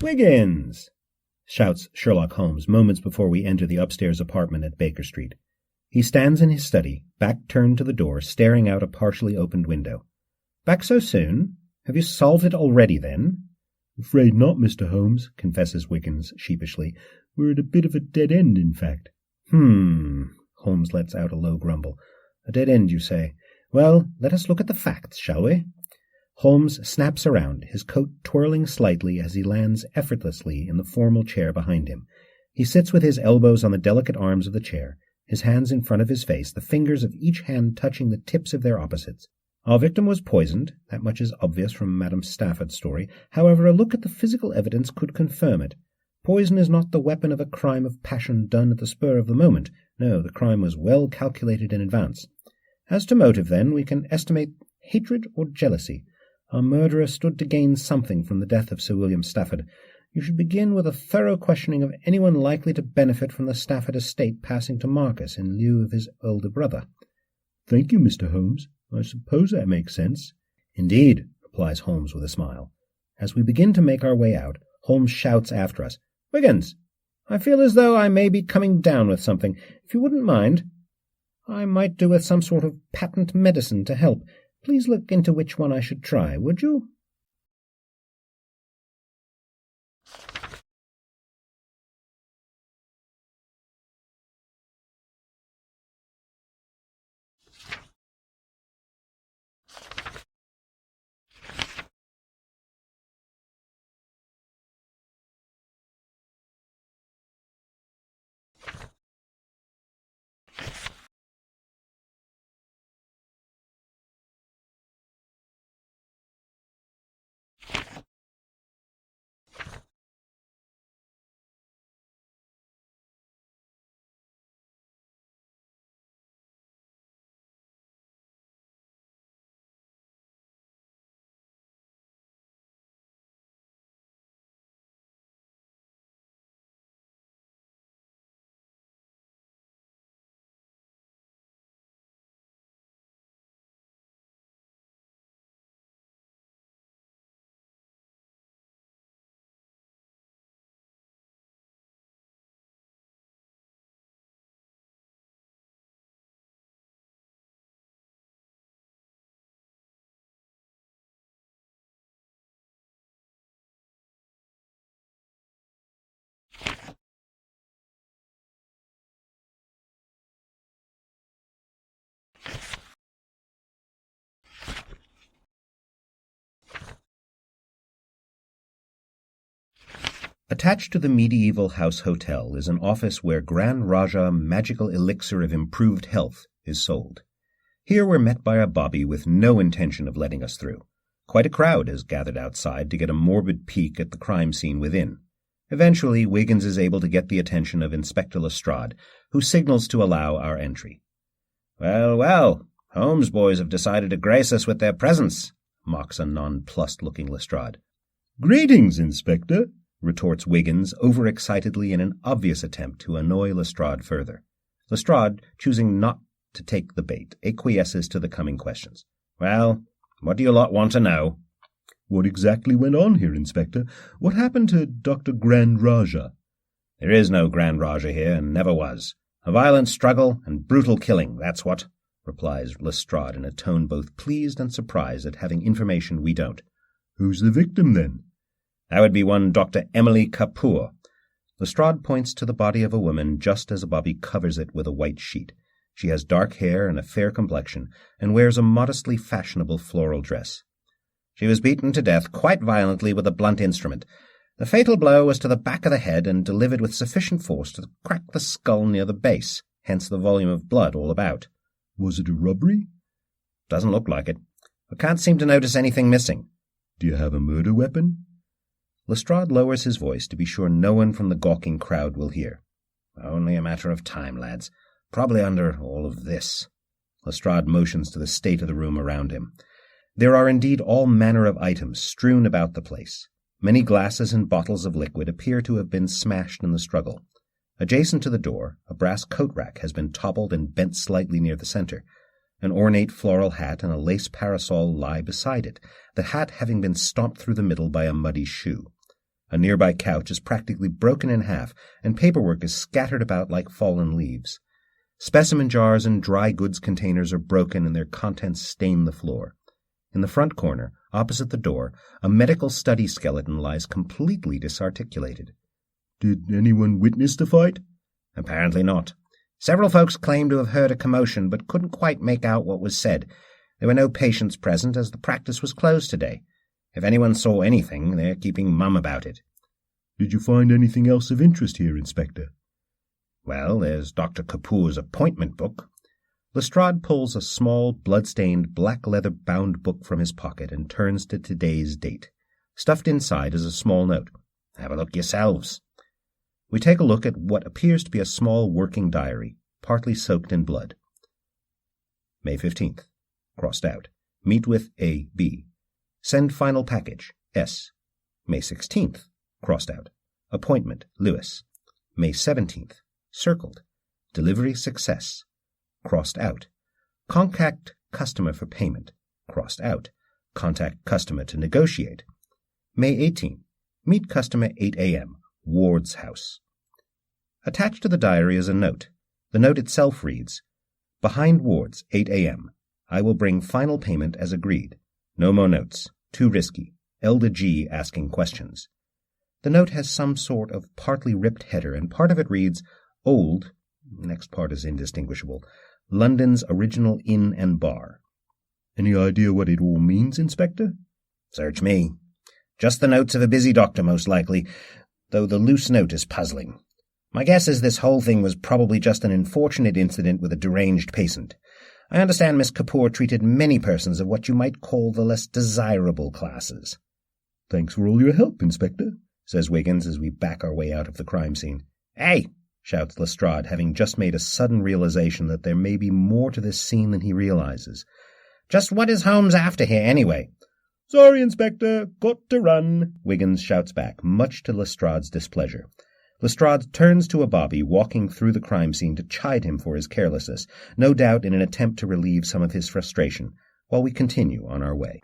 "Wiggins!" shouts Sherlock Holmes moments before we enter the upstairs apartment at Baker Street. He stands in his study, back turned to the door, staring out a partially opened window. "Back so soon? Have you solved it already, then?" "Afraid not, Mr. Holmes," confesses Wiggins sheepishly. "We're at a bit of a dead end, in fact." Holmes lets out a low grumble. "A dead end, you say? Well, let us look at the facts, shall we?" Holmes snaps around, his coat twirling slightly as he lands effortlessly in the formal chair behind him. He sits with his elbows on the delicate arms of the chair, his hands in front of his face, the fingers of each hand touching the tips of their opposites. Our victim was poisoned, that much is obvious from Madame Stafford's story. However, a look at the physical evidence could confirm it. Poison is not the weapon of a crime of passion done at the spur of the moment. No, the crime was well calculated in advance. As to motive, then, we can estimate hatred or jealousy. Our murderer stood to gain something from the death of Sir William Stafford. You should begin with a thorough questioning of anyone likely to benefit from the Stafford estate passing to Marcus in lieu of his older brother. "Thank you, Mr. Holmes. I suppose that makes sense." "Indeed," replies Holmes with a smile. As we begin to make our way out, Holmes shouts after us, "Wiggins, I feel as though I may be coming down with something. If you wouldn't mind, I might do with some sort of patent medicine to help. Please look into which one I should try, would you?" Attached to the medieval house hotel is an office where Grand Raja magical elixir of improved health is sold. Here we're met by a bobby with no intention of letting us through. Quite a crowd has gathered outside to get a morbid peek at the crime scene within. Eventually, Wiggins is able to get the attention of Inspector Lestrade, who signals to allow our entry. "Well, well, Holmes boys have decided to grace us with their presence," mocks a nonplussed-looking Lestrade. "Greetings, Inspector," retorts Wiggins overexcitedly in an obvious attempt to annoy Lestrade further. Lestrade, choosing not to take the bait, acquiesces to the coming questions. "Well, what do you lot want to know?" "What exactly went on here, Inspector? What happened to Dr. Grand Raja?" "There is no Grand Raja here, and never was. A violent struggle and brutal killing, that's what," replies Lestrade in a tone both pleased and surprised at having information we don't. "Who's the victim, then?" "That would be one Dr. Emily Kapoor." Lestrade points to the body of a woman just as a bobby covers it with a white sheet. She has dark hair and a fair complexion, and wears a modestly fashionable floral dress. "She was beaten to death quite violently with a blunt instrument. The fatal blow was to the back of the head and delivered with sufficient force to crack the skull near the base, hence the volume of blood all about." "Was it a robbery?" "Doesn't look like it. I can't seem to notice anything missing." "Do you have a murder weapon?" Lestrade lowers his voice to be sure no one from the gawking crowd will hear. "Only a matter of time, lads. Probably under all of this." Lestrade motions to the state of the room around him. There are indeed all manner of items strewn about the place. Many glasses and bottles of liquid appear to have been smashed in the struggle. Adjacent to the door, a brass coat-rack has been toppled and bent slightly near the center. An ornate floral hat and a lace parasol lie beside it, the hat having been stomped through the middle by a muddy shoe. A nearby couch is practically broken in half, and paperwork is scattered about like fallen leaves. Specimen jars and dry goods containers are broken and their contents stain the floor. In the front corner, opposite the door, a medical study skeleton lies completely disarticulated. "Did anyone witness the fight?" "Apparently not. Several folks claimed to have heard a commotion, but couldn't quite make out what was said. There were no patients present, as the practice was closed today. If anyone saw anything, they're keeping mum about it." "Did you find anything else of interest here, Inspector?" "Well, there's Dr. Kapoor's appointment book." Lestrade pulls a small, blood-stained, black leather-bound book from his pocket and turns to today's date. Stuffed inside is a small note. "Have a look yourselves." We take a look at what appears to be a small working diary, partly soaked in blood. May 15th. Crossed out. Meet with A. B. Send final package. S. May 16th. Crossed out. Appointment. Lewis. May 17th. Circled. Delivery success. Crossed out. Contact customer for payment. Crossed out. Contact customer to negotiate. May 18. Meet customer 8 a.m. Ward's house. Attached to the diary is a note. The note itself reads, "Behind Ward's, 8 a.m. I will bring final payment as agreed. No more notes. Too risky. Elder G asking questions." The note has some sort of partly ripped header, and part of it reads, "Old," next part is indistinguishable, "London's original inn and bar." "Any idea what it all means, Inspector?" "Search me. Just the notes of a busy doctor, most likely, though the loose note is puzzling. My guess is this whole thing was probably just an unfortunate incident with a deranged patient. I understand Miss Kapoor treated many persons of what you might call the less desirable classes." "Thanks for all your help, Inspector," says Wiggins as we back our way out of the crime scene. "Hey!" shouts Lestrade, having just made a sudden realization that there may be more to this scene than he realizes. "Just what is Holmes after here, anyway?" "Sorry, Inspector. Got to run," Wiggins shouts back, much to Lestrade's displeasure. Lestrade turns to a bobby walking through the crime scene to chide him for his carelessness, no doubt in an attempt to relieve some of his frustration, while we continue on our way.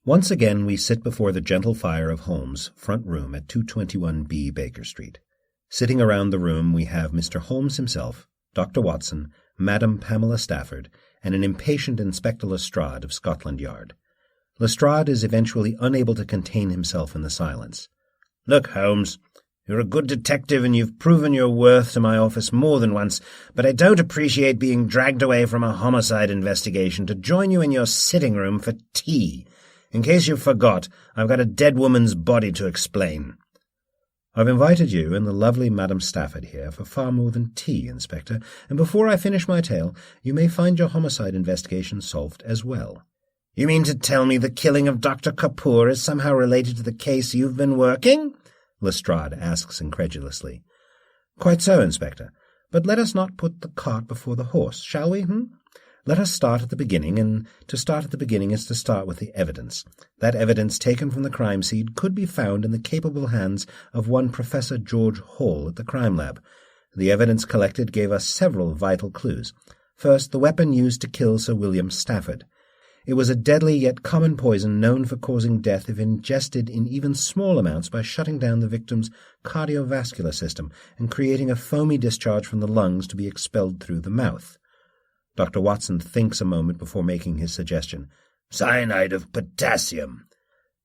Once again we sit before the gentle fire of Holmes' front room at 221B Baker Street. Sitting around the room we have Mr. Holmes himself, Dr. Watson, Madame Pamela Stafford, and an impatient Inspector Lestrade of Scotland Yard. Lestrade is eventually unable to contain himself in the silence. "Look, Holmes, you're a good detective and you've proven your worth to my office more than once, but I don't appreciate being dragged away from a homicide investigation to join you in your sitting room for tea. In case you forgot, I've got a dead woman's body to explain." "I've invited you and the lovely Madame Stafford here for far more than tea, Inspector, and before I finish my tale, you may find your homicide investigation solved as well." "You mean to tell me the killing of Dr. Kapoor is somehow related to the case you've been working?" Lestrade asks incredulously. "Quite so, Inspector. But let us not put the cart before the horse, shall we? Let us start at the beginning, and to start at the beginning is to start with the evidence. That evidence taken from the crime scene could be found in the capable hands of one Professor George Hall at the Crime Lab. The evidence collected gave us several vital clues. First, the weapon used to kill Sir William Stafford. It was a deadly yet common poison known for causing death if ingested in even small amounts by shutting down the victim's cardiovascular system and creating a foamy discharge from the lungs to be expelled through the mouth. Dr. Watson thinks a moment before making his suggestion. "Cyanide of potassium."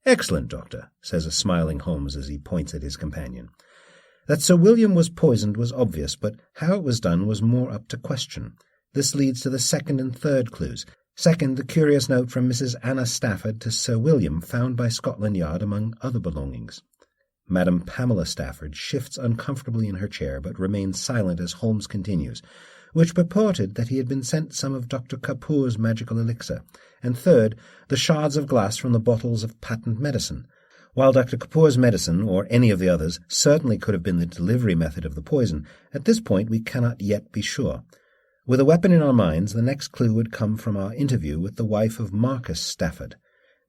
"Excellent, Doctor," says a smiling Holmes as he points at his companion. That Sir William was poisoned was obvious, but how it was done was more up to question. This leads to the second and third clues. Second, the curious note from Mrs. Anna Stafford to Sir William, found by Scotland Yard among other belongings. Madame Pamela Stafford shifts uncomfortably in her chair, but remains silent as Holmes continues, which purported that he had been sent some of Dr. Kapoor's magical elixir, and third, the shards of glass from the bottles of patent medicine. While Dr. Kapoor's medicine, or any of the others, certainly could have been the delivery method of the poison, at this point we cannot yet be sure. With a weapon in our minds, the next clue would come from our interview with the wife of Marcus Stafford.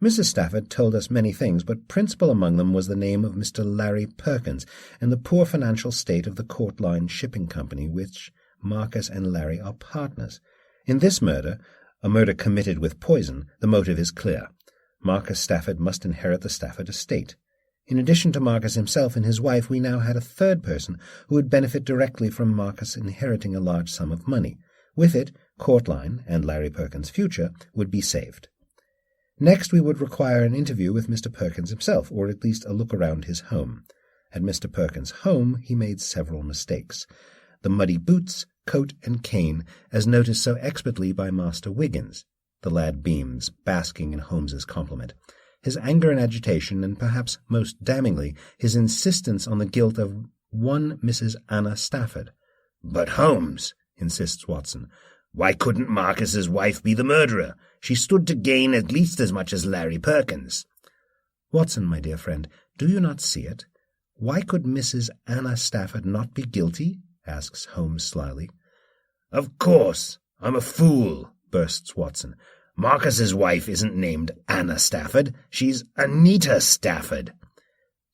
Mrs. Stafford told us many things, but principal among them was the name of Mr. Larry Perkins and the poor financial state of the Court Line Shipping Company, which Marcus and Larry are partners. In this murder, a murder committed with poison, the motive is clear. Marcus Stafford must inherit the Stafford estate. In addition to Marcus himself and his wife, we now had a third person who would benefit directly from Marcus inheriting a large sum of money. With it, Court Line and Larry Perkins' future would be saved. Next, we would require an interview with Mr. Perkins himself, or at least a look around his home. At Mr. Perkins' home, he made several mistakes. The muddy boots, coat, and cane, as noticed so expertly by Master Wiggins. The lad beams, basking in Holmes's compliment. His anger and agitation, and perhaps most damningly, his insistence on the guilt of one Mrs. Anna Stafford. "But Holmes," insists Watson, "why couldn't Marcus's wife be the murderer? She stood to gain at least as much as Larry Perkins." "Watson, my dear friend, do you not see it? Why could Mrs. Anna Stafford not be guilty?" asks Holmes slyly. "Of course, I'm a fool," bursts Watson. "Marcus's wife isn't named Anna Stafford. She's Anita Stafford."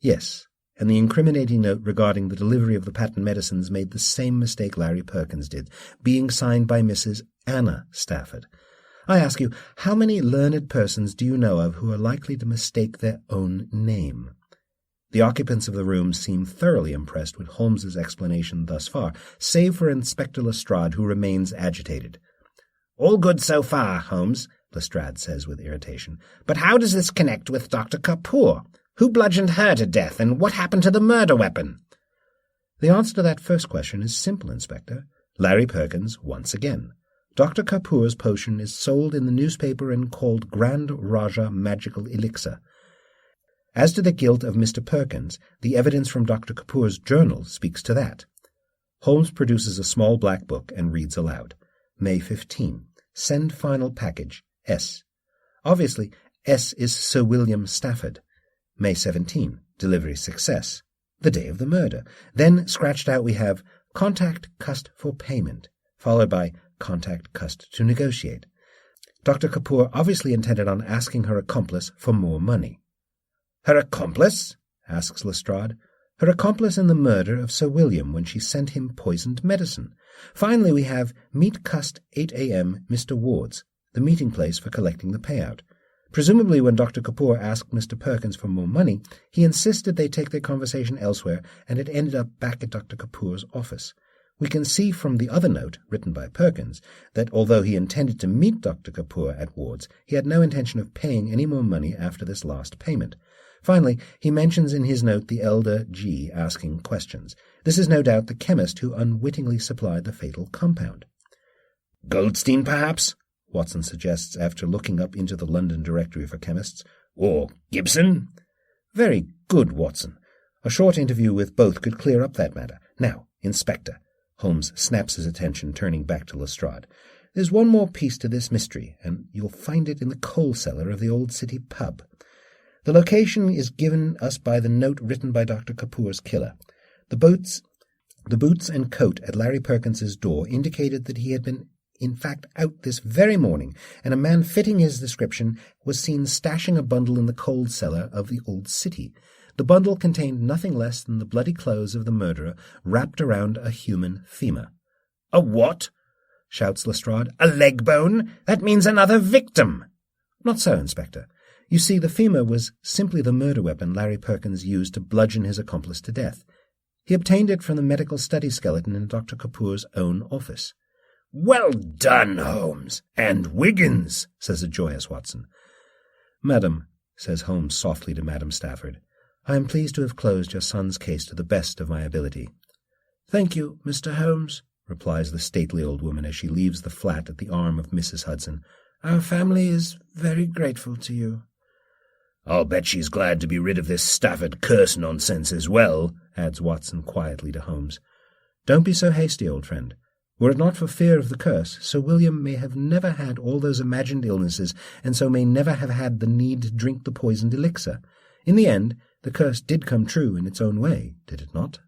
"Yes, and the incriminating note regarding the delivery of the patent medicines made the same mistake Larry Perkins did, being signed by Mrs. Anna Stafford. I ask you, how many learned persons do you know of who are likely to mistake their own name?" The occupants of the room seem thoroughly impressed with Holmes's explanation thus far, save for Inspector Lestrade, who remains agitated. "All good so far, Holmes," Lestrade says with irritation. "But how does this connect with Dr. Kapoor? Who bludgeoned her to death, and what happened to the murder weapon?" The answer to that first question is simple, Inspector. Larry Perkins, once again. Dr. Kapoor's potion is sold in the newspaper and called Grand Raja Magical Elixir. As to the guilt of Mr. Perkins, the evidence from Dr. Kapoor's journal speaks to that. Holmes produces a small black book and reads aloud. May 15. Send final package, S. Obviously, S is Sir William Stafford. May 17. Delivery success. The day of the murder. Then, scratched out, we have contact Cust for payment, followed by contact Cust to negotiate. Dr. Kapoor obviously intended on asking her accomplice for more money. "Her accomplice?" asks Lestrade. Her accomplice in the murder of Sir William when she sent him poisoned medicine. Finally, we have meet Cust 8 a.m. Mr. Ward's, the meeting place for collecting the payout. Presumably when Dr. Kapoor asked Mr. Perkins for more money, he insisted they take their conversation elsewhere, and it ended up back at Dr. Kapoor's office. We can see from the other note, written by Perkins, that although he intended to meet Dr. Kapoor at Ward's, he had no intention of paying any more money after this last payment. Finally, he mentions in his note the elder G asking questions. This is no doubt the chemist who unwittingly supplied the fatal compound. Goldstein, perhaps? Watson suggests after looking up into the London Directory for Chemists. Or Gibson? Very good, Watson. A short interview with both could clear up that matter. Now, Inspector. Holmes snaps his attention, turning back to Lestrade. There's one more piece to this mystery, and you'll find it in the coal cellar of the Old City pub. The location is given us by the note written by Dr. Kapoor's killer. The boots and coat at Larry Perkins's door indicated that he had been in fact out this very morning, and a man fitting his description was seen stashing a bundle in the coal cellar of the Old City. The bundle contained nothing less than the bloody clothes of the murderer wrapped around a human femur. A what? Shouts Lestrade. A leg bone? That means another victim. Not so, Inspector. You see, the femur was simply the murder weapon Larry Perkins used to bludgeon his accomplice to death. He obtained it from the medical study skeleton in Dr. Kapoor's own office. Well done, Holmes. And Wiggins, says a joyous Watson. Madam, says Holmes softly to Madam Stafford, I am pleased to have closed your son's case to the best of my ability. Thank you, Mr. Holmes, replies the stately old woman as she leaves the flat at the arm of Mrs. Hudson. Our family is very grateful to you. I'll bet she's glad to be rid of this Stafford curse nonsense as well, adds Watson quietly to Holmes. Don't be so hasty, old friend. Were it not for fear of the curse, Sir William may have never had all those imagined illnesses, and so may never have had the need to drink the poisoned elixir. In the end, the curse did come true in its own way, did it not?